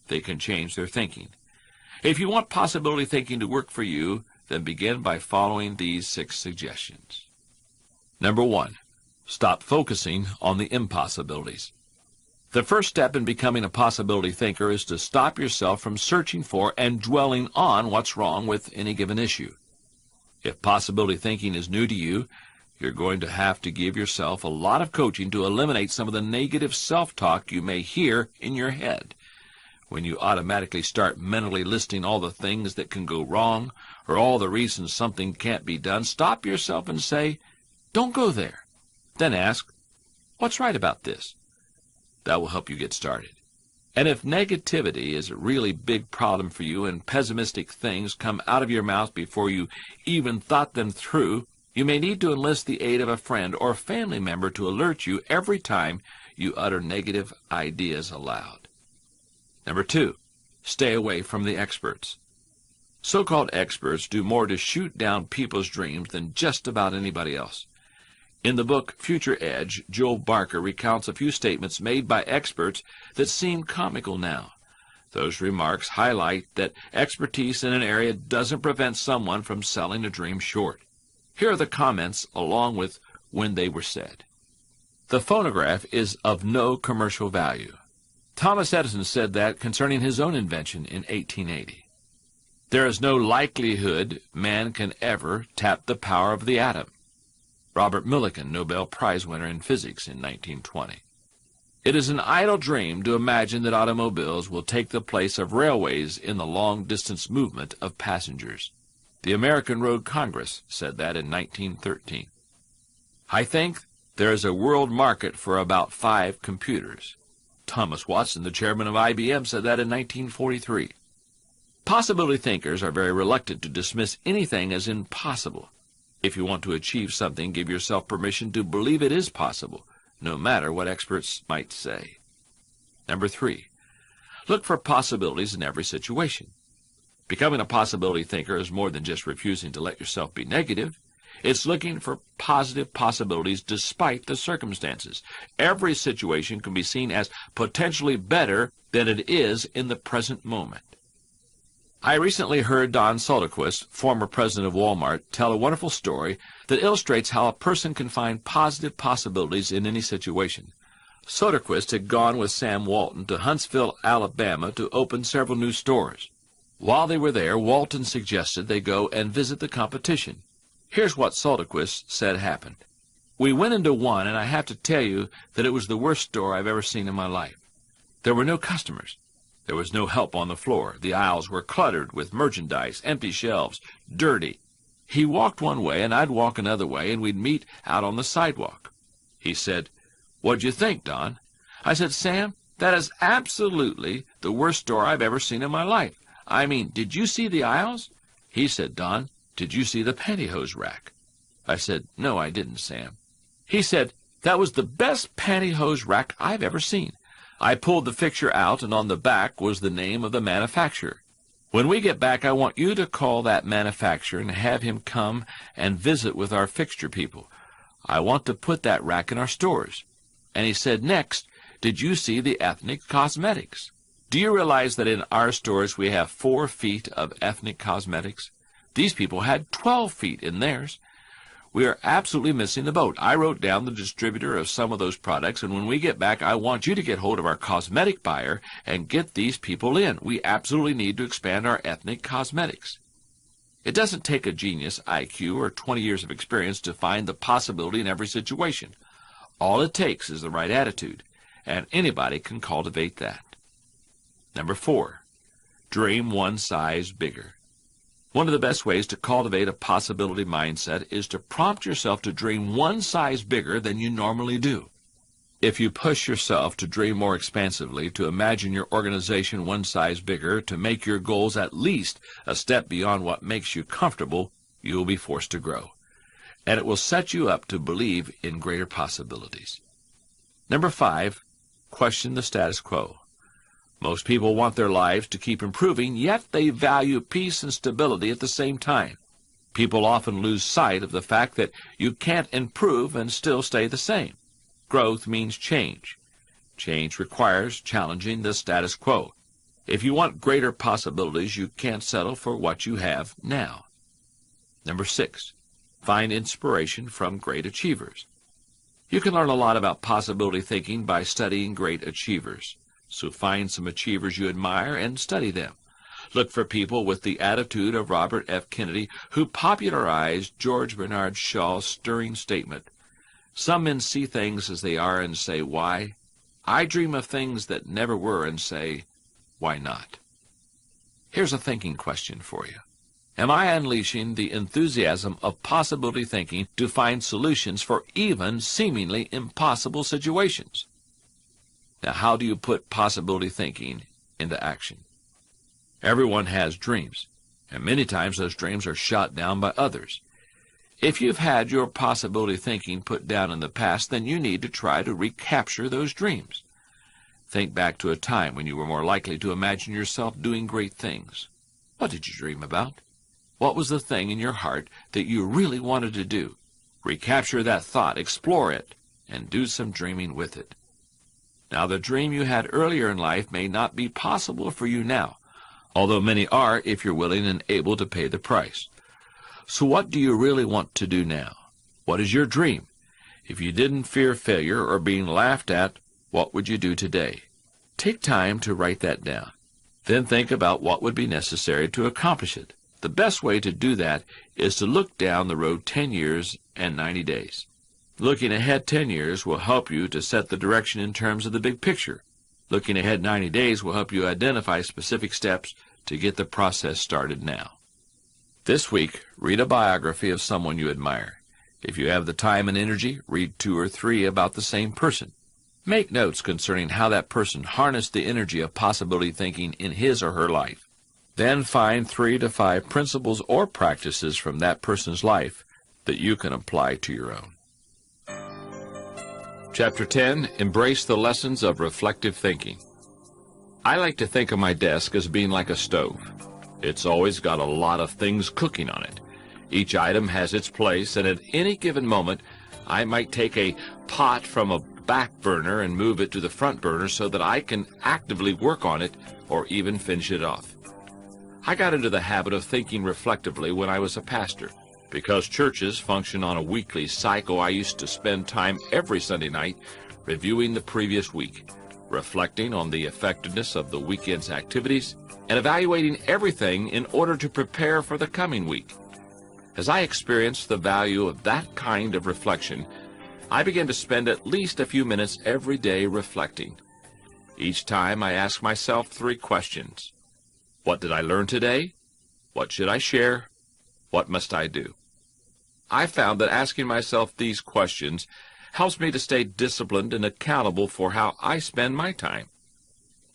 they can change their thinking. If you want possibility thinking to work for you, then begin by following these 6 suggestions. Number 1, stop focusing on the impossibilities. The first step in becoming a possibility thinker is to stop yourself from searching for and dwelling on what's wrong with any given issue. If possibility thinking is new to you, you're going to have to give yourself a lot of coaching to eliminate some of the negative self-talk you may hear in your head. When you automatically start mentally listing all the things that can go wrong or all the reasons something can't be done, stop yourself and say, "Don't go there." Then ask, "What's right about this?" That will help you get started. And if negativity is a really big problem for you and pessimistic things come out of your mouth before you even thought them through, you may need to enlist the aid of a friend or family member to alert you every time you utter negative ideas aloud. Number 2, stay away from the experts. So-called experts do more to shoot down people's dreams than just about anybody else. In the book Future Edge, Joel Barker recounts a few statements made by experts that seem comical now. Those remarks highlight that expertise in an area doesn't prevent someone from selling a dream short. Here are the comments along with when they were said. The phonograph is of no commercial value. Thomas Edison said that concerning his own invention in 1880. There is no likelihood man can ever tap the power of the atom. Robert Millikan, Nobel Prize winner in physics in 1920. It is an idle dream to imagine that automobiles will take the place of railways in the long-distance movement of passengers. The American Road Congress said that in 1913. I think there is a world market for about 5 computers. Thomas Watson, the chairman of IBM, said that in 1943. Possibility thinkers are very reluctant to dismiss anything as impossible. If you want to achieve something, give yourself permission to believe it is possible, no matter what experts might say. Number 3, look for possibilities in every situation. Becoming a possibility thinker is more than just refusing to let yourself be negative. It's looking for positive possibilities despite the circumstances. Every situation can be seen as potentially better than it is in the present moment. I recently heard Don Soderquist, former president of Walmart, tell a wonderful story that illustrates how a person can find positive possibilities in any situation. Soderquist had gone with Sam Walton to Huntsville, Alabama to open several new stores. While they were there, Walton suggested they go and visit the competition. Here's what Soderquist said happened. We went into one, and I have to tell you that it was the worst store I've ever seen in my life. There were no customers. There was no help on the floor. The aisles were cluttered with merchandise, empty shelves, dirty. He walked one way, and I'd walk another way, and we'd meet out on the sidewalk. He said, "What'd you think, Don?" I said, "Sam, that is absolutely the worst store I've ever seen in my life. I mean, did you see the aisles?" He said, "Don, "Did you see the pantyhose rack?" I said, "No, I didn't, Sam." He said, "That was the best pantyhose rack I've ever seen." I pulled the fixture out, and on the back was the name of the manufacturer. "When we get back, I want you to call that manufacturer and have him come and visit with our fixture people. I want to put that rack in our stores." And he said, "Next, did you see the ethnic cosmetics? Do you realize that in our stores we have 4 feet of ethnic cosmetics? These people had 12 feet in theirs. We are absolutely missing the boat. I wrote down the distributor of some of those products, and when we get back, I want you to get hold of our cosmetic buyer and get these people in. We absolutely need to expand our ethnic cosmetics." It doesn't take a genius, IQ, or 20 years of experience to find the possibility in every situation. All it takes is the right attitude, and anybody can cultivate that. Number 4, dream one size bigger. One of the best ways to cultivate a possibility mindset is to prompt yourself to dream one size bigger than you normally do. If you push yourself to dream more expansively, to imagine your organization one size bigger, to make your goals at least a step beyond what makes you comfortable, you will be forced to grow. And it will set you up to believe in greater possibilities. Number 5, question the status quo. Most people want their lives to keep improving, yet they value peace and stability at the same time. People often lose sight of the fact that you can't improve and still stay the same. Growth means change. Change requires challenging the status quo. If you want greater possibilities, you can't settle for what you have now. Number 6, find inspiration from great achievers. You can learn a lot about possibility thinking by studying great achievers. So find some achievers you admire and study them. Look for people with the attitude of Robert F. Kennedy, who popularized George Bernard Shaw's stirring statement, "Some men see things as they are and say, 'Why?' I dream of things that never were and say, 'Why not?'" Here's a thinking question for you. Am I unleashing the enthusiasm of possibility thinking to find solutions for even seemingly impossible situations? Now, how do you put possibility thinking into action? Everyone has dreams, and many times those dreams are shot down by others. If you've had your possibility thinking put down in the past, then you need to try to recapture those dreams. Think back to a time when you were more likely to imagine yourself doing great things. What did you dream about? What was the thing in your heart that you really wanted to do? Recapture that thought, explore it, and do some dreaming with it. Now, the dream you had earlier in life may not be possible for you now, although many are if you're willing and able to pay the price. So what do you really want to do now? What is your dream? If you didn't fear failure or being laughed at, what would you do today? Take time to write that down. Then think about what would be necessary to accomplish it. The best way to do that is to look down the road 10 years and 90 days. Looking ahead 10 years will help you to set the direction in terms of the big picture. Looking ahead 90 days will help you identify specific steps to get the process started now. This week, read a biography of someone you admire. If you have the time and energy, read 2 or 3 about the same person. Make notes concerning how that person harnessed the energy of possibility thinking in his or her life. Then find 3 to 5 principles or practices from that person's life that you can apply to your own. Chapter 10, Embrace the Lessons of Reflective Thinking. I like to think of my desk as being like a stove. It's always got a lot of things cooking on it. Each item has its place, and at any given moment, I might take a pot from a back burner and move it to the front burner so that I can actively work on it or even finish it off. I got into the habit of thinking reflectively when I was a pastor. Because churches function on a weekly cycle, I used to spend time every Sunday night reviewing the previous week, reflecting on the effectiveness of the weekend's activities, and evaluating everything in order to prepare for the coming week. As I experienced the value of that kind of reflection, I began to spend at least a few minutes every day reflecting. Each time I asked myself 3 questions. What did I learn today? What should I share? What must I do? I found that asking myself these questions helps me to stay disciplined and accountable for how I spend my time.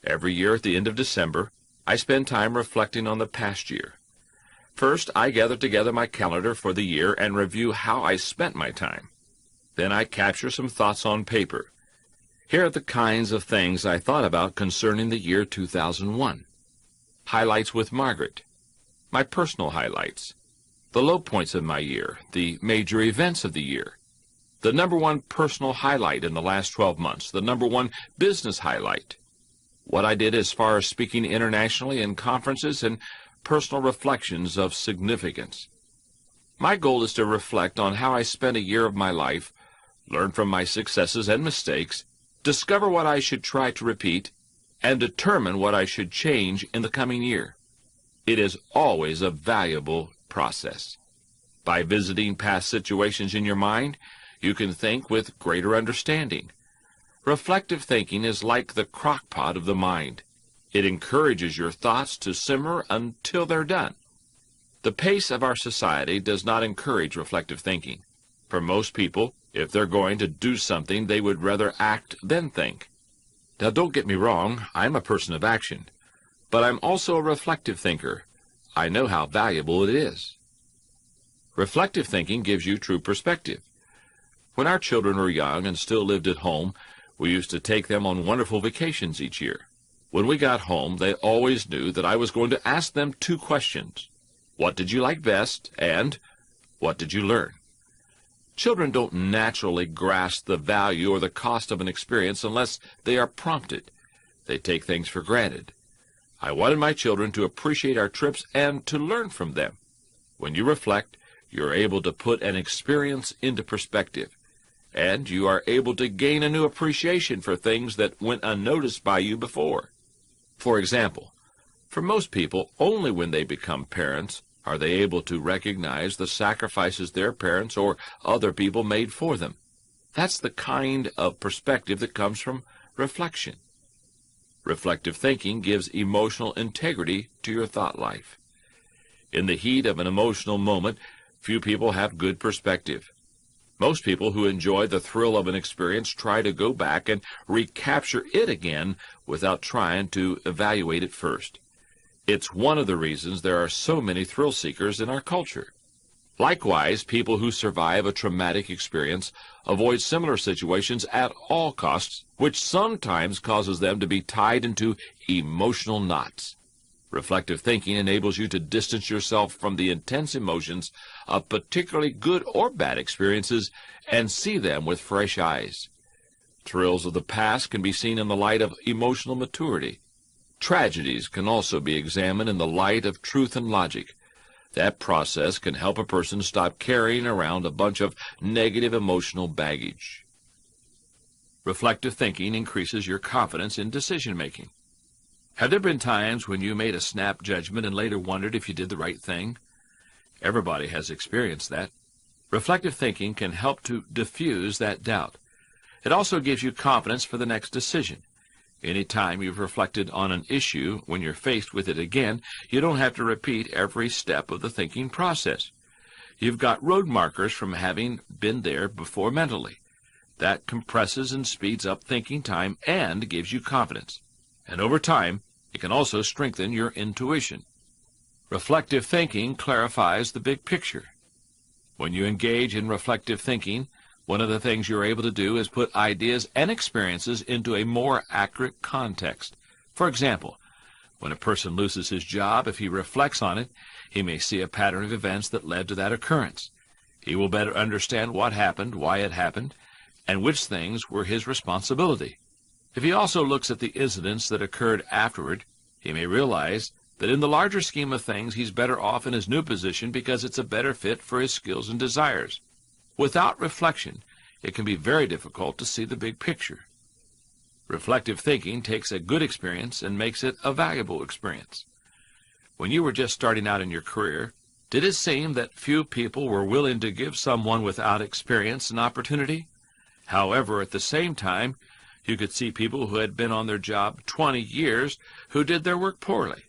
Every year at the end of December, I spend time reflecting on the past year. First, I gather together my calendar for the year and review how I spent my time. Then I capture some thoughts on paper. Here are the kinds of things I thought about concerning the year 2001. Highlights with Margaret. My personal highlights. The low points of my year. The major events of the year. The number one personal highlight in the last 12 months. The number one business highlight. What I did as far as speaking internationally in conferences and personal reflections of significance. My goal is to reflect on how I spent a year of my life, learn from my successes and mistakes, discover what I should try to repeat, and determine what I should change in the coming year. It is always a valuable process. By visiting past situations in your mind, you can think with greater understanding. Reflective thinking is like the crock pot of the mind. It encourages your thoughts to simmer until they're done. The pace of our society does not encourage reflective thinking. For most people, if they're going to do something, they would rather act than think. Now, don't get me wrong, I'm a person of action, but I'm also a reflective thinker. I know how valuable it is. Reflective thinking gives you true perspective. When our children were young and still lived at home, we used to take them on wonderful vacations each year. When we got home, they always knew that I was going to ask them two questions. What did you like best? And what did you learn? Children don't naturally grasp the value or the cost of an experience unless they are prompted. They take things for granted. I wanted my children to appreciate our trips and to learn from them. When you reflect, you're able to put an experience into perspective, and you are able to gain a new appreciation for things that went unnoticed by you before. For example, for most people, only when they become parents are they able to recognize the sacrifices their parents or other people made for them. That's the kind of perspective that comes from reflection. Reflective thinking gives emotional integrity to your thought life. In the heat of an emotional moment, few people have good perspective. Most people who enjoy the thrill of an experience try to go back and recapture it again without trying to evaluate it first. It's one of the reasons there are so many thrill seekers in our culture. Likewise, people who survive a traumatic experience avoid similar situations at all costs, which sometimes causes them to be tied into emotional knots. Reflective thinking enables you to distance yourself from the intense emotions of particularly good or bad experiences and see them with fresh eyes. Thrills of the past can be seen in the light of emotional maturity. Tragedies can also be examined in the light of truth and logic. That process can help a person stop carrying around a bunch of negative emotional baggage. Reflective thinking increases your confidence in decision-making. Have there been times when you made a snap judgment and later wondered if you did the right thing? Everybody has experienced that. Reflective thinking can help to diffuse that doubt. It also gives you confidence for the next decision. Any time you've reflected on an issue, when you're faced with it again, you don't have to repeat every step of the thinking process. You've got road markers from having been there before mentally. That compresses and speeds up thinking time and gives you confidence. And over time, it can also strengthen your intuition. Reflective thinking clarifies the big picture. When you engage in reflective thinking, one of the things you're able to do is put ideas and experiences into a more accurate context. For example, when a person loses his job, if he reflects on it, he may see a pattern of events that led to that occurrence. He will better understand what happened, why it happened, and which things were his responsibility. If he also looks at the incidents that occurred afterward, he may realize that in the larger scheme of things, he's better off in his new position because it's a better fit for his skills and desires. Without reflection, it can be very difficult to see the big picture. Reflective thinking takes a good experience and makes it a valuable experience. When you were just starting out in your career, did it seem that few people were willing to give someone without experience an opportunity? However, at the same time, you could see people who had been on their job 20 years who did their work poorly.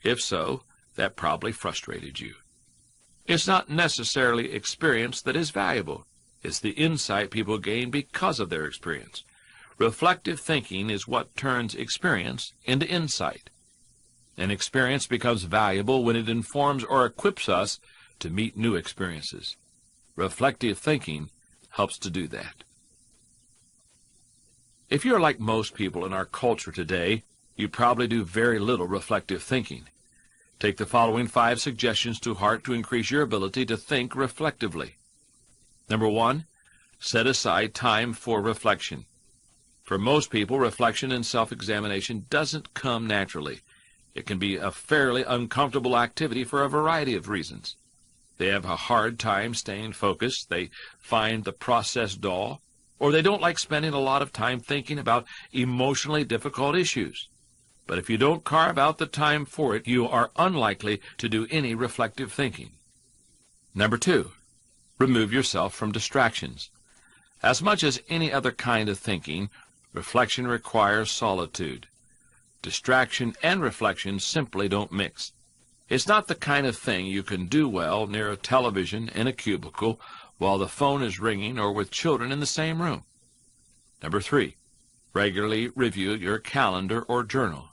If so, that probably frustrated you. It's not necessarily experience that is valuable. It's the insight people gain because of their experience. Reflective thinking is what turns experience into insight. An experience becomes valuable when it informs or equips us to meet new experiences. Reflective thinking helps to do that. If you're like most people in our culture today, you probably do very little reflective thinking. Take the following 5 suggestions to heart to increase your ability to think reflectively. Number 1, set aside time for reflection. For most people, reflection and self-examination doesn't come naturally. It can be a fairly uncomfortable activity for a variety of reasons. They have a hard time staying focused, they find the process dull, or they don't like spending a lot of time thinking about emotionally difficult issues. But if you don't carve out the time for it, you are unlikely to do any reflective thinking. Number 2, remove yourself from distractions. As much as any other kind of thinking, reflection requires solitude. Distraction and reflection simply don't mix. It's not the kind of thing you can do well near a television in a cubicle while the phone is ringing or with children in the same room. Number 3, regularly review your calendar or journal.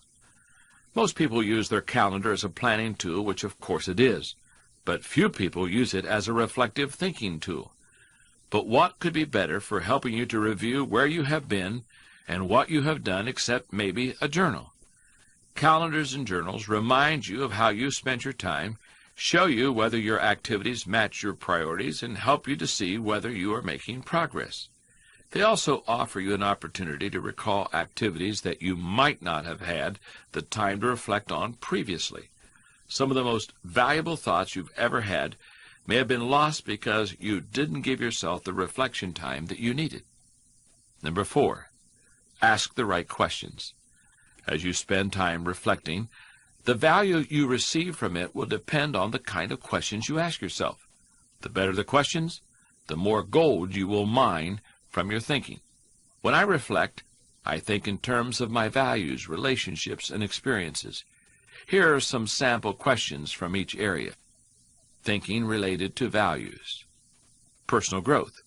Most people use their calendar as a planning tool, which of course it is, but few people use it as a reflective thinking tool. But what could be better for helping you to review where you have been and what you have done except maybe a journal? Calendars and journals remind you of how you spent your time, show you whether your activities match your priorities, and help you to see whether you are making progress. They also offer you an opportunity to recall activities that you might not have had the time to reflect on previously. Some of the most valuable thoughts you've ever had may have been lost because you didn't give yourself the reflection time that you needed. Number 4, ask the right questions. As you spend time reflecting, the value you receive from it will depend on the kind of questions you ask yourself. The better the questions, the more gold you will mine from your thinking. When I reflect, I think in terms of my values, relationships, and experiences. Here are some sample questions from each area. Thinking related to values. Personal growth.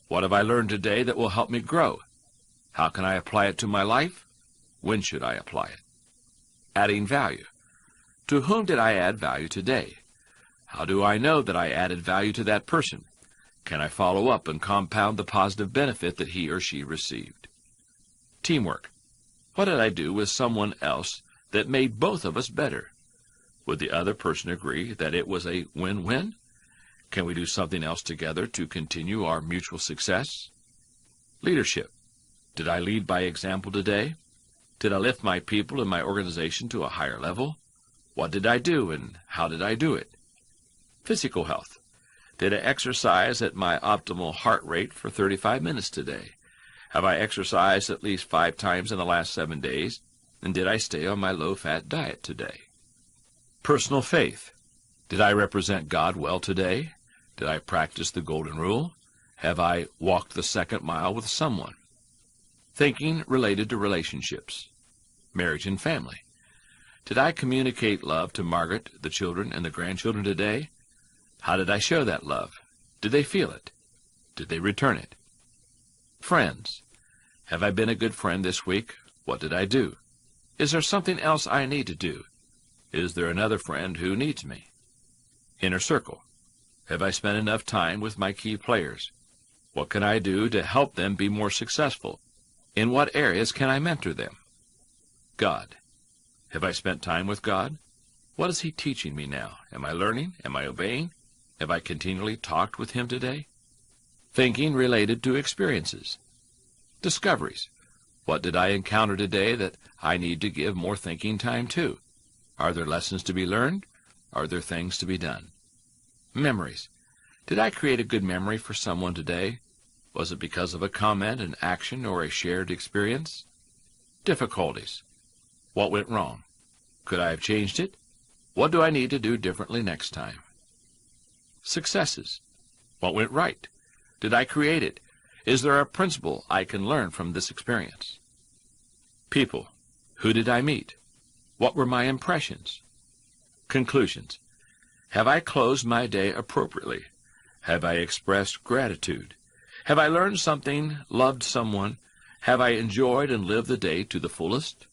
What have I learned today that will help me grow? How can I apply it to my life? When should I apply it? Adding value. To whom did I add value today? How do I know that I added value to that person? Can I follow up and compound the positive benefit that he or she received? Teamwork. What did I do with someone else that made both of us better? Would the other person agree that it was a win-win? Can we do something else together to continue our mutual success? Leadership. Did I lead by example today? Did I lift my people and my organization to a higher level? What did I do and how did I do it? Physical health. Did I exercise at my optimal heart rate for 35 minutes today? Have I exercised at least 5 times in the last 7 days? And did I stay on my low-fat diet today? Personal faith. Did I represent God well today? Did I practice the golden rule? Have I walked the second mile with someone? Thinking related to relationships. Marriage and family. Did I communicate love to Margaret, the children, and the grandchildren today? How did I show that love? Did they feel it? Did they return it? Friends. Have I been a good friend this week? What did I do? Is there something else I need to do? Is there another friend who needs me? Inner circle. Have I spent enough time with my key players? What can I do to help them be more successful? In what areas can I mentor them? God. Have I spent time with God? What is He teaching me now? Am I learning? Am I obeying? Have I continually talked with Him today? Thinking related to experiences. Discoveries. What did I encounter today that I need to give more thinking time to? Are there lessons to be learned? Are there things to be done? Memories. Did I create a good memory for someone today? Was it because of a comment, an action, or a shared experience? Difficulties. What went wrong? Could I have changed it? What do I need to do differently next time? Successes. What went right? Did I create it? Is there a principle I can learn from this experience? People. Who did I meet? What were my impressions? Conclusions. Have I closed my day appropriately? Have I expressed gratitude? Have I learned something, loved someone? Have I enjoyed and lived the day to the fullest?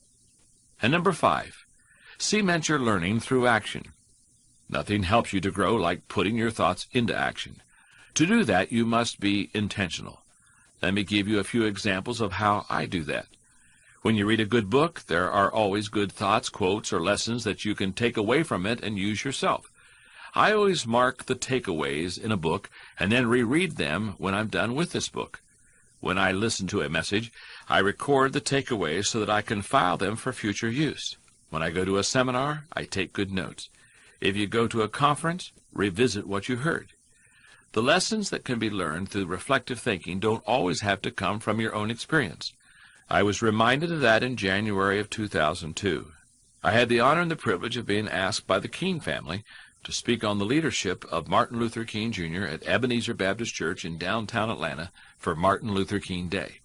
And number 5, Cement your learning through action. Nothing helps you to grow like putting your thoughts into action. To do that, you must be intentional. Let me give you a few examples of how I do that. When you read a good book, there are always good thoughts, quotes, or lessons that you can take away from it and use yourself. I always mark the takeaways in a book and then reread them when I'm done with this book. When I listen to a message, I record the takeaways so that I can file them for future use. When I go to a seminar, I take good notes. If you go to a conference, revisit what you heard. The lessons that can be learned through reflective thinking don't always have to come from your own experience. I was reminded of that in January of 2002. I had the honor and the privilege of being asked by the King family to speak on the leadership of Martin Luther King Jr. at Ebenezer Baptist Church in downtown Atlanta for Martin Luther King Day.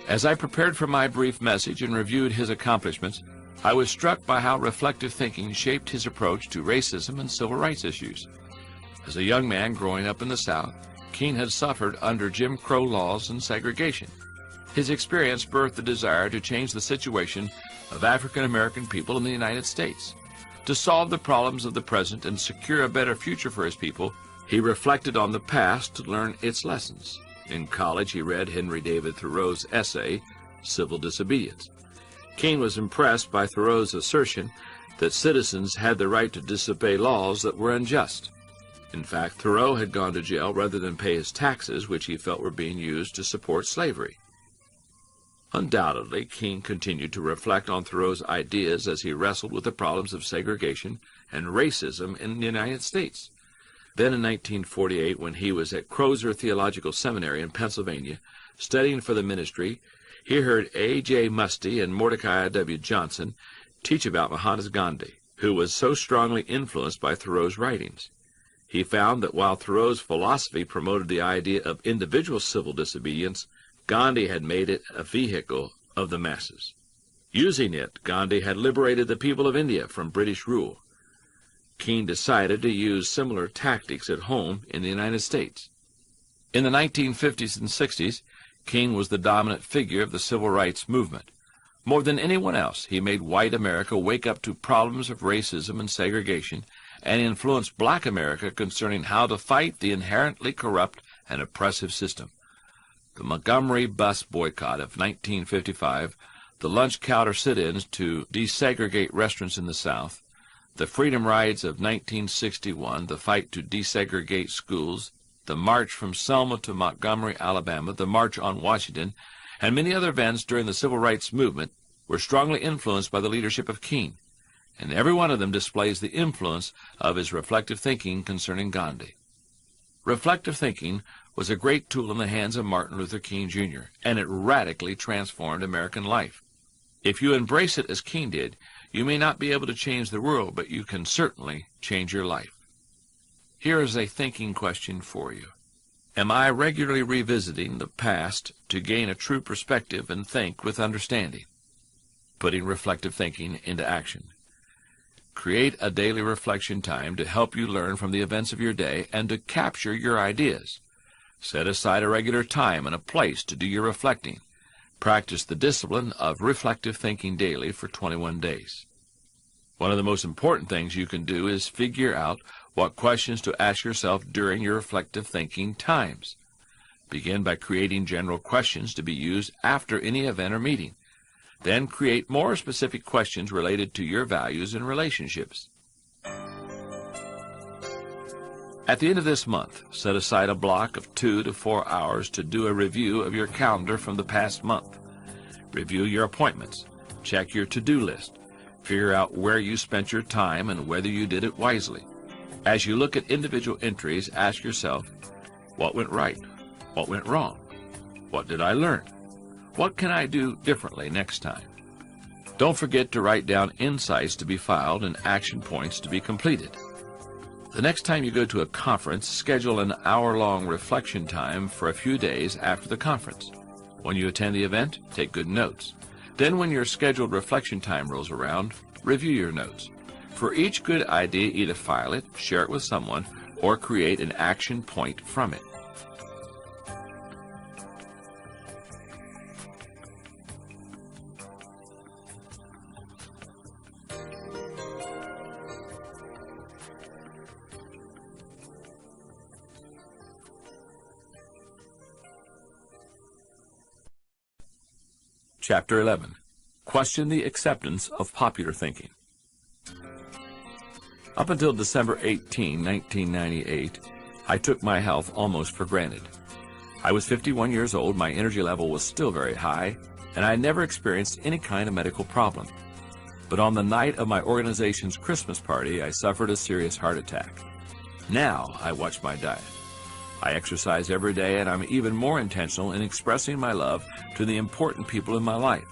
As I prepared for my brief message and reviewed his accomplishments, I was struck by how reflective thinking shaped his approach to racism and civil rights issues. As a young man growing up in the South, King had suffered under Jim Crow laws and segregation. His experience birthed the desire to change the situation of African American people in the United States. To solve the problems of the present and secure a better future for his people, he reflected on the past to learn its lessons. In college, he read Henry David Thoreau's essay, Civil Disobedience. King was impressed by Thoreau's assertion that citizens had the right to disobey laws that were unjust. In fact, Thoreau had gone to jail rather than pay his taxes, which he felt were being used to support slavery. Undoubtedly, King continued to reflect on Thoreau's ideas as he wrestled with the problems of segregation and racism in the United States. Then in 1948, when he was at Crozer Theological Seminary in Pennsylvania, studying for the ministry, he heard A.J. Muste and Mordecai W. Johnson teach about Mahatma Gandhi, who was so strongly influenced by Thoreau's writings. He found that while Thoreau's philosophy promoted the idea of individual civil disobedience, Gandhi had made it a vehicle of the masses. Using it, Gandhi had liberated the people of India from British rule. King decided to use similar tactics at home in the United States. In the 1950s and 60s, King was the dominant figure of the civil rights movement. More than anyone else, he made white America wake up to problems of racism and segregation, and influenced black America concerning how to fight the inherently corrupt and oppressive system. The Montgomery bus boycott of 1955, the lunch counter sit-ins to desegregate restaurants in the South, the Freedom Rides of 1961, the fight to desegregate schools, the march from Selma to Montgomery, Alabama, the March on Washington, and many other events during the Civil Rights Movement were strongly influenced by the leadership of King, and every one of them displays the influence of his reflective thinking concerning Gandhi. Reflective thinking was a great tool in the hands of Martin Luther King Jr., and it radically transformed American life. If you embrace it as King did, you may not be able to change the world, but you can certainly change your life. Here is a thinking question for you. Am I regularly revisiting the past to gain a true perspective and think with understanding? Putting reflective thinking into action. Create a daily reflection time to help you learn from the events of your day and to capture your ideas. Set aside a regular time and a place to do your reflecting. Practice the discipline of reflective thinking daily for 21 days. One of the most important things you can do is figure out what questions to ask yourself during your reflective thinking times. Begin by creating general questions to be used after any event or meeting. Then create more specific questions related to your values and relationships. At the end of this month, set aside a block of 2 to 4 hours to do a review of your calendar from the past month. Review your appointments. Check your to-do list. Figure out where you spent your time and whether you did it wisely. As you look at individual entries, ask yourself, what went right? What went wrong? What did I learn? What can I do differently next time? Don't forget to write down insights to be filed and action points to be completed. The next time you go to a conference, schedule an hour-long reflection time for a few days after the conference. When you attend the event, take good notes. Then when your scheduled reflection time rolls around, review your notes. For each good idea, either file it, share it with someone, or create an action point from it. Chapter 11. Question the acceptance of popular thinking. Up until December 18, 1998, I took my health almost for granted. I was 51 years old, my energy level was still very high, and I never experienced any kind of medical problem. But on the night of my organization's Christmas party, I suffered a serious heart attack. Now I watch my diet. I exercise every day, and I'm even more intentional in expressing my love to the important people in my life.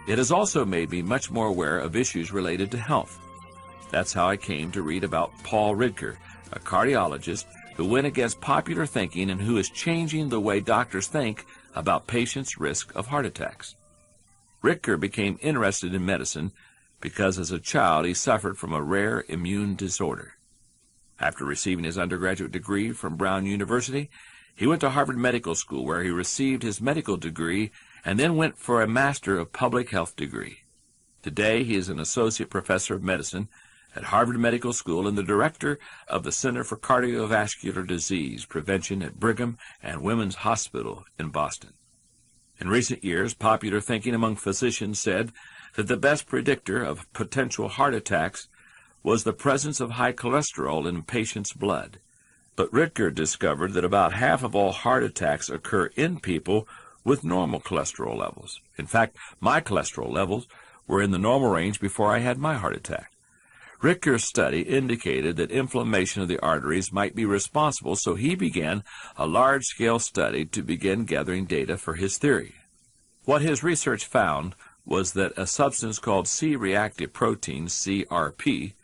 It has also made me much more aware of issues related to health. That's how I came to read about Paul Ridker, a cardiologist who went against popular thinking and who is changing the way doctors think about patients' risk of heart attacks. Ridker became interested in medicine because as a child he suffered from a rare immune disorder. After receiving his undergraduate degree from Brown University, he went to Harvard Medical School where he received his medical degree and then went for a Master of Public Health degree. Today he is an associate professor of medicine at Harvard Medical School and the director of the Center for Cardiovascular Disease Prevention at Brigham and Women's Hospital in Boston. In recent years, popular thinking among physicians said that the best predictor of potential heart attacks was the presence of high cholesterol in patients' blood. But Ridker discovered that about half of all heart attacks occur in people with normal cholesterol levels. In fact, my cholesterol levels were in the normal range before I had my heart attack. Ridker's study indicated that inflammation of the arteries might be responsible, so he began a large-scale study to begin gathering data for his theory. What his research found was that a substance called C-reactive protein, CRP,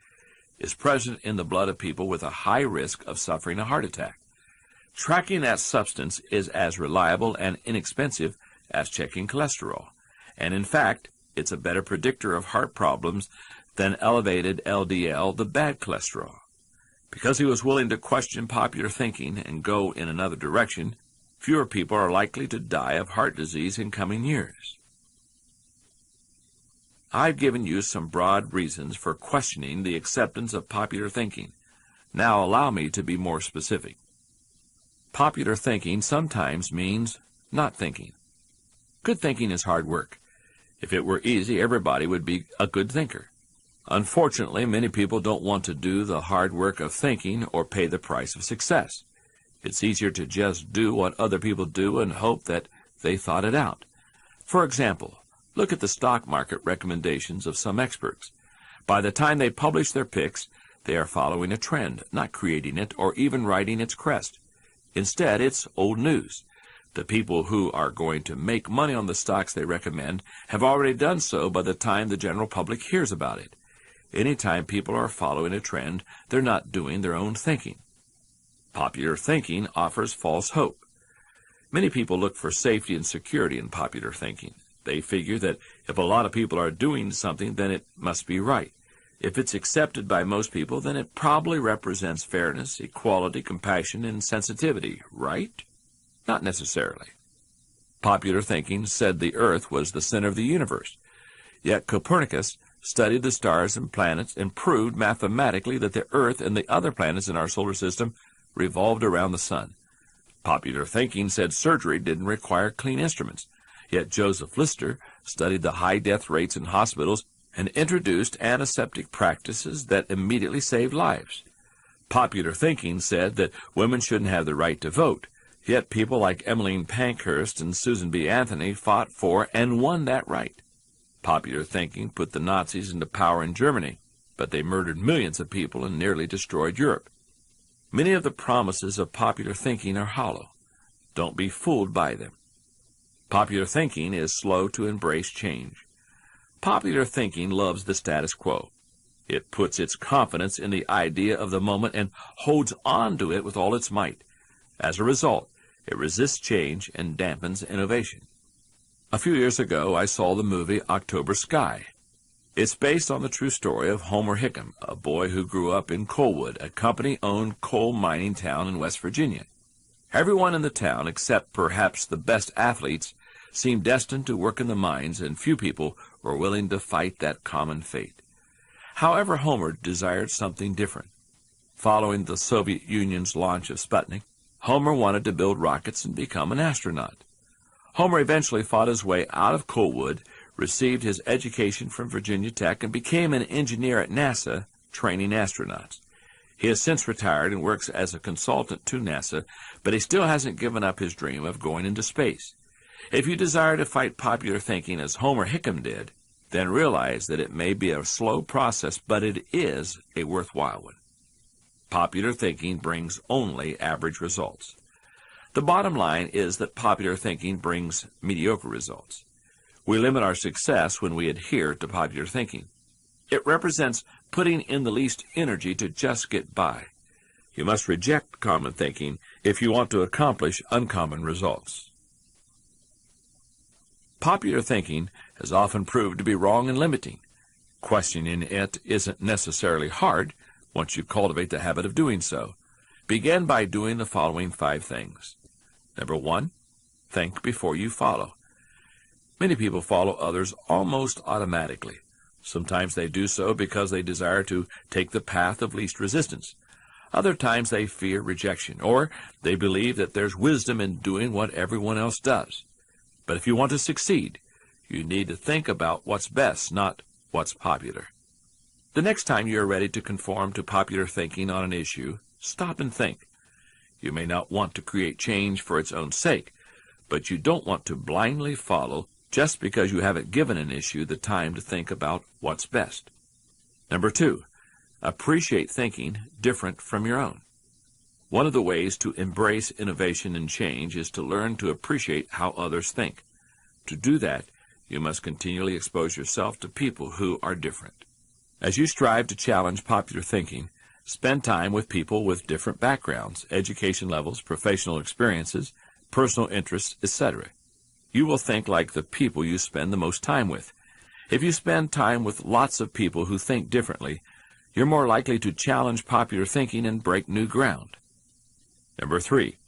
is present in the blood of people with a high risk of suffering a heart attack. Tracking that substance is as reliable and inexpensive as checking cholesterol, and in fact, it's a better predictor of heart problems than elevated LDL, the bad cholesterol. Because he was willing to question popular thinking and go in another direction, fewer people are likely to die of heart disease in coming years. I've given you some broad reasons for questioning the acceptance of popular thinking. Now allow me to be more specific. Popular thinking sometimes means not thinking. Good thinking is hard work. If it were easy, everybody would be a good thinker. Unfortunately, many people don't want to do the hard work of thinking or pay the price of success. It's easier to just do what other people do and hope that they thought it out. For example, look at the stock market recommendations of some experts. By the time they publish their picks, they are following a trend, not creating it or even riding its crest. Instead, it's old news. The people who are going to make money on the stocks they recommend have already done so by the time the general public hears about it. Anytime people are following a trend, they're not doing their own thinking. Popular thinking offers false hope. Many people look for safety and security in popular thinking. They figure that if a lot of people are doing something, then it must be right. If it's accepted by most people, then it probably represents fairness, equality, compassion, and sensitivity, right? Not necessarily. Popular thinking said the Earth was the center of the universe. Yet Copernicus studied the stars and planets and proved mathematically that the Earth and the other planets in our solar system revolved around the sun. Popular thinking said surgery didn't require clean instruments. Yet Joseph Lister studied the high death rates in hospitals and introduced antiseptic practices that immediately saved lives. Popular thinking said that women shouldn't have the right to vote. Yet people like Emmeline Pankhurst and Susan B. Anthony fought for and won that right. Popular thinking put the Nazis into power in Germany, but they murdered millions of people and nearly destroyed Europe. Many of the promises of popular thinking are hollow. Don't be fooled by them. Popular thinking is slow to embrace change. Popular thinking loves the status quo. It puts its confidence in the idea of the moment and holds on to it with all its might. As a result, it resists change and dampens innovation. A few years ago, I saw the movie October Sky. It's based on the true story of Homer Hickam, a boy who grew up in Coalwood, a company-owned coal mining town in West Virginia. Everyone in the town, except perhaps the best athletes, seemed destined to work in the mines, and few people were willing to fight that common fate. However, Homer desired something different. Following the Soviet Union's launch of Sputnik, Homer wanted to build rockets and become an astronaut. Homer eventually fought his way out of Coalwood, received his education from Virginia Tech, and became an engineer at NASA, training astronauts. He has since retired and works as a consultant to NASA, but he still hasn't given up his dream of going into space. If you desire to fight popular thinking as Homer Hickam did, then realize that it may be a slow process, but it is a worthwhile one. Popular thinking brings only average results. The bottom line is that popular thinking brings mediocre results. We limit our success when we adhere to popular thinking. It represents putting in the least energy to just get by. You must reject common thinking if you want to accomplish uncommon results. Popular thinking has often proved to be wrong and limiting. Questioning it isn't necessarily hard once you cultivate the habit of doing so. Begin by doing the following 5 things. Number 1, think before you follow. Many people follow others almost automatically. Sometimes they do so because they desire to take the path of least resistance. Other times they fear rejection, or they believe that there's wisdom in doing what everyone else does. But if you want to succeed, you need to think about what's best, not what's popular. The next time you are ready to conform to popular thinking on an issue, stop and think. You may not want to create change for its own sake, but you don't want to blindly follow just because you haven't given an issue the time to think about what's best. Number 2, appreciate thinking different from your own. One of the ways to embrace innovation and change is to learn to appreciate how others think. To do that, you must continually expose yourself to people who are different. As you strive to challenge popular thinking, spend time with people with different backgrounds, education levels, professional experiences, personal interests, etc. You will think like the people you spend the most time with. If you spend time with lots of people who think differently, you're more likely to challenge popular thinking and break new ground. Number 3,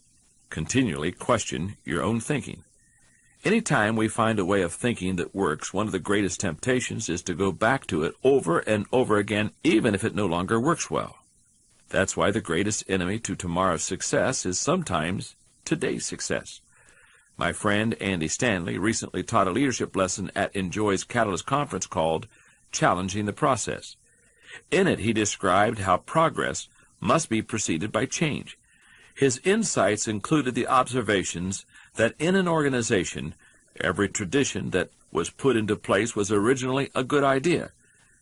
continually question your own thinking. Anytime we find a way of thinking that works, one of the greatest temptations is to go back to it over and over again, even if it no longer works well. That's why the greatest enemy to tomorrow's success is sometimes today's success. My friend Andy Stanley recently taught a leadership lesson at Enjoy's Catalyst Conference called Challenging the Process. In it, he described how progress must be preceded by change. His insights included the observations that in an organization, every tradition that was put into place was originally a good idea,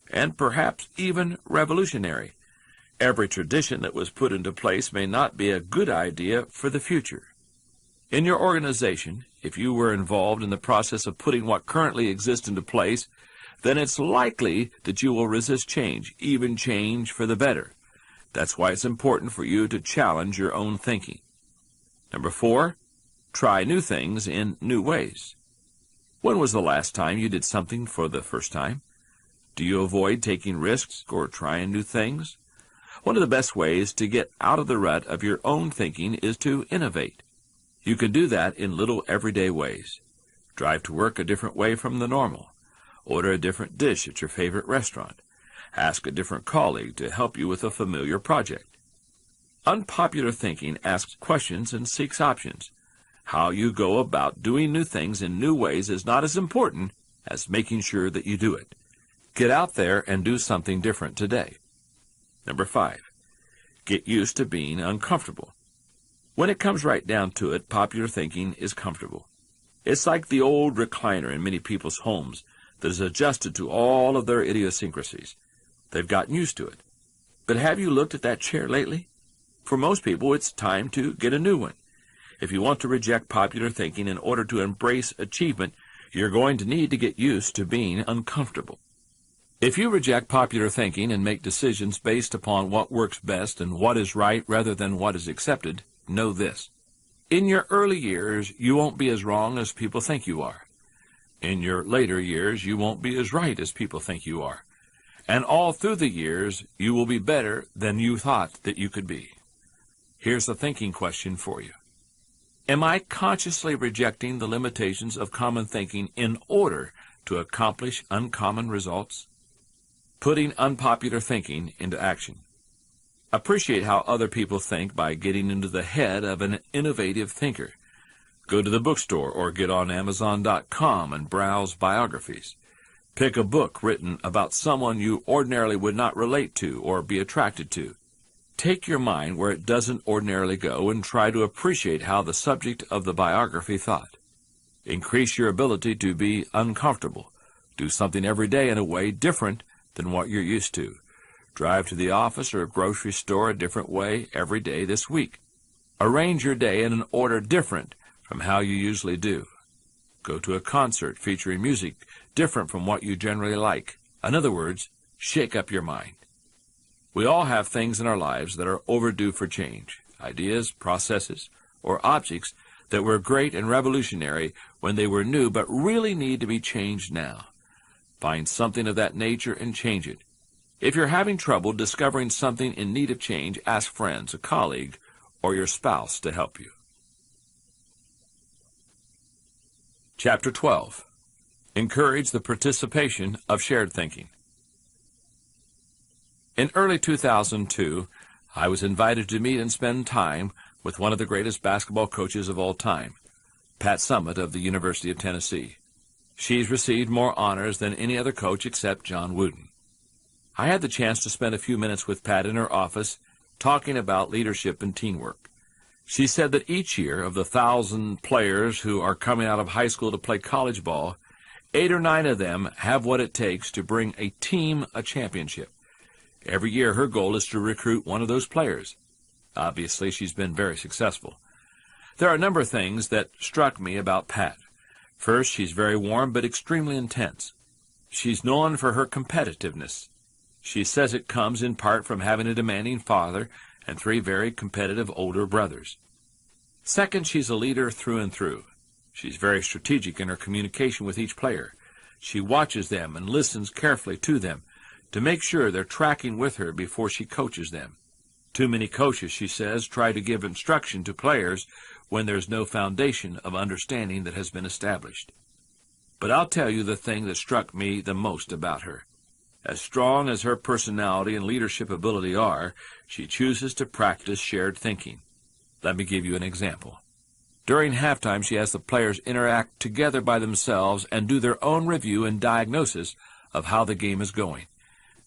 and perhaps even revolutionary. Every tradition that was put into place may not be a good idea for the future. In your organization, if you were involved in the process of putting what currently exists into place, then it's likely that you will resist change, even change for the better. That's why it's important for you to challenge your own thinking. Number 4, try new things in new ways. When was the last time you did something for the first time? Do you avoid taking risks or trying new things? One of the best ways to get out of the rut of your own thinking is to innovate. You can do that in little everyday ways. Drive to work a different way from the normal. Order a different dish at your favorite restaurant. Ask a different colleague to help you with a familiar project. Unpopular thinking asks questions and seeks options. How you go about doing new things in new ways is not as important as making sure that you do it. Get out there and do something different today. Number 5, get used to being uncomfortable. When it comes right down to it, popular thinking is comfortable. It's like the old recliner in many people's homes that is adjusted to all of their idiosyncrasies. They've gotten used to it. But have you looked at that chair lately? For most people, it's time to get a new one. If you want to reject popular thinking in order to embrace achievement, you're going to need to get used to being uncomfortable. If you reject popular thinking and make decisions based upon what works best and what is right rather than what is accepted, know this. In your early years, you won't be as wrong as people think you are. In your later years, you won't be as right as people think you are. And all through the years, you will be better than you thought that you could be. Here's the thinking question for you. Am I consciously rejecting the limitations of common thinking in order to accomplish uncommon results? Putting unpopular thinking into action. Appreciate how other people think by getting into the head of an innovative thinker. Go to the bookstore or get on Amazon.com and browse biographies. Pick a book written about someone you ordinarily would not relate to or be attracted to. Take your mind where it doesn't ordinarily go and try to appreciate how the subject of the biography thought. Increase your ability to be uncomfortable. Do something every day in a way different than what you're used to. Drive to the office or grocery store a different way every day this week. Arrange your day in an order different from how you usually do. Go to a concert featuring music different from what you generally like. In other words, shake up your mind. We all have things in our lives that are overdue for change, ideas, processes, or objects that were great and revolutionary when they were new but really need to be changed now. Find something of that nature and change it. If you're having trouble discovering something in need of change, ask friends, a colleague, or your spouse to help you. Chapter 12. Encourage the participation of shared thinking. In early 2002, I was invited to meet and spend time with one of the greatest basketball coaches of all time, Pat Summitt of the University of Tennessee. She's received more honors than any other coach except John Wooden. I had the chance to spend a few minutes with Pat in her office talking about leadership and teamwork. She said that each year of the 1,000 players who are coming out of high school to play college ball, 8 or 9 of them have what it takes to bring a team a championship. Every year her goal is to recruit one of those players. Obviously, she's been very successful. There are a number of things that struck me about Pat. First, she's very warm but extremely intense. She's known for her competitiveness. She says it comes in part from having a demanding father and 3 very competitive older brothers. Second, she's a leader through and through. She's very strategic in her communication with each player. She watches them and listens carefully to them to make sure they're tracking with her before she coaches them. Too many coaches, she says, try to give instruction to players when there's no foundation of understanding that has been established. But I'll tell you the thing that struck me the most about her. As strong as her personality and leadership ability are, she chooses to practice shared thinking. Let me give you an example. During halftime, she has the players interact together by themselves and do their own review and diagnosis of how the game is going.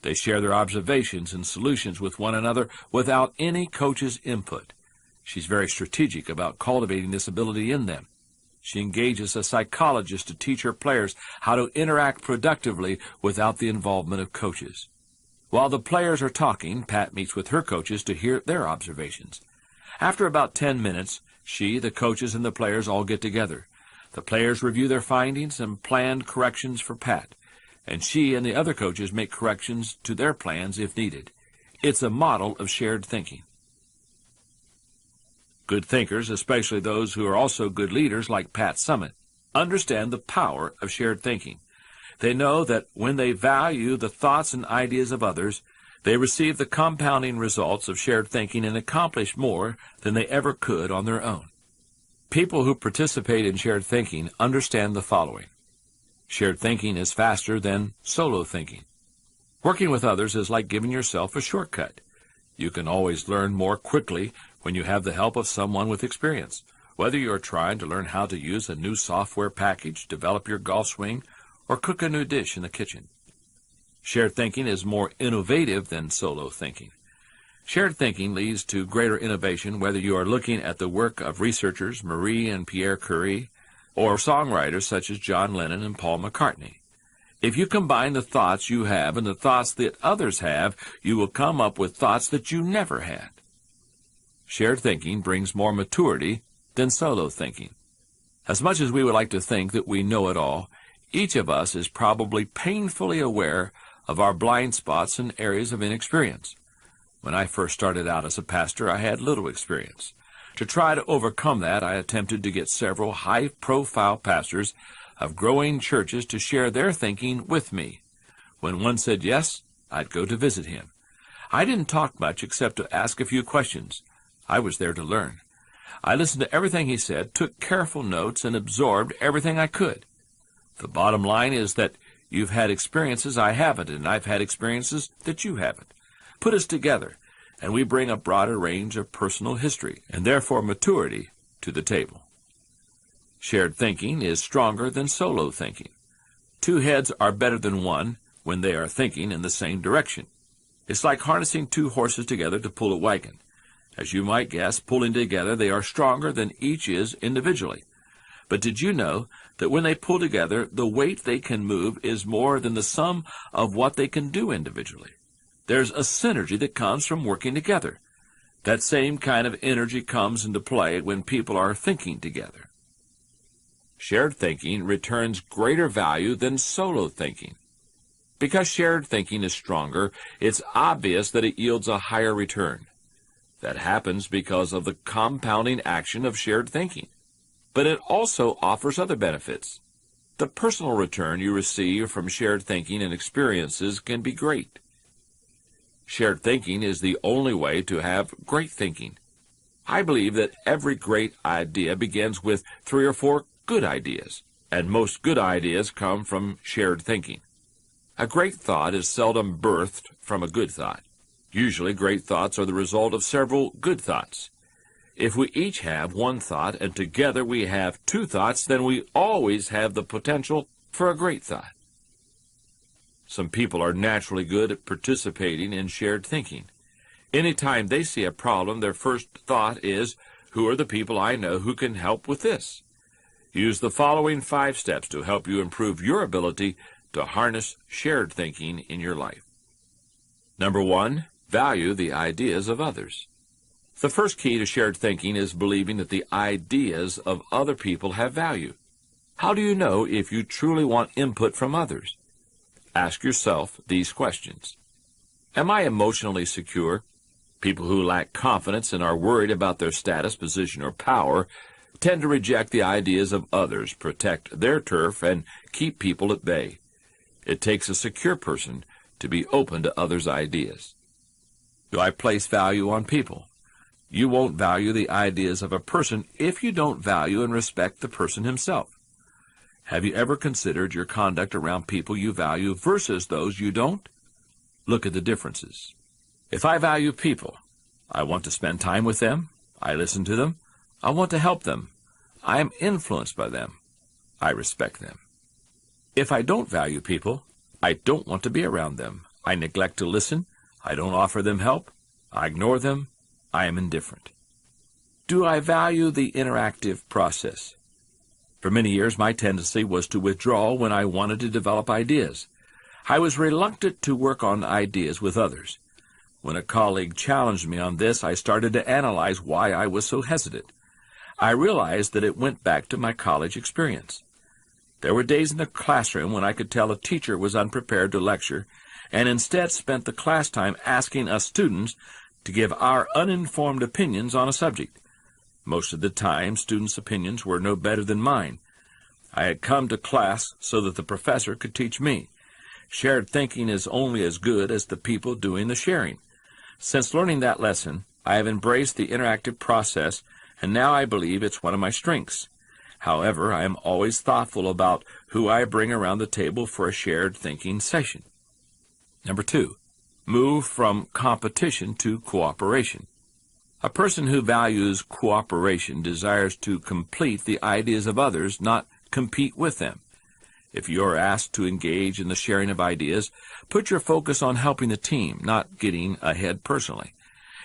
They share their observations and solutions with one another without any coach's input. She's very strategic about cultivating this ability in them. She engages a psychologist to teach her players how to interact productively without the involvement of coaches. While the players are talking, Pat meets with her coaches to hear their observations. After about 10 minutes, she, the coaches, and the players all get together. The players review their findings and planned corrections for Pat, and she and the other coaches make corrections to their plans if needed. It's a model of shared thinking. Good thinkers, especially those who are also good leaders like Pat Summitt, understand the power of shared thinking. They know that when they value the thoughts and ideas of others, they receive the compounding results of shared thinking and accomplish more than they ever could on their own. People who participate in shared thinking understand the following. Shared thinking is faster than solo thinking. Working with others is like giving yourself a shortcut. You can always learn more quickly when you have the help of someone with experience. Whether you're trying to learn how to use a new software package, develop your golf swing, or cook a new dish in the kitchen. Shared thinking is more innovative than solo thinking. Shared thinking leads to greater innovation whether you are looking at the work of researchers Marie and Pierre Curie or songwriters such as John Lennon and Paul McCartney. If you combine the thoughts you have and the thoughts that others have, you will come up with thoughts that you never had. Shared thinking brings more maturity than solo thinking. As much as we would like to think that we know it all, each of us is probably painfully aware of our blind spots and areas of inexperience. When I first started out as a pastor, I had little experience. To try to overcome that, I attempted to get several high-profile pastors of growing churches to share their thinking with me. When one said yes, I'd go to visit him. I didn't talk much except to ask a few questions. I was there to learn. I listened to everything he said, took careful notes, and absorbed everything I could. The bottom line is that you've had experiences I haven't, and I've had experiences that you haven't. Put us together, and we bring a broader range of personal history, and therefore maturity, to the table. Shared thinking is stronger than solo thinking. Two heads are better than one when they are thinking in the same direction. It's like harnessing two horses together to pull a wagon. As you might guess, pulling together they are stronger than each is individually. But did you know that when they pull together, the weight they can move is more than the sum of what they can do individually? There's a synergy that comes from working together. That same kind of energy comes into play when people are thinking together. Shared thinking returns greater value than solo thinking. Because shared thinking is stronger, it's obvious that it yields a higher return. That happens because of the compounding action of shared thinking. But it also offers other benefits. The personal return you receive from shared thinking and experiences can be great. Shared thinking is the only way to have great thinking. I believe that every great idea begins with 3 or 4 good ideas, and most good ideas come from shared thinking. A great thought is seldom birthed from a good thought. Usually great thoughts are the result of several good thoughts. If we each have one thought and together we have 2 thoughts, then we always have the potential for a great thought. Some people are naturally good at participating in shared thinking. Anytime they see a problem, their first thought is, who are the people I know who can help with this? Use the following 5 steps to help you improve your ability to harness shared thinking in your life. Number 1, value the ideas of others. The first key to shared thinking is believing that the ideas of other people have value. How do you know if you truly want input from others? Ask yourself these questions. Am I emotionally secure? People who lack confidence and are worried about their status, position, or power tend to reject the ideas of others, protect their turf, and keep people at bay. It takes a secure person to be open to others' ideas. Do I place value on people? You won't value the ideas of a person if you don't value and respect the person himself. Have you ever considered your conduct around people you value versus those you don't? Look at the differences. If I value people, I want to spend time with them, I listen to them, I want to help them, I am influenced by them, I respect them. If I don't value people, I don't want to be around them, I neglect to listen, I don't offer them help, I ignore them, I am indifferent. Do I value the interactive process? For many years, my tendency was to withdraw when I wanted to develop ideas. I was reluctant to work on ideas with others. When a colleague challenged me on this, I started to analyze why I was so hesitant. I realized that it went back to my college experience. There were days in the classroom when I could tell a teacher was unprepared to lecture, and instead spent the class time asking us students to give our uninformed opinions on a subject. Most of the time, students' opinions were no better than mine. I had come to class so that the professor could teach me. Shared thinking is only as good as the people doing the sharing. Since learning that lesson, I have embraced the interactive process, and now I believe it's one of my strengths. However, I am always thoughtful about who I bring around the table for a shared thinking session. Number 2, move from competition to cooperation. A person who values cooperation desires to complete the ideas of others, not compete with them. If you are asked to engage in the sharing of ideas, put your focus on helping the team, not getting ahead personally.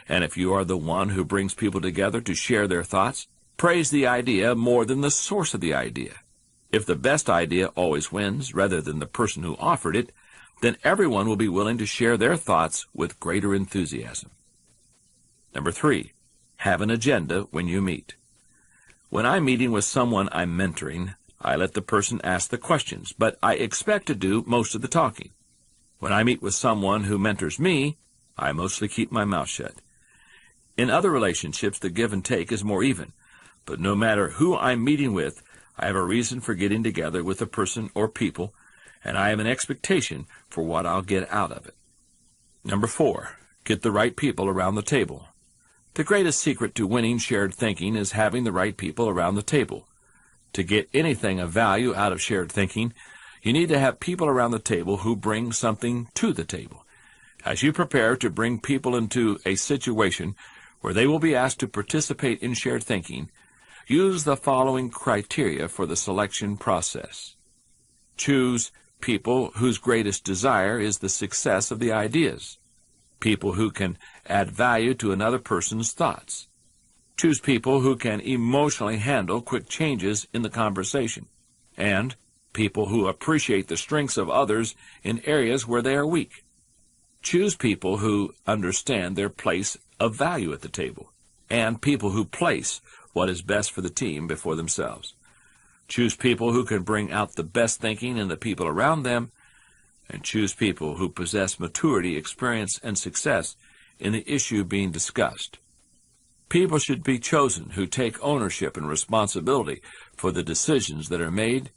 And if you are the one who brings people together to share their thoughts, praise the idea more than the source of the idea. If the best idea always wins, rather than the person who offered it, then everyone will be willing to share their thoughts with greater enthusiasm. Number 3, have an agenda when you meet. When I'm meeting with someone I'm mentoring, I let the person ask the questions, but I expect to do most of the talking. When I meet with someone who mentors me, I mostly keep my mouth shut. In other relationships, the give and take is more even, but no matter who I'm meeting with, I have a reason for getting together with a person or people, and I have an expectation for what I'll get out of it. Number 4, get the right people around the table. The greatest secret to winning shared thinking is having the right people around the table. To get anything of value out of shared thinking, you need to have people around the table who bring something to the table. As you prepare to bring people into a situation where they will be asked to participate in shared thinking, use the following criteria for the selection process. Choose people whose greatest desire is the success of the ideas. People who can add value to another person's thoughts. Choose people who can emotionally handle quick changes in the conversation. And people who appreciate the strengths of others in areas where they are weak. Choose people who understand their place of value at the table, and people who place what is best for the team before themselves. Choose people who can bring out the best thinking in the people around them, and choose people who possess maturity, experience, and success in the issue being discussed. People should be chosen who take ownership and responsibility for the decisions that are made.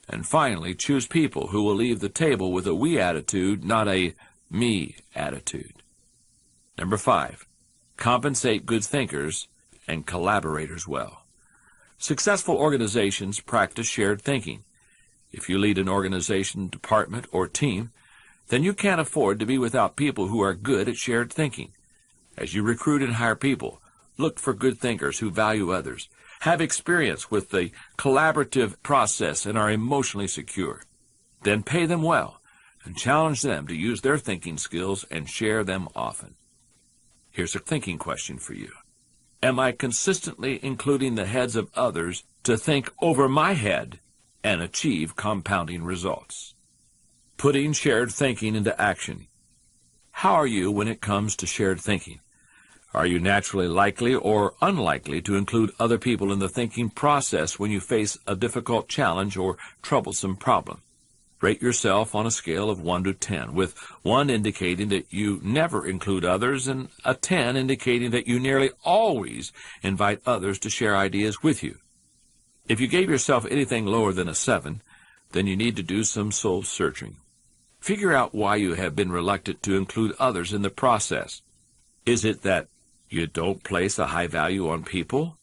And finally, choose people who will leave the table with a we attitude, not a me attitude. Number 5, compensate good thinkers and collaborators well. Successful organizations practice shared thinking. If you lead an organization, department, or team, then you can't afford to be without people who are good at shared thinking. As you recruit and hire people, look for good thinkers who value others, have experience with the collaborative process, and are emotionally secure. Then pay them well and challenge them to use their thinking skills and share them often. Here's a thinking question for you. Am I consistently including the heads of others to think over my head and achieve compounding results? Putting shared thinking into action. How are you when it comes to shared thinking? Are you naturally likely or unlikely to include other people in the thinking process when you face a difficult challenge or troublesome problem? Rate yourself on a scale of 1 to 10, with 1 indicating that you never include others and a 10 indicating that you nearly always invite others to share ideas with you. If you gave yourself anything lower than a 7, then you need to do some soul searching. Figure out why you have been reluctant to include others in the process. Is it that you don't place a high value on people?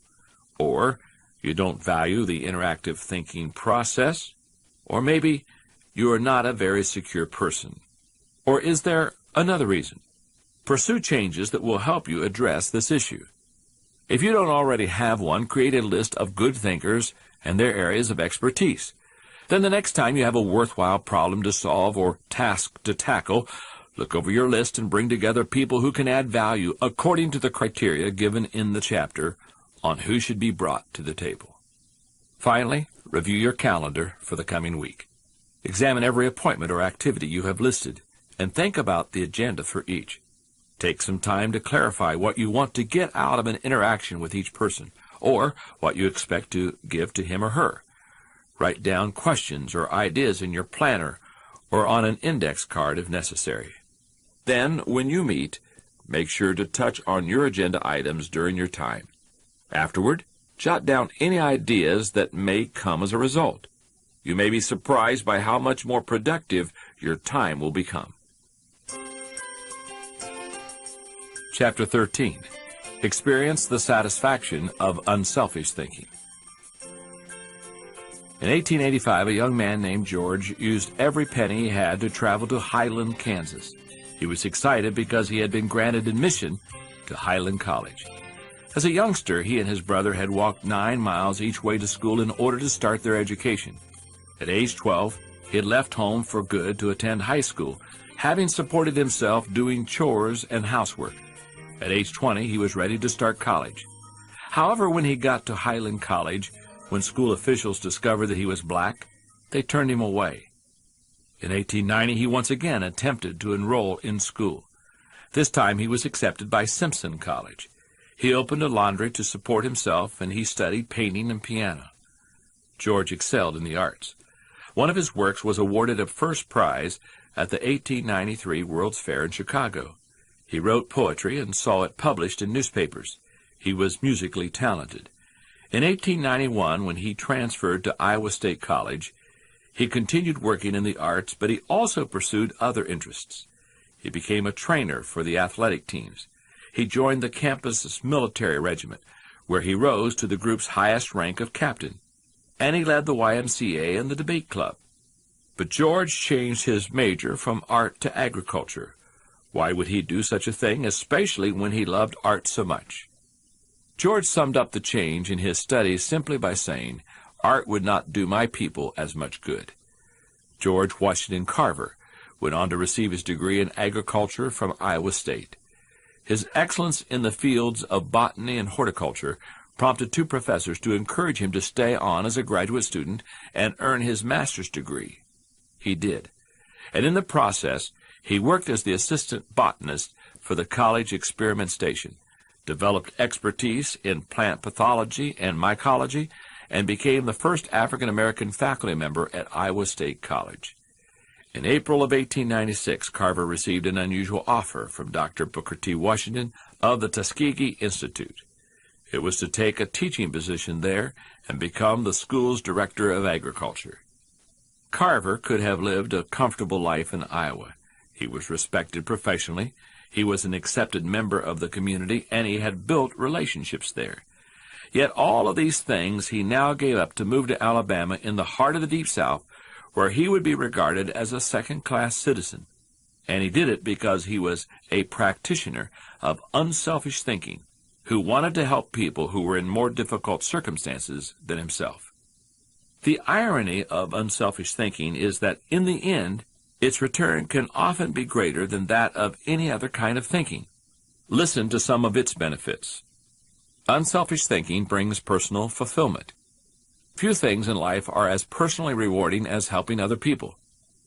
Or you don't value the interactive thinking process? Or maybe you are not a very secure person. Or is there another reason? Pursue changes that will help you address this issue. If you don't already have one, create a list of good thinkers and their areas of expertise. Then the next time you have a worthwhile problem to solve or task to tackle, look over your list and bring together people who can add value according to the criteria given in the chapter on who should be brought to the table. Finally, review your calendar for the coming week. Examine every appointment or activity you have listed, and think about the agenda for each. Take some time to clarify what you want to get out of an interaction with each person, or what you expect to give to him or her. Write down questions or ideas in your planner or on an index card if necessary. Then, when you meet, make sure to touch on your agenda items during your time. Afterward, jot down any ideas that may come as a result. You may be surprised by how much more productive your time will become. Chapter 13. Experience the satisfaction of unselfish thinking. In 1885, a young man named George used every penny he had to travel to Highland, Kansas. He was excited because he had been granted admission to Highland College. As a youngster, he and his brother had walked 9 miles each way to school in order to start their education. At age 12, he had left home for good to attend high school, having supported himself doing chores and housework. At age 20, he was ready to start college. However, when he got to Highland College, when school officials discovered that he was black, they turned him away. In 1890, he once again attempted to enroll in school. This time he was accepted by Simpson College. He opened a laundry to support himself, and he studied painting and piano. George excelled in the arts. One of his works was awarded a first prize at the 1893 World's Fair in Chicago. He wrote poetry and saw it published in newspapers. He was musically talented. In 1891, when he transferred to Iowa State College, he continued working in the arts, but he also pursued other interests. He became a trainer for the athletic teams. He joined the campus's military regiment, where he rose to the group's highest rank of captain. And he led the YMCA and the debate club. But George changed his major from art to agriculture. Why would he do such a thing, especially when he loved art so much? George summed up the change in his studies simply by saying, "Art would not do my people as much good." George Washington Carver went on to receive his degree in agriculture from Iowa State. His excellence in the fields of botany and horticulture prompted two professors to encourage him to stay on as a graduate student and earn his master's degree. He did, and in the process, he worked as the assistant botanist for the college experiment station, developed expertise in plant pathology and mycology, and became the first African-American faculty member at Iowa State College. In April of 1896, Carver received an unusual offer from Dr. Booker T. Washington of the Tuskegee Institute. It was to take a teaching position there and become the school's director of agriculture. Carver could have lived a comfortable life in Iowa. He was respected professionally, he was an accepted member of the community, and he had built relationships there. Yet all of these things he now gave up to move to Alabama in the heart of the Deep South, where he would be regarded as a second-class citizen. And he did it because he was a practitioner of unselfish thinking, who wanted to help people who were in more difficult circumstances than himself. The irony of unselfish thinking is that in the end, its return can often be greater than that of any other kind of thinking. Listen to some of its benefits. Unselfish thinking brings personal fulfillment. Few things in life are as personally rewarding as helping other people.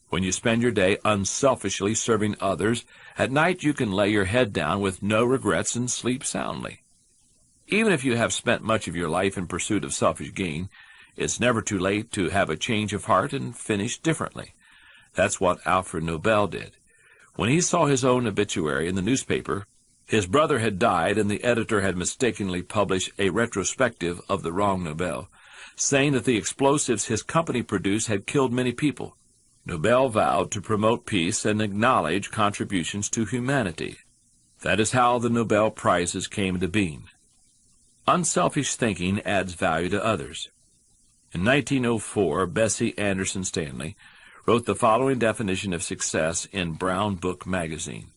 When you spend your day unselfishly serving others, at night you can lay your head down with no regrets and sleep soundly. Even if you have spent much of your life in pursuit of selfish gain, it's never too late to have a change of heart and finish differently. That's what Alfred Nobel did. When he saw his own obituary in the newspaper, his brother had died and the editor had mistakenly published a retrospective of the wrong Nobel, saying that the explosives his company produced had killed many people. Nobel vowed to promote peace and acknowledge contributions to humanity. That is how the Nobel Prizes came into being. Unselfish thinking adds value to others. In 1904, Bessie Anderson Stanley wrote the following definition of success in Brown Book magazine.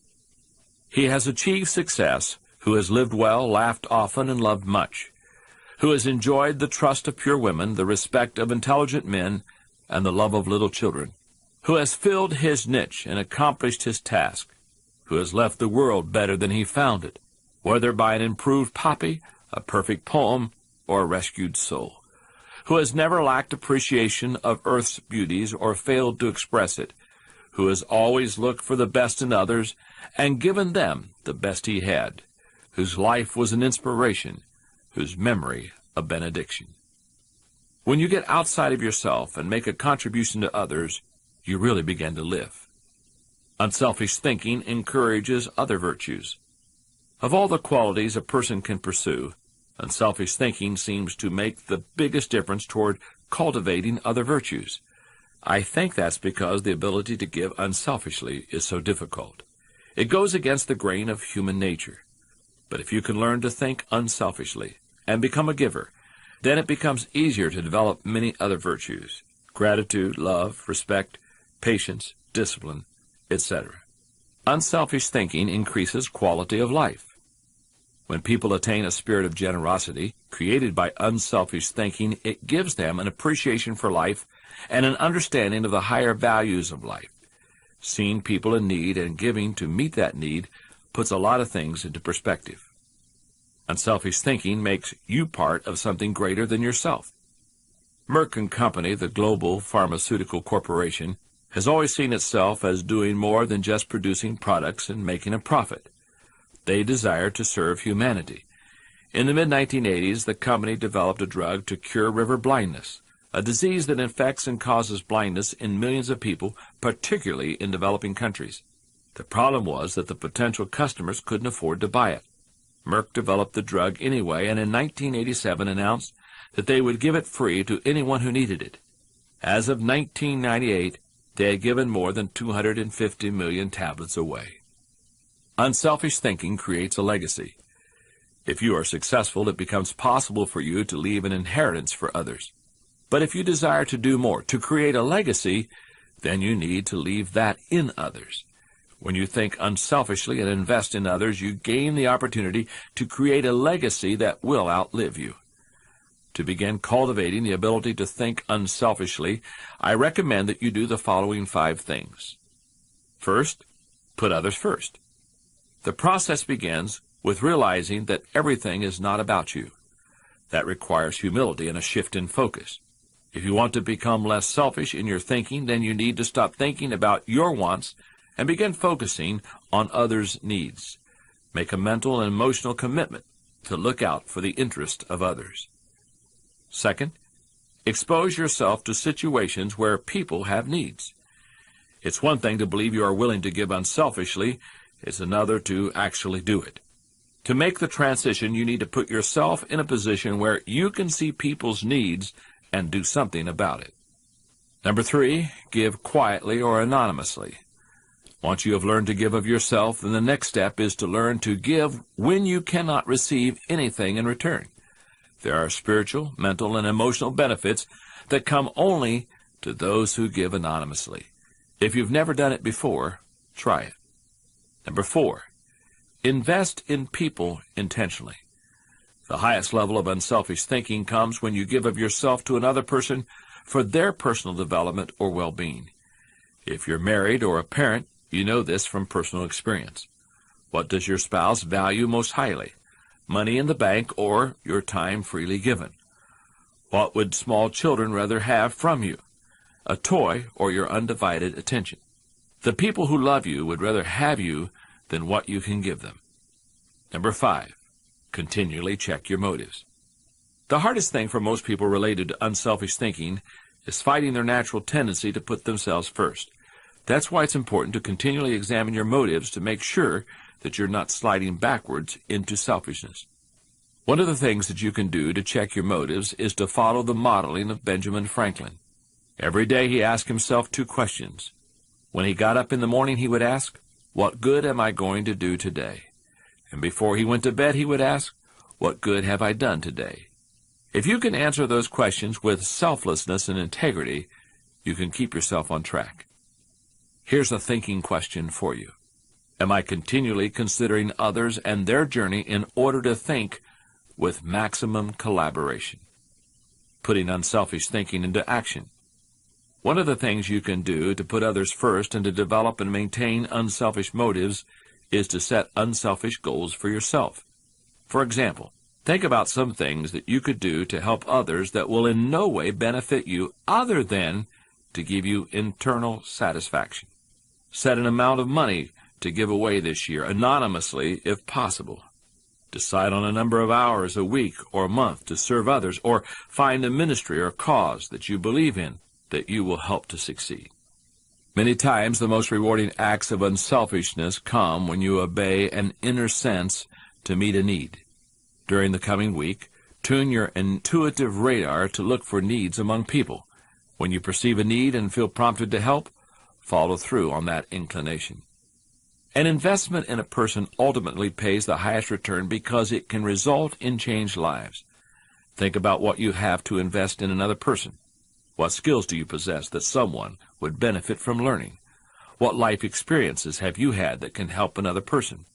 He has achieved success who has lived well, laughed often, and loved much, who has enjoyed the trust of pure women, the respect of intelligent men, and the love of little children, who has filled his niche and accomplished his task, who has left the world better than he found it, whether by an improved copy, a perfect poem, or a rescued soul, who has never lacked appreciation of earth's beauties or failed to express it, who has always looked for the best in others and given them the best he had, whose life was an inspiration, whose memory a benediction. When you get outside of yourself and make a contribution to others, you really begin to live. Unselfish thinking encourages other virtues. Of all the qualities a person can pursue, unselfish thinking seems to make the biggest difference toward cultivating other virtues. I think that's because the ability to give unselfishly is so difficult. It goes against the grain of human nature. But if you can learn to think unselfishly and become a giver, then it becomes easier to develop many other virtues: gratitude, love, respect, patience, discipline, etc. Unselfish thinking increases quality of life. When people attain a spirit of generosity created by unselfish thinking, it gives them an appreciation for life and an understanding of the higher values of life. Seeing people in need and giving to meet that need puts a lot of things into perspective. Unselfish thinking makes you part of something greater than yourself. Merck & Company, the global pharmaceutical corporation, has always seen itself as doing more than just producing products and making a profit. They desire to serve humanity. In the mid-1980s, the company developed a drug to cure river blindness, a disease that infects and causes blindness in millions of people, particularly in developing countries. The problem was that the potential customers couldn't afford to buy it. Merck developed the drug anyway, and in 1987 announced that they would give it free to anyone who needed it. As of 1998, they had given more than 250 million tablets away. Unselfish thinking creates a legacy. If you are successful, it becomes possible for you to leave an inheritance for others. But if you desire to do more, to create a legacy, then you need to leave that in others. When you think unselfishly and invest in others, you gain the opportunity to create a legacy that will outlive you. To begin cultivating the ability to think unselfishly, I recommend that you do the following 5 things. First, put others first. The process begins with realizing that everything is not about you. That requires humility and a shift in focus. If you want to become less selfish in your thinking, then you need to stop thinking about your wants and begin focusing on others' needs. Make a mental and emotional commitment to look out for the interest of others. Second, expose yourself to situations where people have needs. It's one thing to believe you are willing to give unselfishly. It's another to actually do it. To make the transition, you need to put yourself in a position where you can see people's needs and do something about it. Number 3, give quietly or anonymously. Once you have learned to give of yourself, then the next step is to learn to give when you cannot receive anything in return. There are spiritual, mental, and emotional benefits that come only to those who give anonymously. If you've never done it before, try it. Number 4, invest in people intentionally. The highest level of unselfish thinking comes when you give of yourself to another person for their personal development or well-being. If you're married or a parent, you know this from personal experience. What does your spouse value most highly? Money in the bank or your time freely given? What would small children rather have from you? A toy or your undivided attention? The people who love you would rather have you than what you can give them. Number 5, continually check your motives. The hardest thing for most people related to unselfish thinking is fighting their natural tendency to put themselves first. That's why it's important to continually examine your motives to make sure that you're not sliding backwards into selfishness. One of the things that you can do to check your motives is to follow the modeling of Benjamin Franklin. Every day he asked himself 2 questions. When he got up in the morning, he would ask, "What good am I going to do today?" And before he went to bed, he would ask, "What good have I done today?" If you can answer those questions with selflessness and integrity, you can keep yourself on track. Here's a thinking question for you. Am I continually considering others and their journey in order to think with maximum collaboration? Putting unselfish thinking into action. One of the things you can do to put others first and to develop and maintain unselfish motives is to set unselfish goals for yourself. For example, think about some things that you could do to help others that will in no way benefit you other than to give you internal satisfaction. Set an amount of money to give away this year, anonymously if possible. Decide on a number of hours a week or a month to serve others, or find a ministry or cause that you believe in that you will help to succeed. Many times the most rewarding acts of unselfishness come when you obey an inner sense to meet a need. During the coming week, tune your intuitive radar to look for needs among people. When you perceive a need and feel prompted to help, follow through on that inclination. An investment in a person ultimately pays the highest return because it can result in changed lives. Think about what you have to invest in another person. What skills do you possess that someone would benefit from learning? What life experiences have you had that can help another person?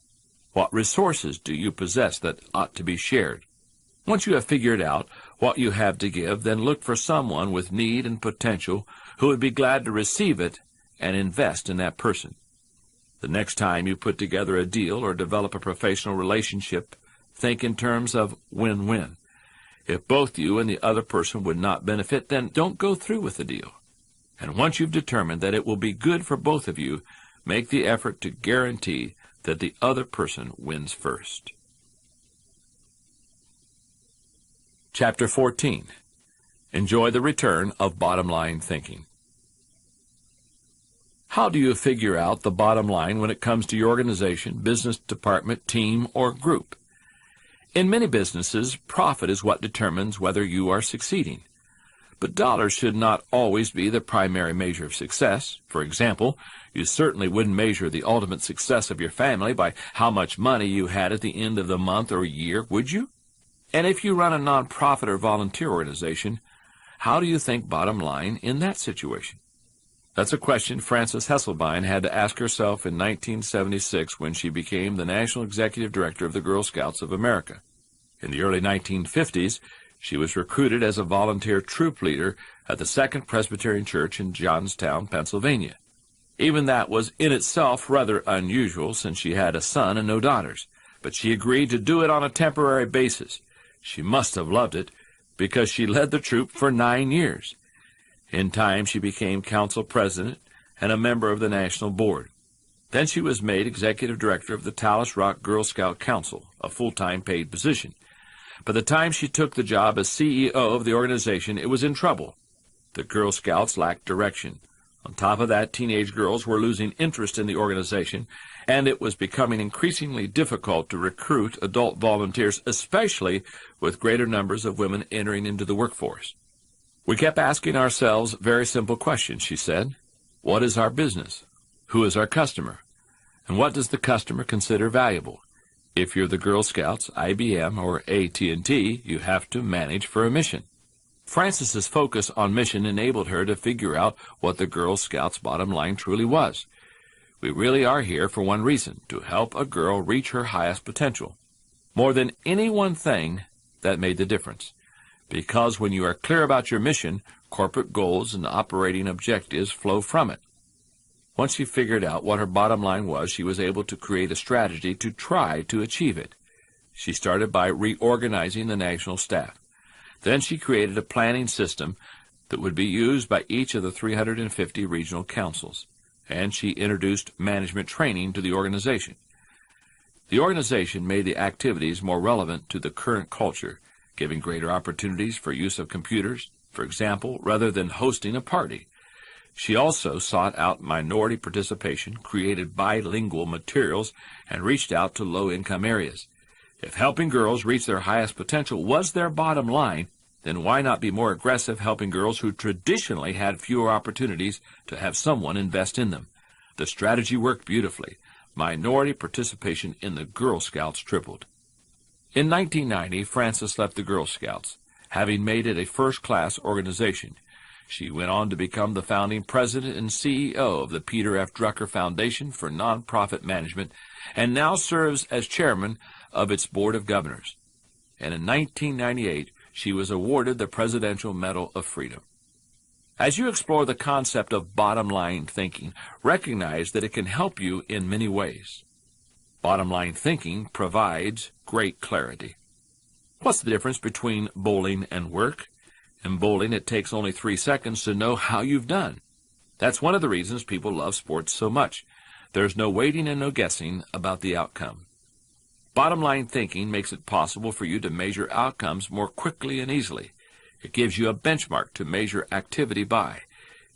What resources do you possess that ought to be shared? Once you have figured out what you have to give, then look for someone with need and potential who would be glad to receive it and invest in that person. The next time you put together a deal or develop a professional relationship, think in terms of win-win. If both you and the other person would not benefit, then don't go through with the deal. And once you've determined that it will be good for both of you, make the effort to guarantee that the other person wins first. Chapter 14. Enjoy the return of bottom-line thinking. How do you figure out the bottom line when it comes to your organization, business department, team, or group? In many businesses, profit is what determines whether you are succeeding. But dollars should not always be the primary measure of success. For example, you certainly wouldn't measure the ultimate success of your family by how much money you had at the end of the month or year, would you? And if you run a nonprofit or volunteer organization, how do you think bottom line in that situation? That's a question Frances Hesselbein had to ask herself in 1976 when she became the National Executive Director of the Girl Scouts of America. In the early 1950s, she was recruited as a volunteer troop leader at the Second Presbyterian Church in Johnstown, Pennsylvania. Even that was in itself rather unusual since she had a son and no daughters, but she agreed to do it on a temporary basis. She must have loved it because she led the troop for 9 years. In time, she became council president and a member of the national board. Then she was made executive director of the Talus Rock Girl Scout Council, a full-time paid position. By the time she took the job as CEO of the organization, it was in trouble. The Girl Scouts lacked direction. On top of that, teenage girls were losing interest in the organization, and it was becoming increasingly difficult to recruit adult volunteers, especially with greater numbers of women entering into the workforce. We kept asking ourselves very simple questions, she said. What is our business? Who is our customer? And what does the customer consider valuable? If you're the Girl Scouts, IBM, or AT&T, you have to manage for a mission. Frances's focus on mission enabled her to figure out what the Girl Scouts' bottom line truly was. We really are here for one reason, to help a girl reach her highest potential. More than any one thing, that made the difference. Because when you are clear about your mission, corporate goals and operating objectives flow from it. Once she figured out what her bottom line was, she was able to create a strategy to try to achieve it. She started by reorganizing the national staff. Then she created a planning system that would be used by each of the 350 regional councils, and she introduced management training to the organization. The organization made the activities more relevant to the current culture, giving greater opportunities for use of computers, for example, rather than hosting a party. She also sought out minority participation, created bilingual materials, and reached out to low-income areas. If helping girls reach their highest potential was their bottom line, then why not be more aggressive helping girls who traditionally had fewer opportunities to have someone invest in them? The strategy worked beautifully. Minority participation in the Girl Scouts tripled. In 1990, Frances left the Girl Scouts, having made it a first-class organization. She went on to become the founding president and CEO of the Peter F. Drucker Foundation for Nonprofit Management, and now serves as chairman of its Board of Governors. And in 1998, she was awarded the Presidential Medal of Freedom. As you explore the concept of bottom-line thinking, recognize that it can help you in many ways. Bottom-line thinking provides great clarity. What's the difference between bowling and work? In bowling, it takes only 3 seconds to know how you've done. That's one of the reasons people love sports so much. There's no waiting and no guessing about the outcome. Bottom-line thinking makes it possible for you to measure outcomes more quickly and easily. It gives you a benchmark to measure activity by.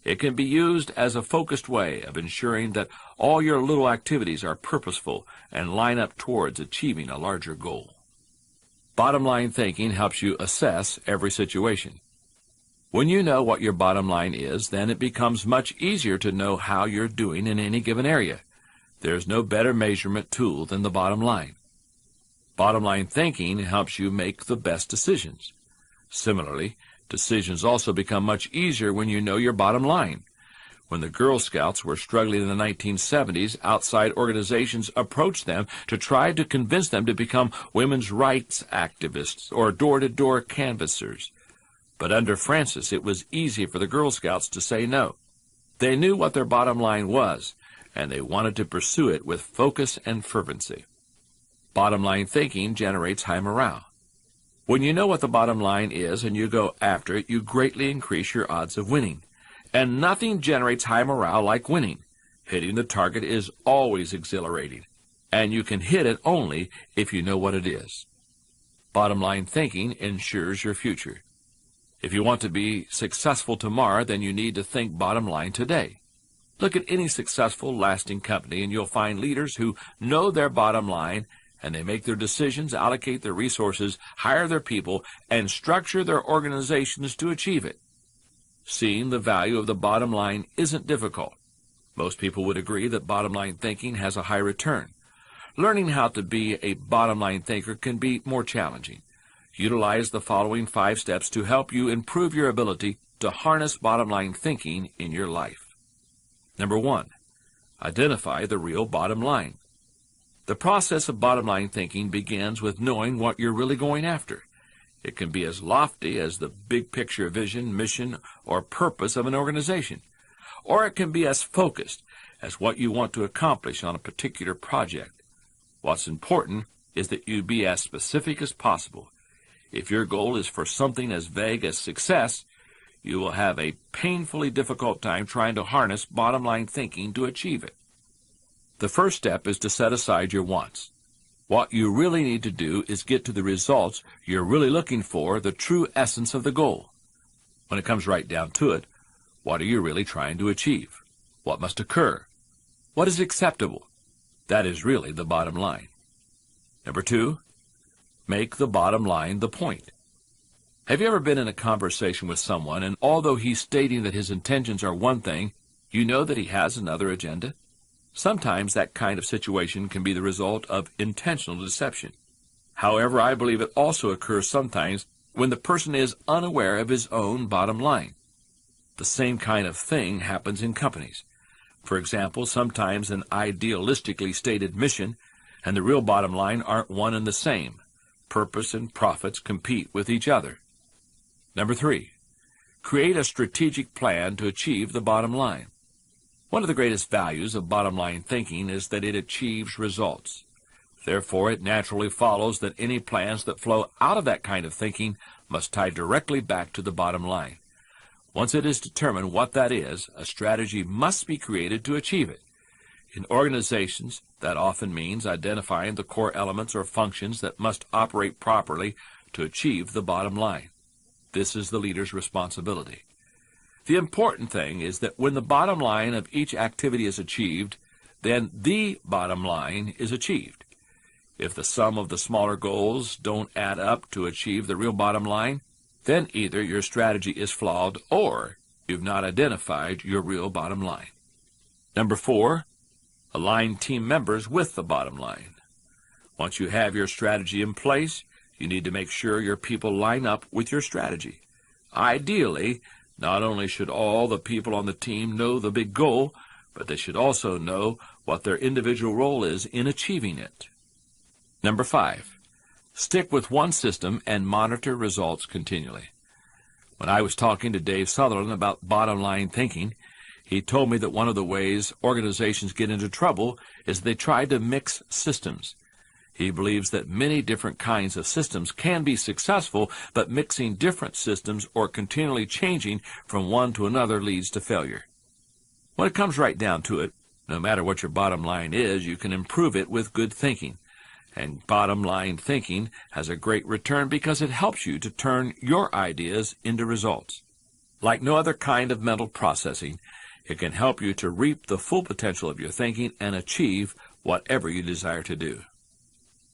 It can be used as a focused way of ensuring that all your little activities are purposeful and line up towards achieving a larger goal. Bottom-line thinking helps you assess every situation. When you know what your bottom line is, then it becomes much easier to know how you're doing in any given area. There's no better measurement tool than the bottom line. Bottom-line thinking helps you make the best decisions. Similarly, decisions also become much easier when you know your bottom line. When the Girl Scouts were struggling in the 1970s, outside organizations approached them to try to convince them to become women's rights activists or door-to-door canvassers. But under Frances, it was easy for the Girl Scouts to say no. They knew what their bottom line was, and they wanted to pursue it with focus and fervency. Bottom-line thinking generates high morale. When you know what the bottom line is and you go after it, you greatly increase your odds of winning. And nothing generates high morale like winning. Hitting the target is always exhilarating, and you can hit it only if you know what it is. Bottom-line thinking ensures your future. If you want to be successful tomorrow, then you need to think bottom line today. Look at any successful, lasting company, and you'll find leaders who know their bottom line, and they make their decisions, allocate their resources, hire their people, and structure their organizations to achieve it. Seeing the value of the bottom line isn't difficult. Most people would agree that bottom-line thinking has a high return. Learning how to be a bottom-line thinker can be more challenging. Utilize the following 5 steps to help you improve your ability to harness bottom-line thinking in your life. Number 1, identify the real bottom line. The process of bottom line thinking begins with knowing what you're really going after. It can be as lofty as the big picture vision, mission, or purpose of an organization, or it can be as focused as what you want to accomplish on a particular project. What's important is that you be as specific as possible. If your goal is for something as vague as success, you will have a painfully difficult time trying to harness bottom-line thinking to achieve it. The first step is to set aside your wants. What you really need to do is get to the results you're really looking for, the true essence of the goal. When it comes right down to it, what are you really trying to achieve? What must occur? What is acceptable? That is really the bottom line. Number 2, make the bottom line the point. Have you ever been in a conversation with someone, and although he's stating that his intentions are one thing, you know that he has another agenda? Sometimes that kind of situation can be the result of intentional deception. However, I believe it also occurs sometimes when the person is unaware of his own bottom line. The same kind of thing happens in companies. For example, sometimes an idealistically stated mission and the real bottom line aren't one and the same. Purpose and profits compete with each other. Number 3, create a strategic plan to achieve the bottom line. One of the greatest values of bottom-line thinking is that it achieves results. Therefore, it naturally follows that any plans that flow out of that kind of thinking must tie directly back to the bottom line. Once it is determined what that is, a strategy must be created to achieve it. In organizations, that often means identifying the core elements or functions that must operate properly to achieve the bottom line. This is the leader's responsibility. The important thing is that when the bottom line of each activity is achieved, then the bottom line is achieved. If the sum of the smaller goals don't add up to achieve the real bottom line, then either your strategy is flawed or you've not identified your real bottom line. Number 4, align team members with the bottom line. Once you have your strategy in place, you need to make sure your people line up with your strategy. Ideally, not only should all the people on the team know the big goal, but they should also know what their individual role is in achieving it. Number 5, stick with one system and monitor results continually. When I was talking to Dave Sutherland about bottom-line thinking, he told me that one of the ways organizations get into trouble is they try to mix systems. He believes that many different kinds of systems can be successful, but mixing different systems or continually changing from one to another leads to failure. When it comes right down to it, no matter what your bottom line is, you can improve it with good thinking. And bottom line thinking has a great return because it helps you to turn your ideas into results. Like no other kind of mental processing, it can help you to reap the full potential of your thinking and achieve whatever you desire to do.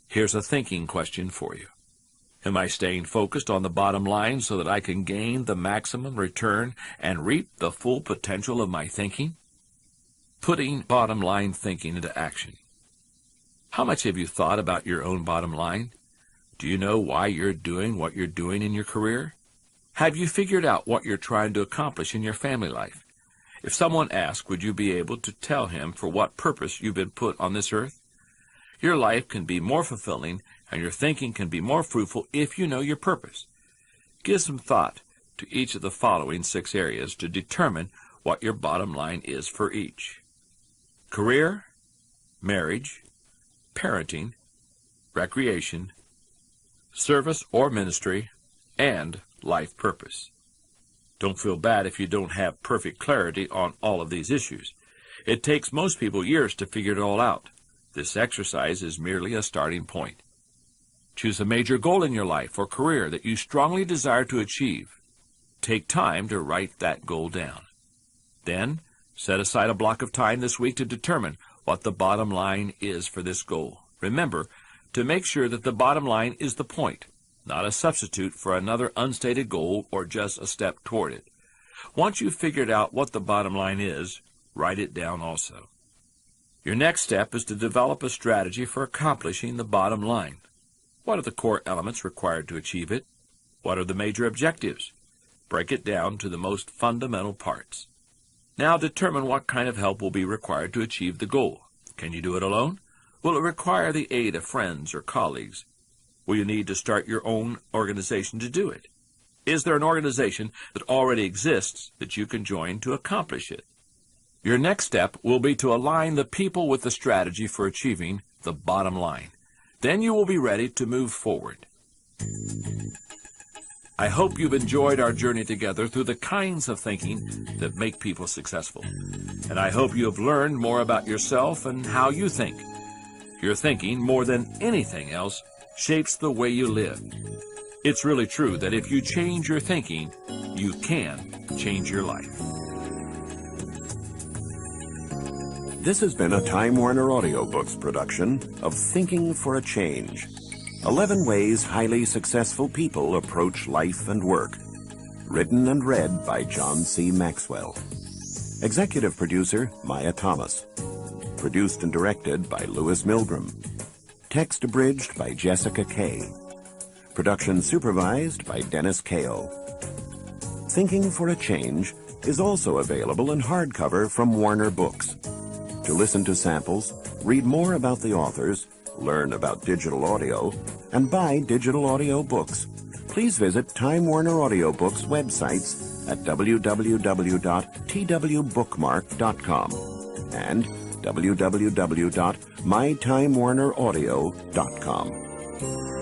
Here's a thinking question for you. Am I staying focused on the bottom line so that I can gain the maximum return and reap the full potential of my thinking? Putting bottom line thinking into action. How much have you thought about your own bottom line? Do you know why you're doing what you're doing in your career? Have you figured out what you're trying to accomplish in your family life? If someone asked, would you be able to tell him for what purpose you've been put on this earth? Your life can be more fulfilling and your thinking can be more fruitful if you know your purpose. Give some thought to each of the following 6 areas to determine what your bottom line is for each. Career, marriage, parenting, recreation, service or ministry, and life purpose. Don't feel bad if you don't have perfect clarity on all of these issues. It takes most people years to figure it all out. This exercise is merely a starting point. Choose a major goal in your life or career that you strongly desire to achieve. Take time to write that goal down. Then, set aside a block of time this week to determine what the bottom line is for this goal. Remember to make sure that the bottom line is the point, not a substitute for another unstated goal or just a step toward it. Once you've figured out what the bottom line is, write it down also. Your next step is to develop a strategy for accomplishing the bottom line. What are the core elements required to achieve it? What are the major objectives? Break it down to the most fundamental parts. Now determine what kind of help will be required to achieve the goal. Can you do it alone? Will it require the aid of friends or colleagues? Will you need to start your own organization to do it? Is there an organization that already exists that you can join to accomplish it? Your next step will be to align the people with the strategy for achieving the bottom line. Then you will be ready to move forward. I hope you've enjoyed our journey together through the kinds of thinking that make people successful. And I hope you have learned more about yourself and how you think. Your thinking, more than anything else, shapes the way you live. It's really true that if you change your thinking, you can change your life. This has been a Time Warner Audiobooks production of Thinking for a Change. 11 Ways Highly Successful People Approach Life and Work. Written and read by John C. Maxwell. Executive producer, Maya Thomas. Produced and directed by Louis Milgram. Text abridged by Jessica Kay. Production supervised by Dennis Kao. Thinking for a Change is also available in hardcover from Warner Books. To listen to samples, read more about the authors, learn about digital audio, and buy digital audio books, please visit Time Warner Audiobooks websites at www.twbookmark.com and www.mytimewarneraudio.com.